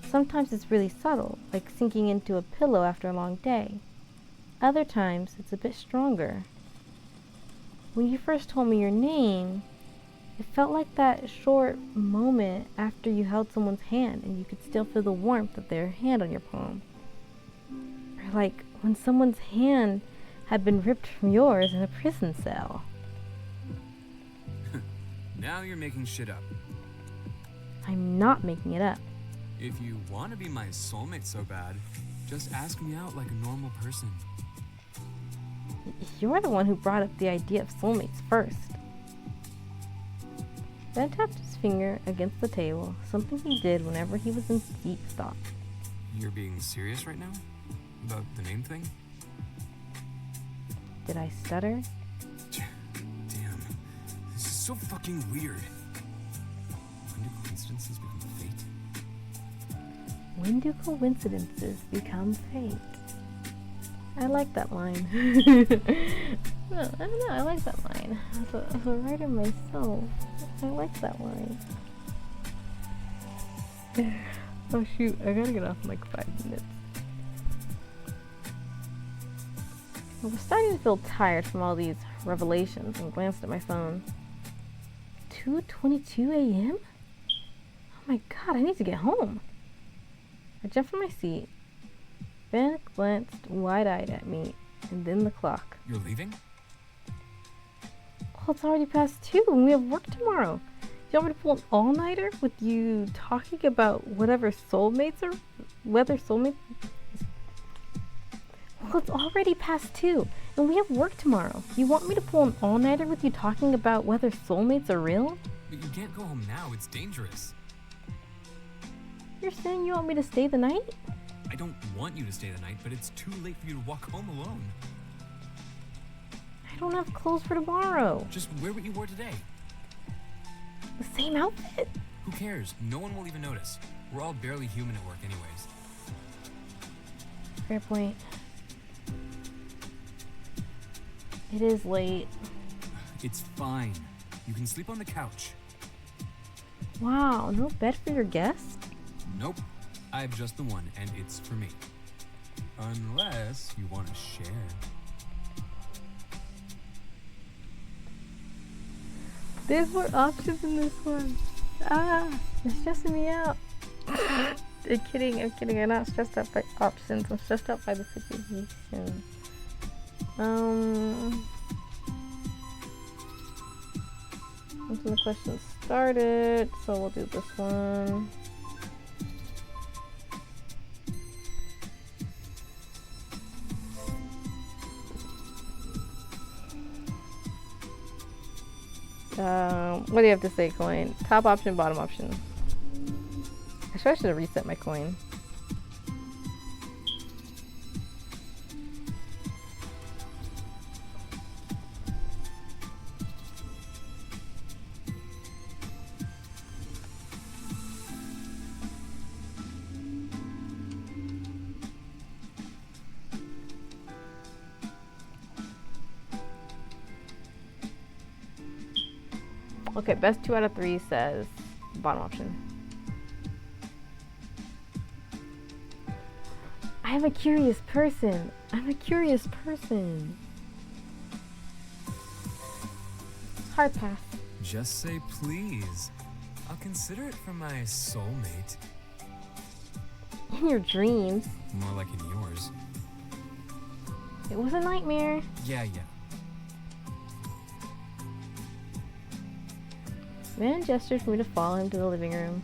Sometimes it's really subtle, like sinking into a pillow after a long day. Other times, it's a bit stronger. When you first told me your name, it felt like that short moment after you held someone's hand and you could still feel the warmth of their hand on your palm. Or like when someone's hand had been ripped from yours in a prison cell. Now you're making shit up. I'm not making it up. If you want to be my soulmate so bad, just ask me out like a normal person. You're the one who brought up the idea of soulmates first. Ben tapped his finger against the table, something he did whenever he was in deep thought. You're being serious right now? About the name thing? Did I stutter? Damn. This is so fucking weird. When do coincidences become fate? When do coincidences become fate? I like that line. No, I don't know, I like that line. As a writer myself, I like that line. Oh shoot, I gotta get off in like 5 minutes. I was starting to feel tired from all these revelations and glanced at my phone. 2:22 a.m.? Oh my god, I need to get home. I jumped from my seat. Ben glanced wide-eyed at me, and then the clock. You're leaving? Well, it's already past 2 and we have work tomorrow. Do you want me to pull an all-nighter with you talking about whether soulmates? Well, it's already past 2 and we have work tomorrow. You want me to pull an all-nighter with you talking about whether soulmates are real? But you can't go home now, it's dangerous. You're saying you want me to stay the night? I don't want you to stay the night, but it's too late for you to walk home alone. I don't have clothes for tomorrow. Just wear what you wore today. The same outfit? Who cares? No one will even notice. We're all barely human at work anyways. Fair point. It is late. It's fine. You can sleep on the couch. Wow, no bed for your guest? Nope. I have just the one, and it's for me. Unless you want to share. There's more options in this one. It's stressing me out. I'm kidding. I'm not stressed out by options. I'm stressed out by the situation. Once the question started, so we'll do this one. What do you have to say, coin? Top option, bottom option. Actually, I should have reset my coin. Okay, best 2 out of 3 says bottom option. I'm a curious person. Hard pass. Just say please. I'll consider it for my soulmate. In your dreams. More like in yours. It was a nightmare. Yeah. Man gestured for me to follow him to the living room.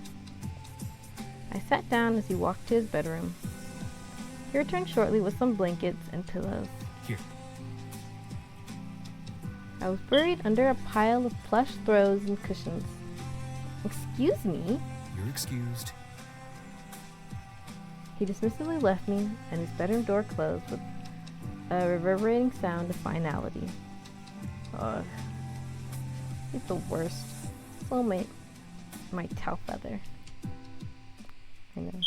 I sat down as he walked to his bedroom. He returned shortly with some blankets and pillows. Here. I was buried under a pile of plush throws and cushions. Excuse me? You're excused. He dismissively left me, and his bedroom door closed with a reverberating sound of finality. Ugh. He's the worst. Soulmate. My tail feather. I know.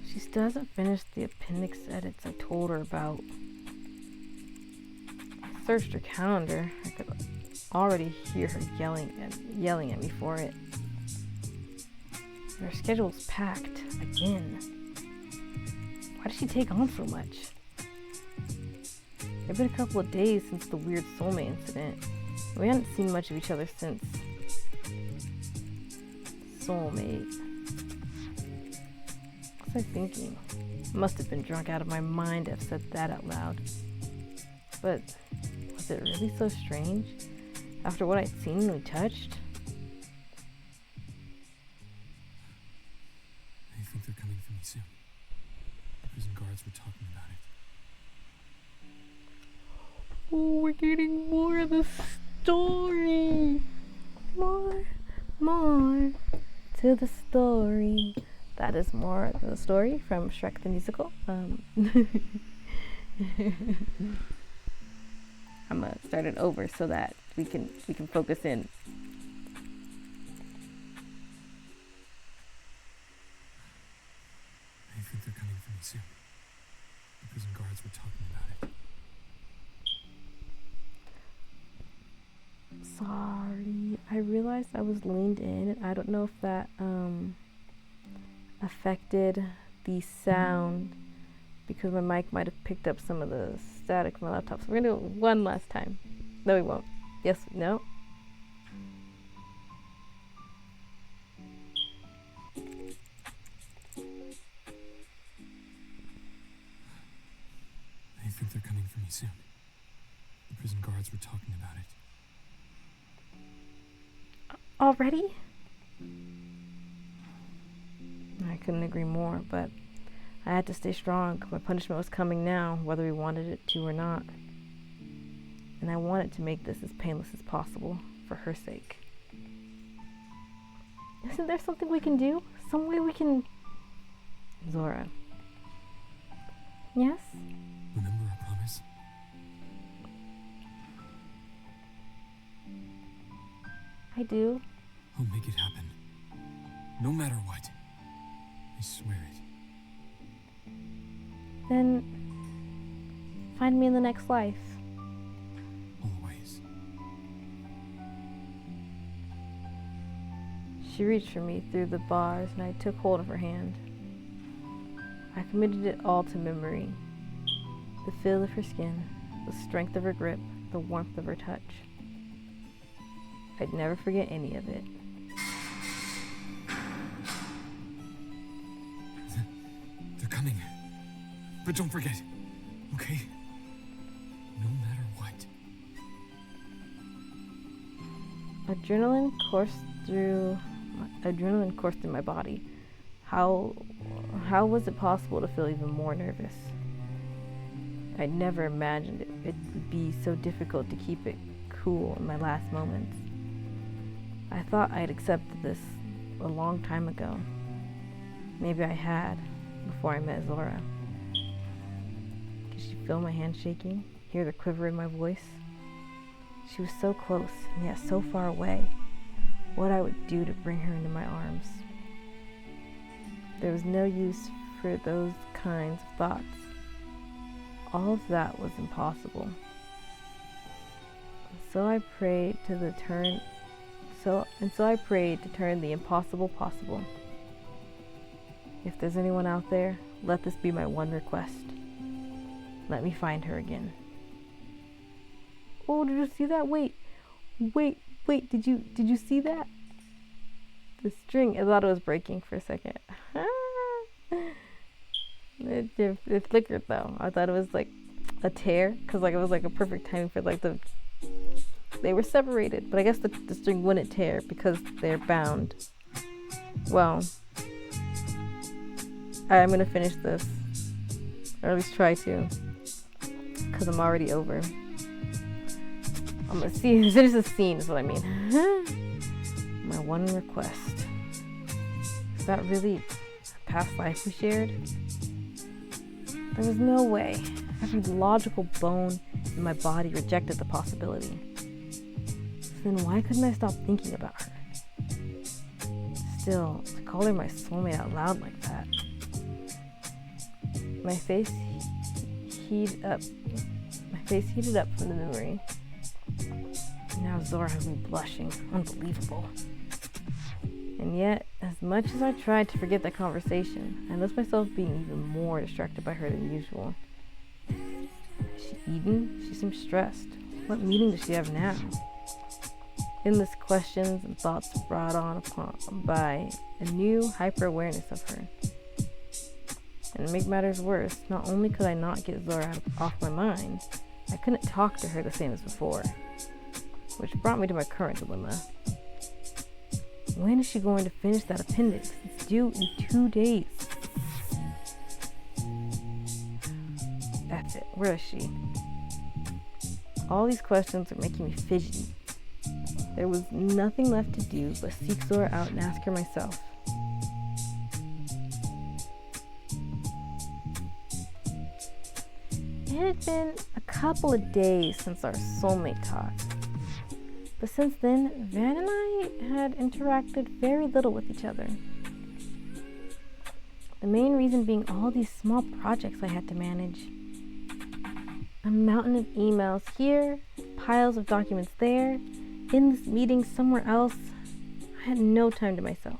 She still hasn't finished the appendix edits I told her about. I searched her calendar. I could already hear her yelling at me for it. Her schedule's packed again. Why did she take on so much? It's been a couple of days since the weird soulmate incident. We hadn't seen much of each other since. Soulmate. What was I thinking? I must have been drunk out of my mind to have said that out loud. But was it really so strange? After what I'd seen and we touched? I think they're coming for me soon. The prison guards were talking about it. Oh, we're getting more of the story. More to the story. That is more of the story from Shrek the Musical. I'm gonna start it over so that we can focus in. I think they're coming for me soon. The prison guards were talking about it. Sorry, I realized I was leaned in, and I don't know if that affected the sound because my mic might have picked up some of the static from my laptop. So we're gonna do it one last time. No, we won't. Yes, no. I think they're coming for me soon. The prison guards were talking about it. Already? I couldn't agree more, but I had to stay strong. My punishment was coming now, whether we wanted it to or not. And I wanted to make this as painless as possible, for her sake. Isn't there something we can do? Some way we can... Zora. Yes? Remember our promise? I do. I'll make it happen. No matter what. I swear it. Then find me in the next life. Always. She reached for me through the bars and I took hold of her hand. I committed it all to memory. The feel of her skin, the strength of her grip, the warmth of her touch. I'd never forget any of it. They're coming. But don't forget, okay? No matter what. Adrenaline coursed through my body. How was it possible to feel even more nervous? I'd never imagined it would be so difficult to keep it cool in my last moments. I thought I'd accepted this a long time ago. Maybe I had, before I met Zora. Could she feel my hand shaking? Hear the quiver in my voice? She was so close, and yet so far away. What I would do to bring her into my arms. There was no use for those kinds of thoughts. All of that was impossible. So I prayed to turn the impossible possible. If there's anyone out there, let this be my one request. Let me find her again. Oh, did you see that? Wait, did you see that? The string, I thought it was breaking for a second. It flickered though. I thought it was like a tear, because like it was like a perfect timing for like they were separated, but I guess the string wouldn't tear because they're bound. Well, I'm gonna finish this, or at least try to, because I'm already over. I'm gonna finish the scene is what I mean. My one request. Is that really a past life we shared? There was no way. Every logical bone in my body rejected the possibility. Then why couldn't I stop thinking about her? Still, to call her my soulmate out loud like that. My face heated up from the memory. Now Zora has me blushing. Unbelievable. And yet, As much as I tried to forget that conversation, I noticed myself being even more distracted by her than usual. Has she eaten? She seems stressed. What meeting does she have now? Endless questions and thoughts brought on by a new hyper-awareness of her. And to make matters worse, not only could I not get Zora off my mind, I couldn't talk to her the same as before. Which brought me to my current dilemma. When is she going to finish that appendix? It's due in 2 days. That's it. Where is she? All these questions are making me fidgety. There was nothing left to do but seek Zora out and ask her myself. It had been a couple of days since our soulmate talk. But since then, Van and I had interacted very little with each other. The main reason being all these small projects I had to manage. A mountain of emails here, piles of documents there, endless meetings somewhere else. I had no time to myself.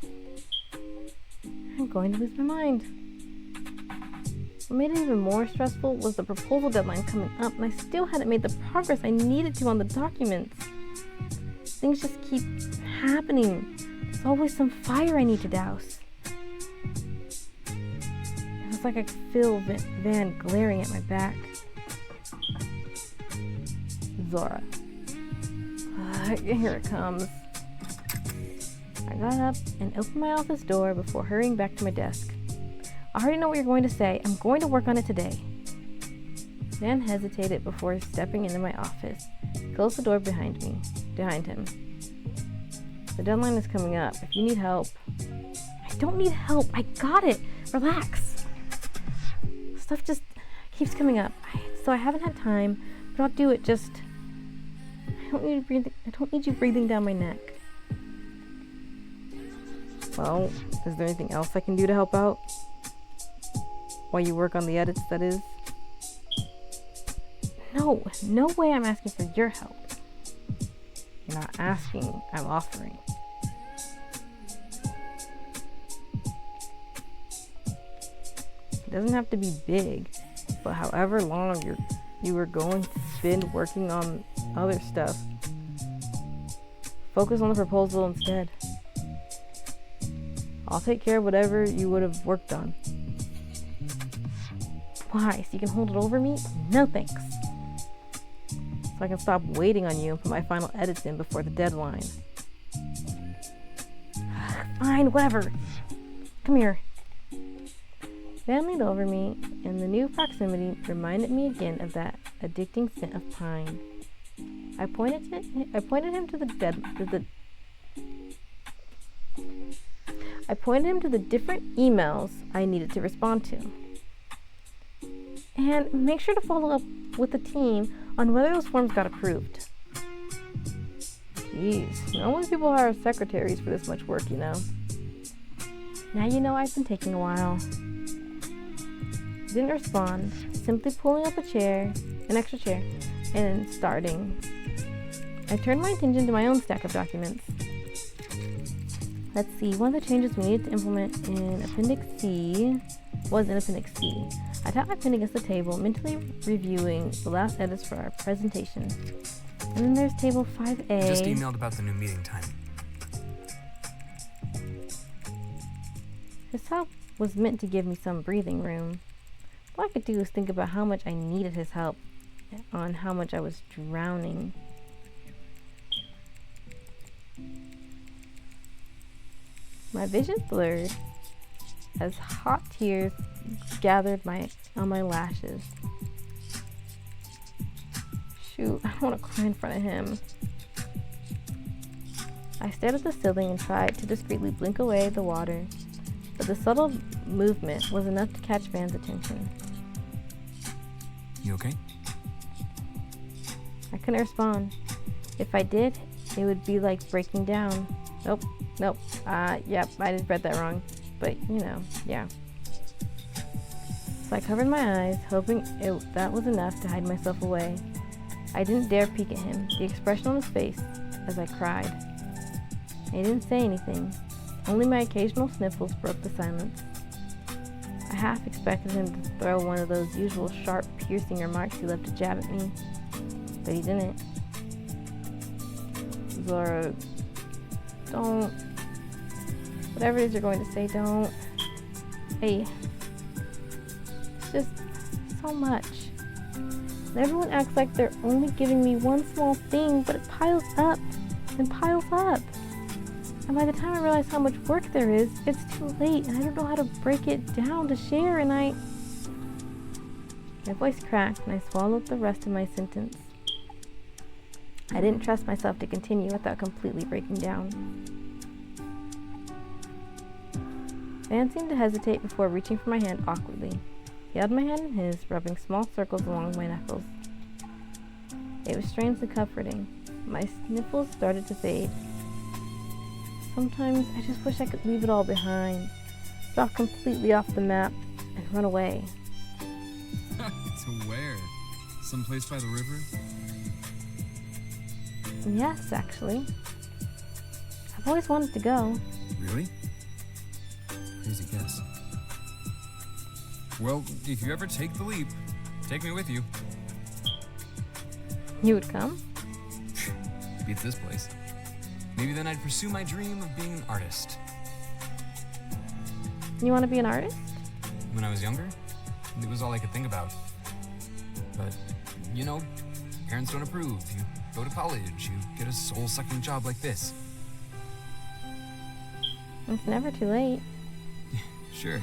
I'm going to lose my mind. What made it even more stressful was the proposal deadline coming up, and I still hadn't made the progress I needed to on the documents. Things just keep happening. There's always some fire I need to douse. It was like I could feel Van glaring at my back. Zora. Here it comes. I got up and opened my office door before hurrying back to my desk. I already know what you're going to say. I'm going to work on it today. Van hesitated before stepping into my office. Closed the door behind him. The deadline is coming up. If you need help. I don't need help. I got it. Relax. Stuff just keeps coming up. So I haven't had time, but I'll do it. Just I don't need you breathing down my neck. Well, is there anything else I can do to help out? While you work on the edits, that is? No way I'm asking for your help. You're not asking, I'm offering. It doesn't have to be big, but however long you were going to spend working on other stuff, focus on the proposal instead. I'll take care of whatever you would have worked on. Why? So you can hold it over me? No thanks. So I can stop waiting on you and put my final edits in before the deadline. Fine, whatever. Come here. Van leaned over me, and the new proximity reminded me again of that addicting scent of pine. I pointed him to the different emails I needed to respond to. And make sure to follow up with the team on whether those forms got approved. Jeez, not many people hire secretaries for this much work, you know. Now you know I've been taking a while. Didn't respond, simply pulling up an extra chair, and starting. I turned my attention to my own stack of documents. Let's see, one of the changes we needed to implement in Appendix C was in Appendix C. I tapped my pen against the table, mentally reviewing the last edits for our presentation. And then there's Table 5A. Just emailed about the new meeting time. His help was meant to give me some breathing room. All I could do was think about how much I needed his help, on how much I was drowning. My vision blurred as hot tears gathered on my lashes. Shoot, I don't want to cry in front of him. I stared at the ceiling and tried to discreetly blink away the water, but the subtle movement was enough to catch Van's attention. You okay? I couldn't respond. If I did, it would be like breaking down. Nope. Yep, I just read that wrong. But, yeah. So I covered my eyes, hoping that was enough to hide myself away. I didn't dare peek at him, the expression on his face as I cried. He didn't say anything. Only my occasional sniffles broke the silence. I half expected him to throw one of those usual sharp, piercing remarks he loved to jab at me, but he didn't. Zora, don't. Whatever it is you're going to say, don't. Hey. It's just so much. And everyone acts like they're only giving me one small thing, but it piles up and piles up. And by the time I realize how much work there is, it's too late, and I don't know how to break it down to share, and My voice cracked, and I swallowed the rest of my sentence. I didn't trust myself to continue without completely breaking down. Van seemed to hesitate before reaching for my hand awkwardly. He held my hand in his, rubbing small circles along my knuckles. It was strangely comforting. My sniffles started to fade. Sometimes I just wish I could leave it all behind, drop completely off the map, and run away. To where? Someplace by the river? Yes, actually. I've always wanted to go. Really? Crazy guess. Well, if you ever take the leap, take me with you. You would come? Beats this place. Maybe then I'd pursue my dream of being an artist. You want to be an artist? When I was younger, it was all I could think about. But, you know, parents don't approve. You go to college, you get a soul-sucking job like this. It's never too late. Sure.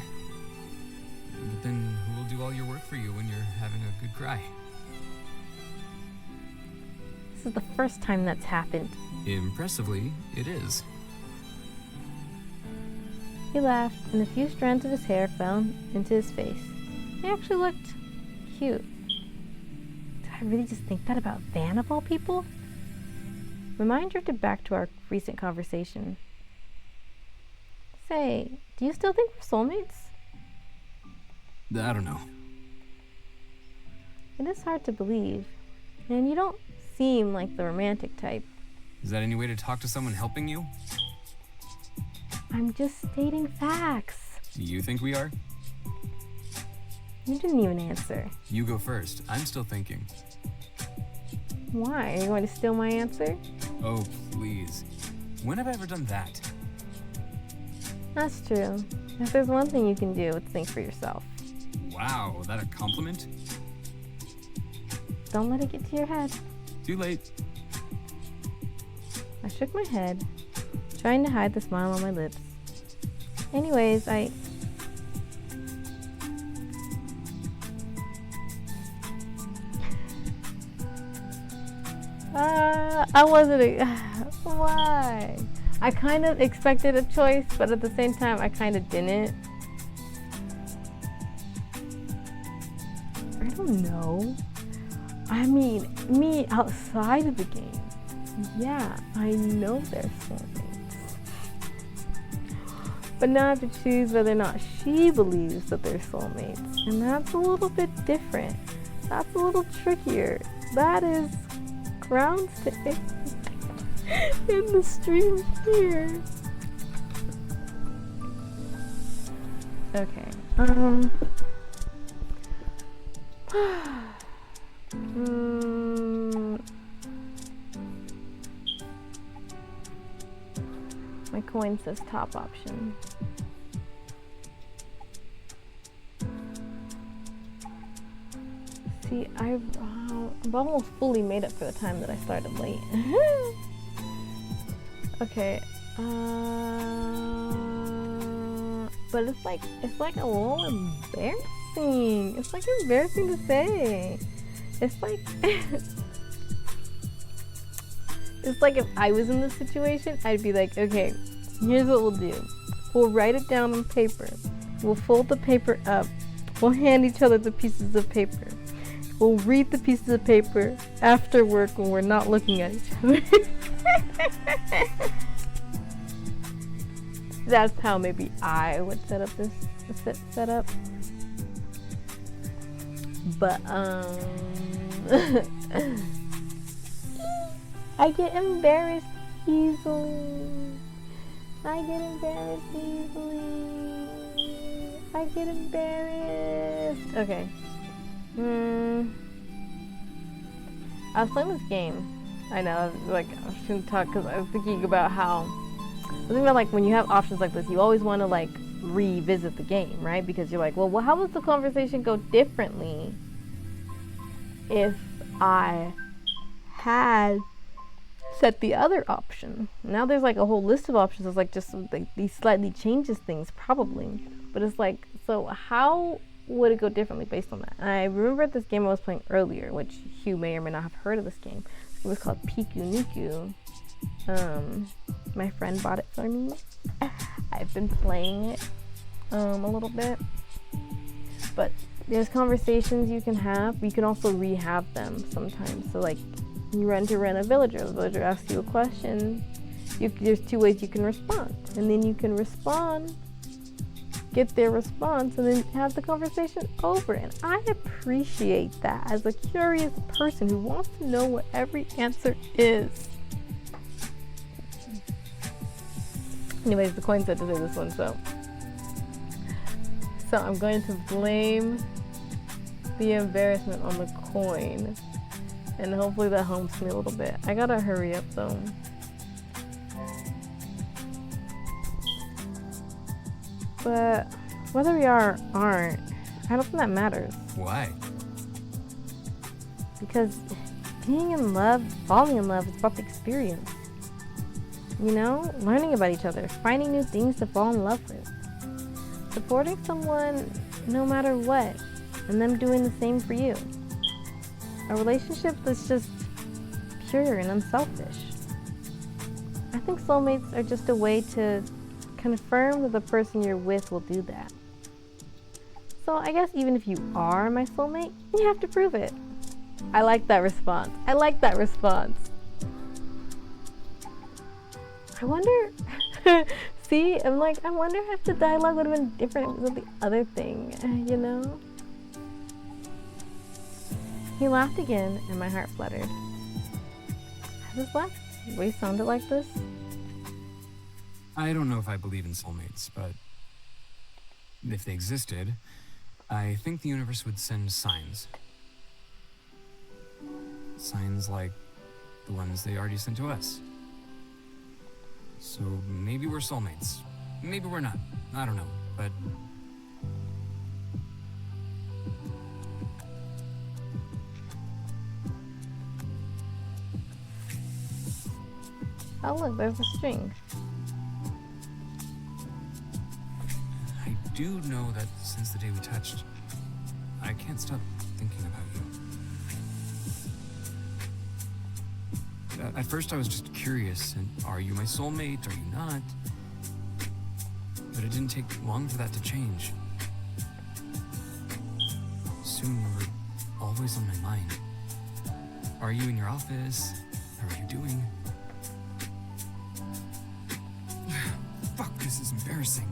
But then who will do all your work for you when you're having a good cry? This is the first time that's happened. Impressively, it is. He laughed, and a few strands of his hair fell into his face. He actually looked cute. Did I really just think that about Van of all people? My mind drifted back to our recent conversation. Say, do you still think we're soulmates? I don't know. It is hard to believe, and you don't seem like the romantic type. Is that any way to talk to someone helping you? I'm just stating facts. Do you think we are? You didn't even answer. You go first. I'm still thinking. Why? Are you going to steal my answer? Oh, please. When have I ever done that? That's true. If there's one thing you can do, it's think for yourself. Wow, that a compliment? Don't let it get to your head. Too late. I shook my head, trying to hide the smile on my lips. Anyways, I wasn't. Why? I kind of expected a choice, but at the same time, I kind of didn't. I don't know. I mean, me outside of the game. Yeah, I know they're soulmates. But now I have to choose whether or not she believes that they're soulmates. And that's a little bit different. That's a little trickier. That is grounds to in the stream here. Okay. My coin says top option. See, I'm almost fully made up for the time that I started late. Okay. But it's like a little embarrassing. It's like embarrassing to say. It's like it's like if I was in this situation, I'd be like, okay, here's what we'll do. We'll write it down on paper. We'll fold the paper up. We'll hand each other the pieces of paper. We'll read the pieces of paper after work when we're not looking at each other. That's how maybe I would set up this setup. But I get embarrassed easily. I get embarrassed easily. I get embarrassed. Okay. I was playing this game. I know, like, I shouldn't talk because I was thinking about how, I was thinking about, like, when you have options like this, you always want to, like, revisit the game, right? Because you're like, well, how would the conversation go differently if I had set the other option? Now there's, like, a whole list of options. It's, like, just, like, these slightly changes things, probably. But it's, like, so how would it go differently based on that? And I remember this game I was playing earlier, which Hugh may or may not have heard of this game. It was called Piku Niku. My friend bought it for me. I've been playing it a little bit. But there's conversations you can have. You can also re-have them sometimes. So like you run a villager. The villager asks you a question. There's two ways you can respond. And then you can respond, get their response, and then have the conversation over. And I appreciate that as a curious person who wants to know what every answer is. Anyways, the coin said to say this one, so I'm going to blame the embarrassment on the coin, and hopefully that helps me a little bit. I gotta hurry up though. But whether we are or aren't, I don't think that matters. Why? Because being in love, falling in love is about the experience. You know, learning about each other, finding new things to fall in love with. Supporting someone no matter what, and them doing the same for you. A relationship that's just pure and unselfish. I think soulmates are just a way to confirm that the person you're with will do that. So I guess even if you are my soulmate, you have to prove it. I like that response. I like that response. I wonder, see, I'm like, I wonder if the dialogue would have been different with the other thing, you know? He laughed again and my heart fluttered. Has his laugh voice sounded like this? I don't know if I believe in soulmates, but if they existed, I think the universe would send signs. Signs like the ones they already sent to us. So maybe we're soulmates. Maybe we're not. I don't know, but... Oh look, there's a string. I do know that since the day we touched, I can't stop thinking about you. At first I was just curious, and are you my soulmate, are you not? But it didn't take long for that to change. Soon you were always on my mind. Are you in your office? How are you doing? Fuck, this is embarrassing.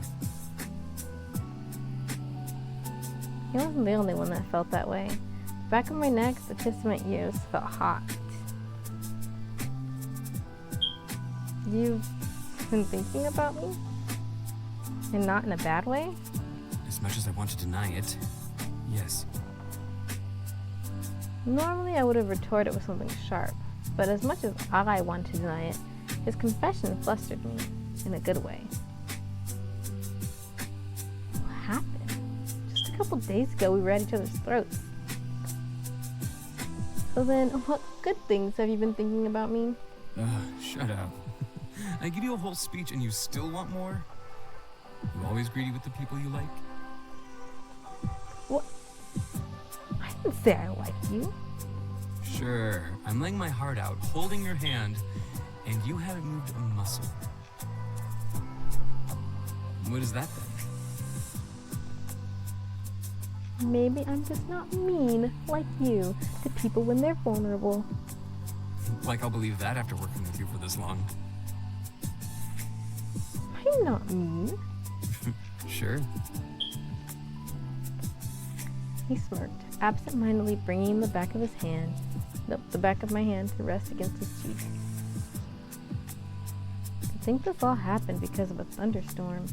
He wasn't the only one that felt that way. The back of my neck, the tips of my ears felt hot. You've been thinking about me? And not in a bad way? As much as I want to deny it, yes. Normally I would have retorted with something sharp, but as much as I want to deny it, his confession flustered me in a good way. What happened? Just a couple days ago we were at each other's throats. So then, what good things have you been thinking about me? Shut up. I give you a whole speech and you still want more? You always greedy with the people you like? What? I didn't say I like you. Sure, I'm laying my heart out, holding your hand, and you haven't moved a muscle. What is that then? Maybe I'm just not mean like you to people when they're vulnerable. Like I'll believe that after working with you for this long. I'm not mean. Sure. He smirked, absent-mindedly bringing the back of my hand to rest against his cheek. The think this all happened because of a thunderstorm.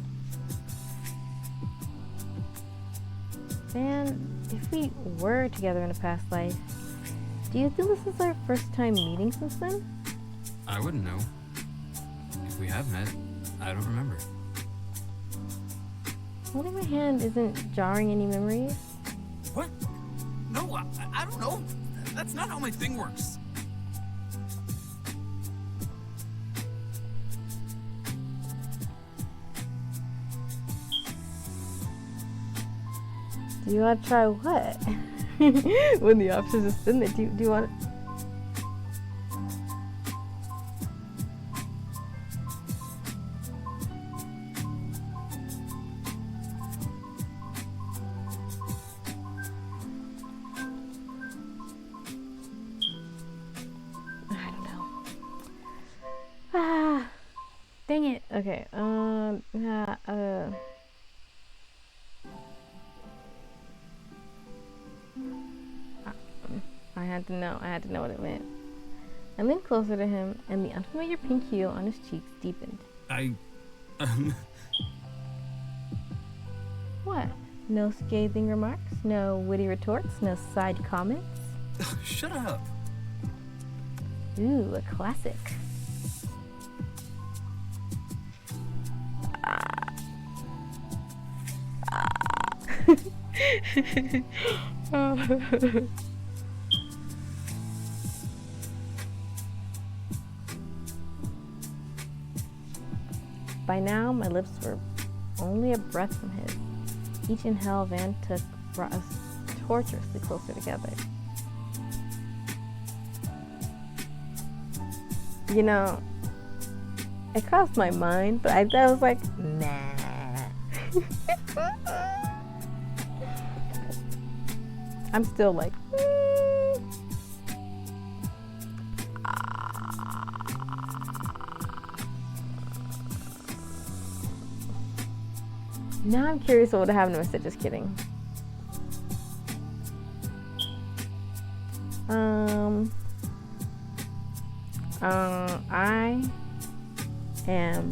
And if we were together in a past life, do you think this is our first time meeting since then? I wouldn't know. If we have met, I don't remember. Holding my hand isn't jarring any memories. What? No, I don't know. That's not how my thing works. Do you want to try what? When the options are sitting there, do you want to... I don't know. Ah, dang it. Okay. I had to know what it meant. I leaned closer to him, and the unfamiliar pink hue on his cheeks deepened. What? No scathing remarks? No witty retorts? No side comments? Shut up. Ooh, a classic. By now, my lips were only a breath from his. Each inhale Van took brought us torturously closer together. You know, it crossed my mind, but I was like, nah. I'm still like, Now I'm curious what would have happened if I said just kidding. I am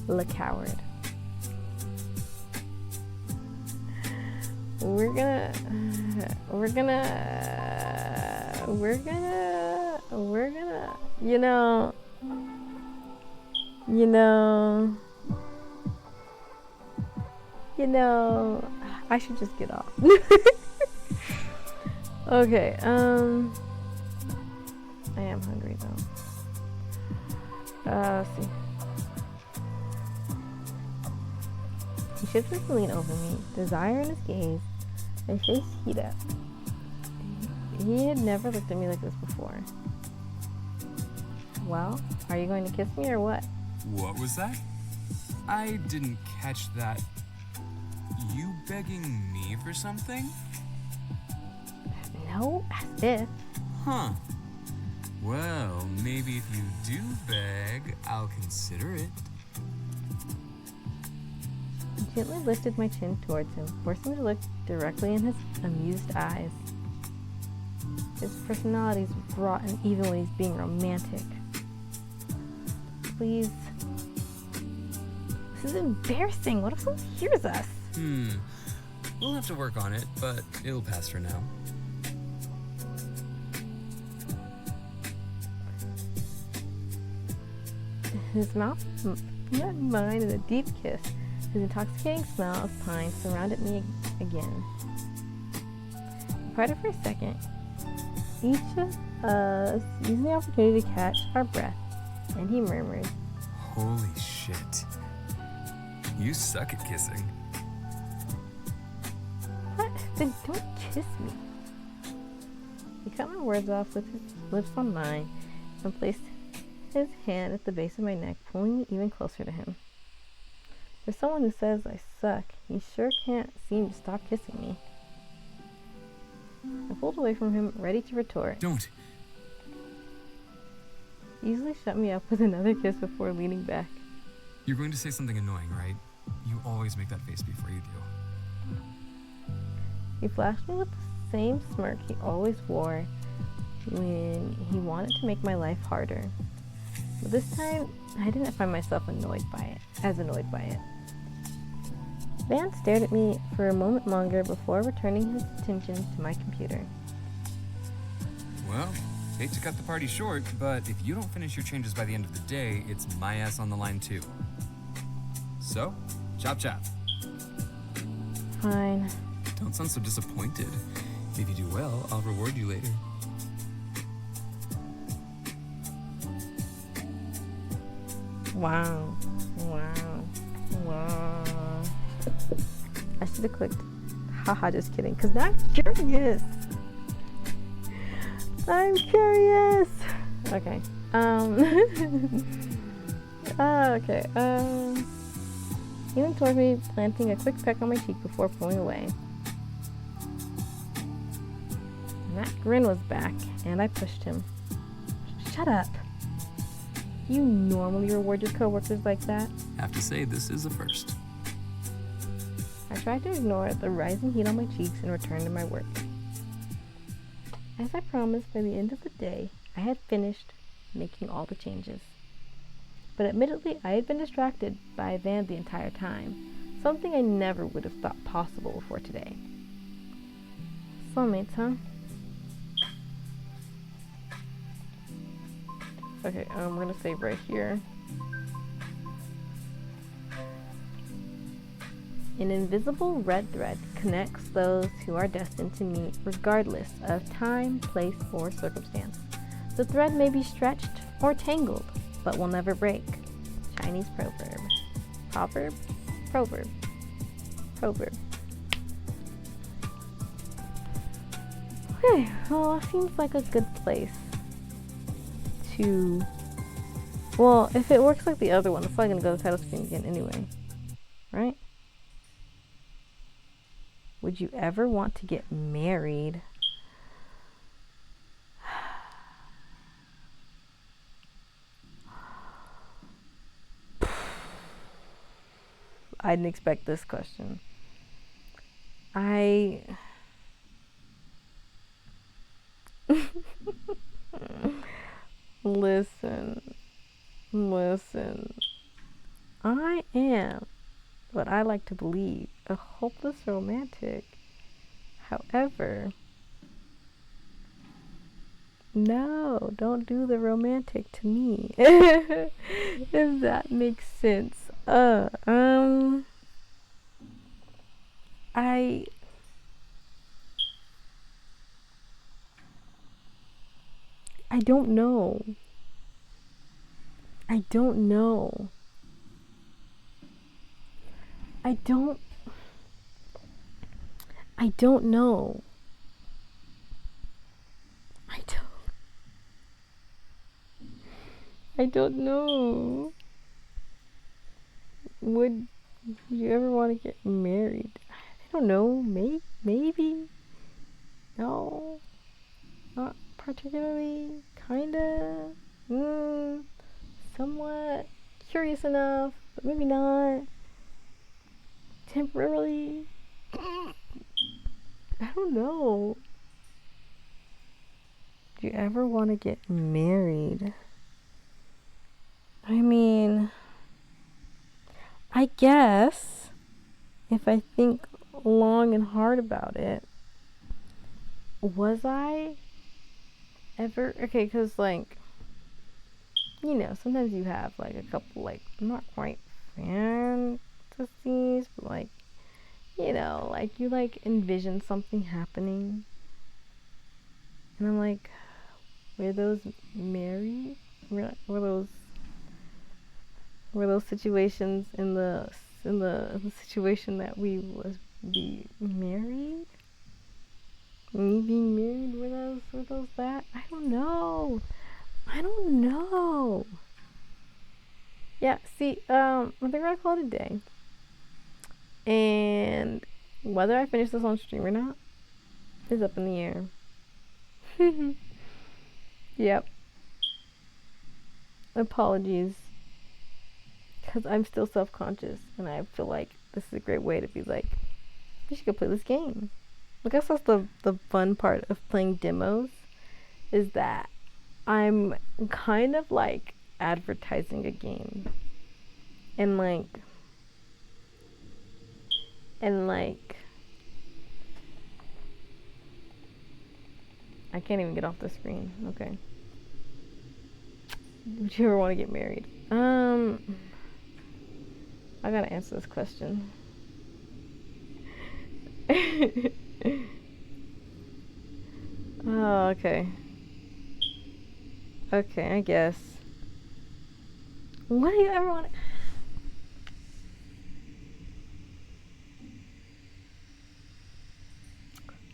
the coward. We're gonna, I should just get off. Okay, I am hungry though. Let's see. He shifted to lean over me, desire in his gaze, my face heat up. He had never looked at me like this before. Well, are you going to kiss me or what? What was that? I didn't catch that. You begging me for something? No, as if. Huh. Well, maybe if you do beg, I'll consider it. I gently lifted my chin towards him, forcing me to look directly in his amused eyes. His personality is wrought and even when he's being romantic. Please. This is embarrassing. What if someone hears us? We'll have to work on it, but it'll pass for now. His mouth met mine in a deep kiss. His intoxicating smell of pine surrounded me again. I parted for a second, each of us using the opportunity to catch our breath, and he murmured, Holy shit. You suck at kissing. What? Then don't kiss me. He cut my words off with his lips on mine and placed his hand at the base of my neck, pulling me even closer to him. For someone who says I suck, he sure can't seem to stop kissing me. I pulled away from him, ready to retort. Don't. He easily shut me up with another kiss before leaning back. You're going to say something annoying, right? You always make that face before you do. He flashed me with the same smirk he always wore when he wanted to make my life harder. But this time, I didn't find myself annoyed by it. Van stared at me for a moment longer before returning his attention to my computer. Well, hate to cut the party short, but if you don't finish your changes by the end of the day, it's my ass on the line too. So, chop chop. Fine. Don't sound so disappointed. If you do well, I'll reward you later. Wow. I should have clicked. Haha, just kidding. Because now I'm curious. Okay. Okay. He went toward me, planting a quick peck on my cheek before pulling away. And that grin was back, and I pushed him. Shut up. You normally reward your coworkers like that? Have to say, this is a first. I tried to ignore the rising heat on my cheeks and return to my work. As I promised, by the end of the day, I had finished making all the changes. But admittedly, I had been distracted by Van the entire time, something I never would have thought possible before today. Soulmates, huh? Okay, we're gonna save right here. An invisible red thread connects those who are destined to meet regardless of time, place, or circumstance. The thread may be stretched or tangled, but will never break. Chinese proverb. Proverb. Okay, well, it seems like a good place to... Well, if it works like the other one, it's probably gonna go to the title screen again anyway. Right? Would you ever want to get married? I didn't expect this question. Listen. I am what I like to believe, a hopeless romantic. However, no, don't do the romantic to me. If that makes sense. I don't know. I don't know. I don't know. Would you ever want to get married? I don't know. Maybe. No. Not particularly. Kinda. Somewhat. Curious enough. But maybe not. Temporarily. I don't know. Do you ever want to get married? I mean, I guess if I think long and hard about it, was I ever, okay, because like, you know, sometimes you have like a couple, like, not quite fantasies, but like, you know, like you like envision something happening, and I'm like, were those married? Were those situations in the situation that we was be married? Me being married, were those that? I don't know. Yeah, see, I think we're gonna call it a day. And whether I finish this on stream or not is up in the air. Yep. Apologies. Because I'm still self-conscious, and I feel like this is a great way to be like, we should go play this game. I guess that's the fun part of playing demos, is that I'm kind of like advertising a game. And like I can't even get off the screen. Okay. Would you ever want to get married? I gotta answer this question. Oh, okay. Okay, I guess. What do you ever want?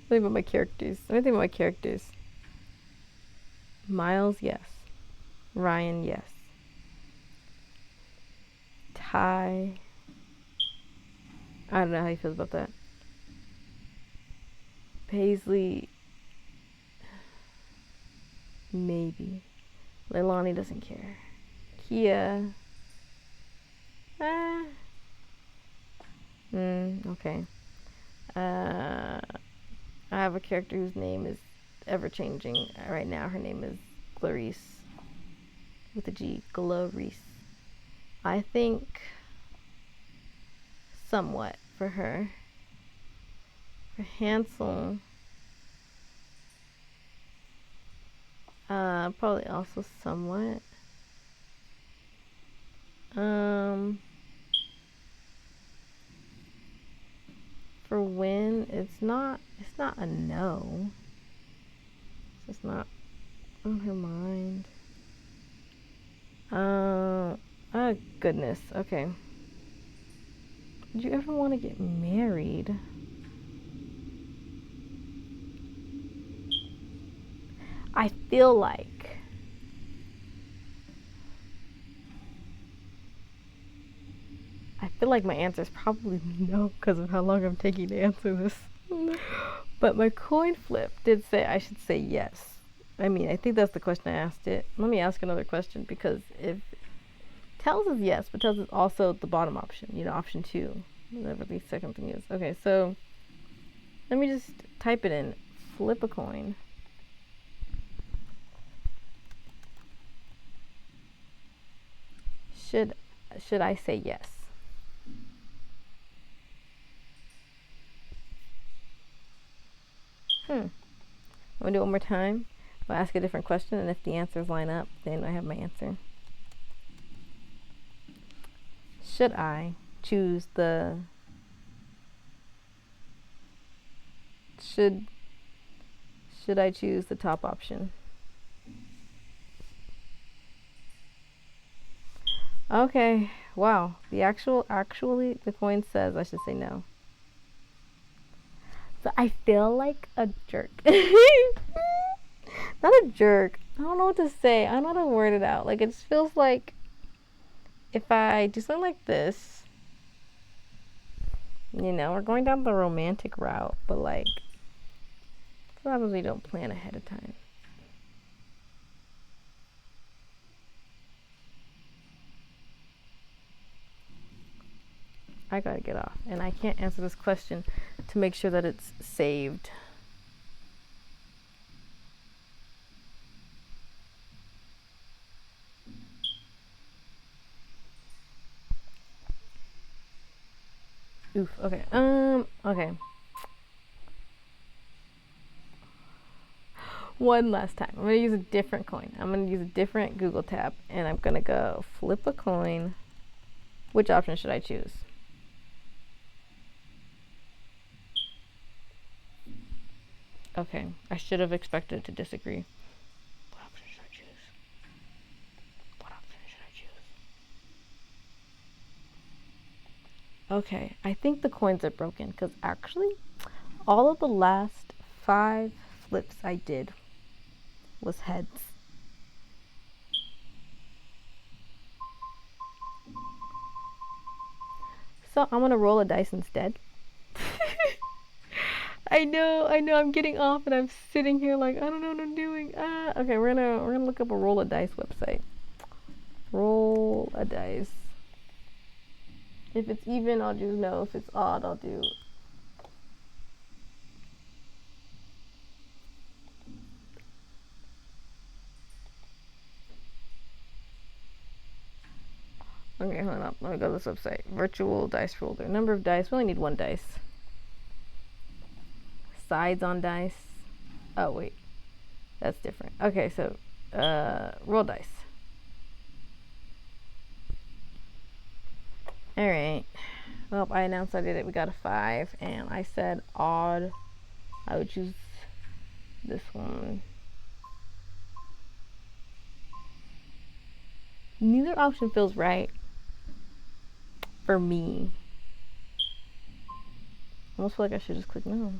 Think about my characters. Let me think about my characters. Miles, yes. Ryan, yes. Ty. I don't know how he feels about that. Paisley, maybe. Leilani doesn't care. Kia. Okay. I have a character whose name is ever changing right now. Her name is Clarice with a G. Clarice. I think somewhat for her. For Hansel, probably also somewhat. For Win, it's not a no. It's just not on her mind. Oh goodness. Okay. Would you ever want to get married? I feel like my answer is probably no because of how long I'm taking to answer this. But my coin flip did say I should say yes. I mean, I think that's the question I asked it. Let me ask another question, because if tells is yes, but tells is also the bottom option, option 2, whatever the second thing is. Okay, so let me just type it in. Flip a coin. Should I say yes? I'm gonna do it one more time. I'll ask a different question, and if the answers line up, then I have my answer. Should I choose the should I choose the top option? Okay, wow. Actually the coin says I should say no. So I feel like a jerk. Not a jerk. I don't know what to say. I don't know how to word it out. Like, it just feels like if I do something like this, we're going down the romantic route, but like, what happens when you don't plan ahead of time? I gotta get off, and I can't answer this question to make sure that it's saved. Oof. Okay. Okay. One last time. I'm gonna use a different coin. I'm gonna use a different Google tab, and I'm gonna go flip a coin. Which option should I choose? Okay. I should have expected to disagree. What option should I choose? What option should I choose? Okay. I think the coins are broken, because actually, all of the last 5 flips I did was heads. So I'm gonna roll a dice instead. I know, I'm getting off and I'm sitting here like I don't know what I'm doing. Okay, we're gonna look up a roll a dice website. Roll a dice. If it's even, I'll choose no. If it's odd, I'll do. Okay, hold up. Let me go to this website. Virtual dice roller. Number of dice. We only need one dice. Sides on dice. Oh, wait. That's different. Okay, so roll dice. Alright. Well, I announced I did it. We got a 5. And I said odd. I would choose this one. Neither option feels right for me. I almost feel like I should just click no.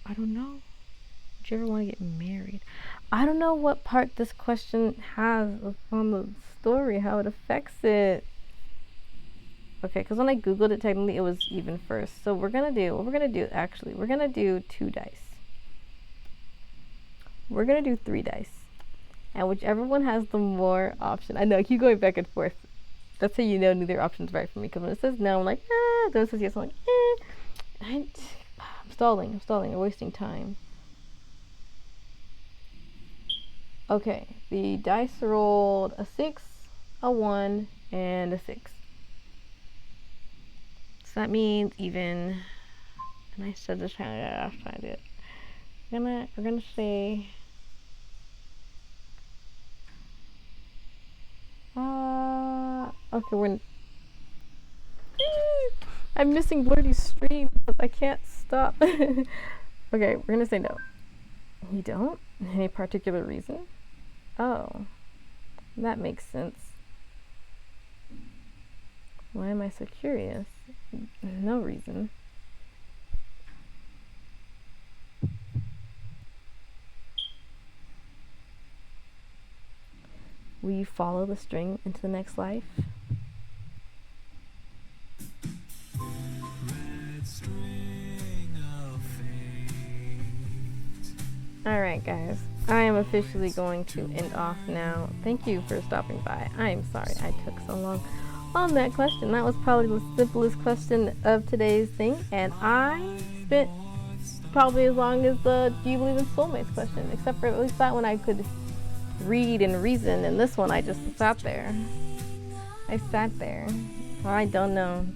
I don't know. Would you ever want to get married? I don't know what part this question has on the story, how it affects it. Okay, because when I googled it, technically it was even first. So we're gonna do what we're gonna do. Actually, we're gonna do 2 dice. We're gonna do 3 dice, and whichever one has the more option. I know I keep going back and forth. That's how you know neither option's right for me. Because when it says no, I'm like Then it says yes, I'm like I'm stalling. I'm wasting time. Okay, the dice rolled a 6, a 1, and a 6. So that means even. And I said this how I did. We're gonna say. Okay, I'm missing Blurdy's stream, but I can't stop. Okay, we're gonna say no. You don't? Any particular reason? Oh, that makes sense. Why am I so curious? No reason. Will you follow the string into the next life? Alright guys, I am officially going to end off now. Thank you for stopping by. I am sorry I took so long on that question. That was probably the simplest question of today's thing, and I spent probably as long as the do you believe in soulmates question, except for at least that one I could read and reason, and this one I just sat there. I sat there. I don't know.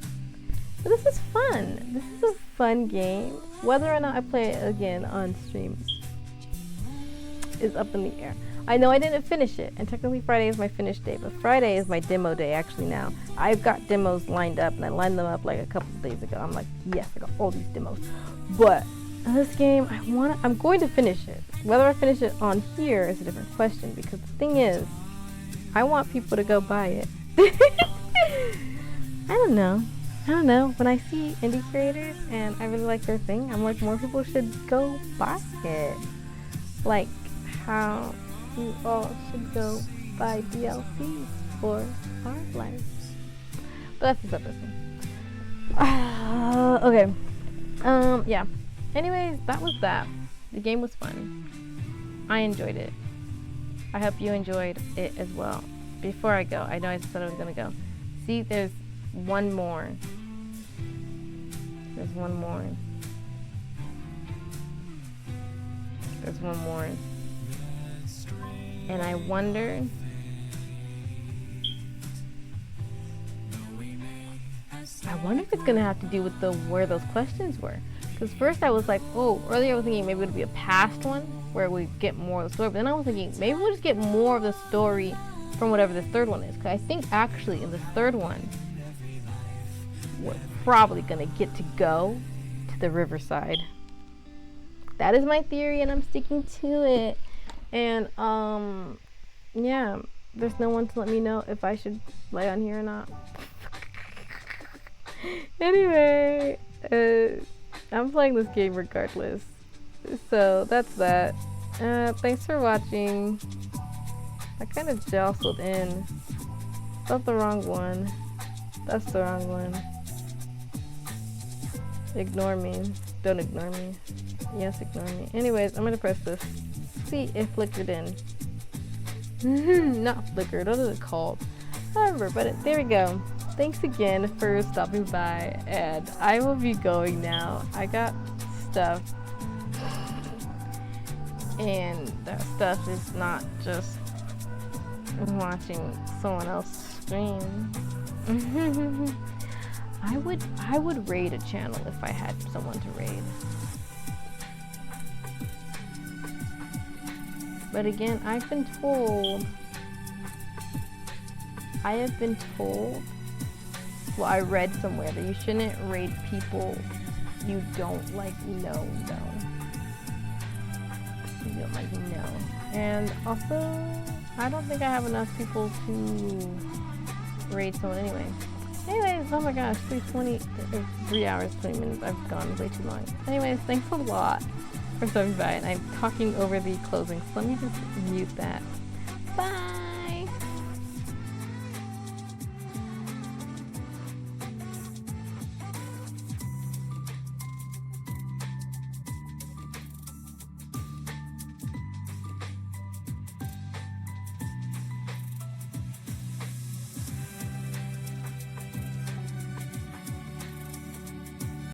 But this is fun. This is a fun game. Whether or not I play it again on stream is up in the air. I know I didn't finish it, and technically Friday is my finish day, but Friday is my demo day actually now. I've got demos lined up, and I lined them up like a couple of days ago. I'm like, yes, I got all these demos. But this game, I'm going to finish it. Whether I finish it on here is a different question, because the thing is, I want people to go buy it. I don't know. When I see indie creators and I really like their thing, I'm like, more people should go buy it. Like how you all should go buy DLCs for Hard Life. But that's a separate thing. Okay. Yeah. Anyways, that was that. The game was fun. I enjoyed it. I hope you enjoyed it as well. Before I go, I know I said I was gonna go. See, there's one more. There's one more. There's one more. And I wonder if it's gonna have to do with where those questions were. Because first I was like, oh, earlier I was thinking maybe it would be a past one where we get more of the story. But then I was thinking maybe we'll just get more of the story from whatever the third one is. Because I think actually in the third one, we're probably gonna get to go to the riverside. That is my theory, and I'm sticking to it. And yeah, there's no one to let me know if I should play on here or not. Anyway, I'm playing this game regardless. So that's that. Thanks for watching. I kind of jostled in. That's the wrong one. That's the wrong one. Ignore me. Don't ignore me. Yes, ignore me. Anyways, I'm gonna press this. See if flickered in. Not flickered. What is it called? However, but there we go. Thanks again for stopping by, and I will be going now. I got stuff. And that stuff is not just watching someone else stream. I would raid a channel if I had someone to raid. But again, I have been told, well, I read somewhere that you shouldn't raid people you don't know. You don't know. And also, I don't think I have enough people to raid someone anyway. Anyways, oh my gosh, 3 hours, 20 minutes. I've gone way too long. Anyways, thanks a lot for stopping by. And I'm talking over the closing, so let me just mute that. Bye!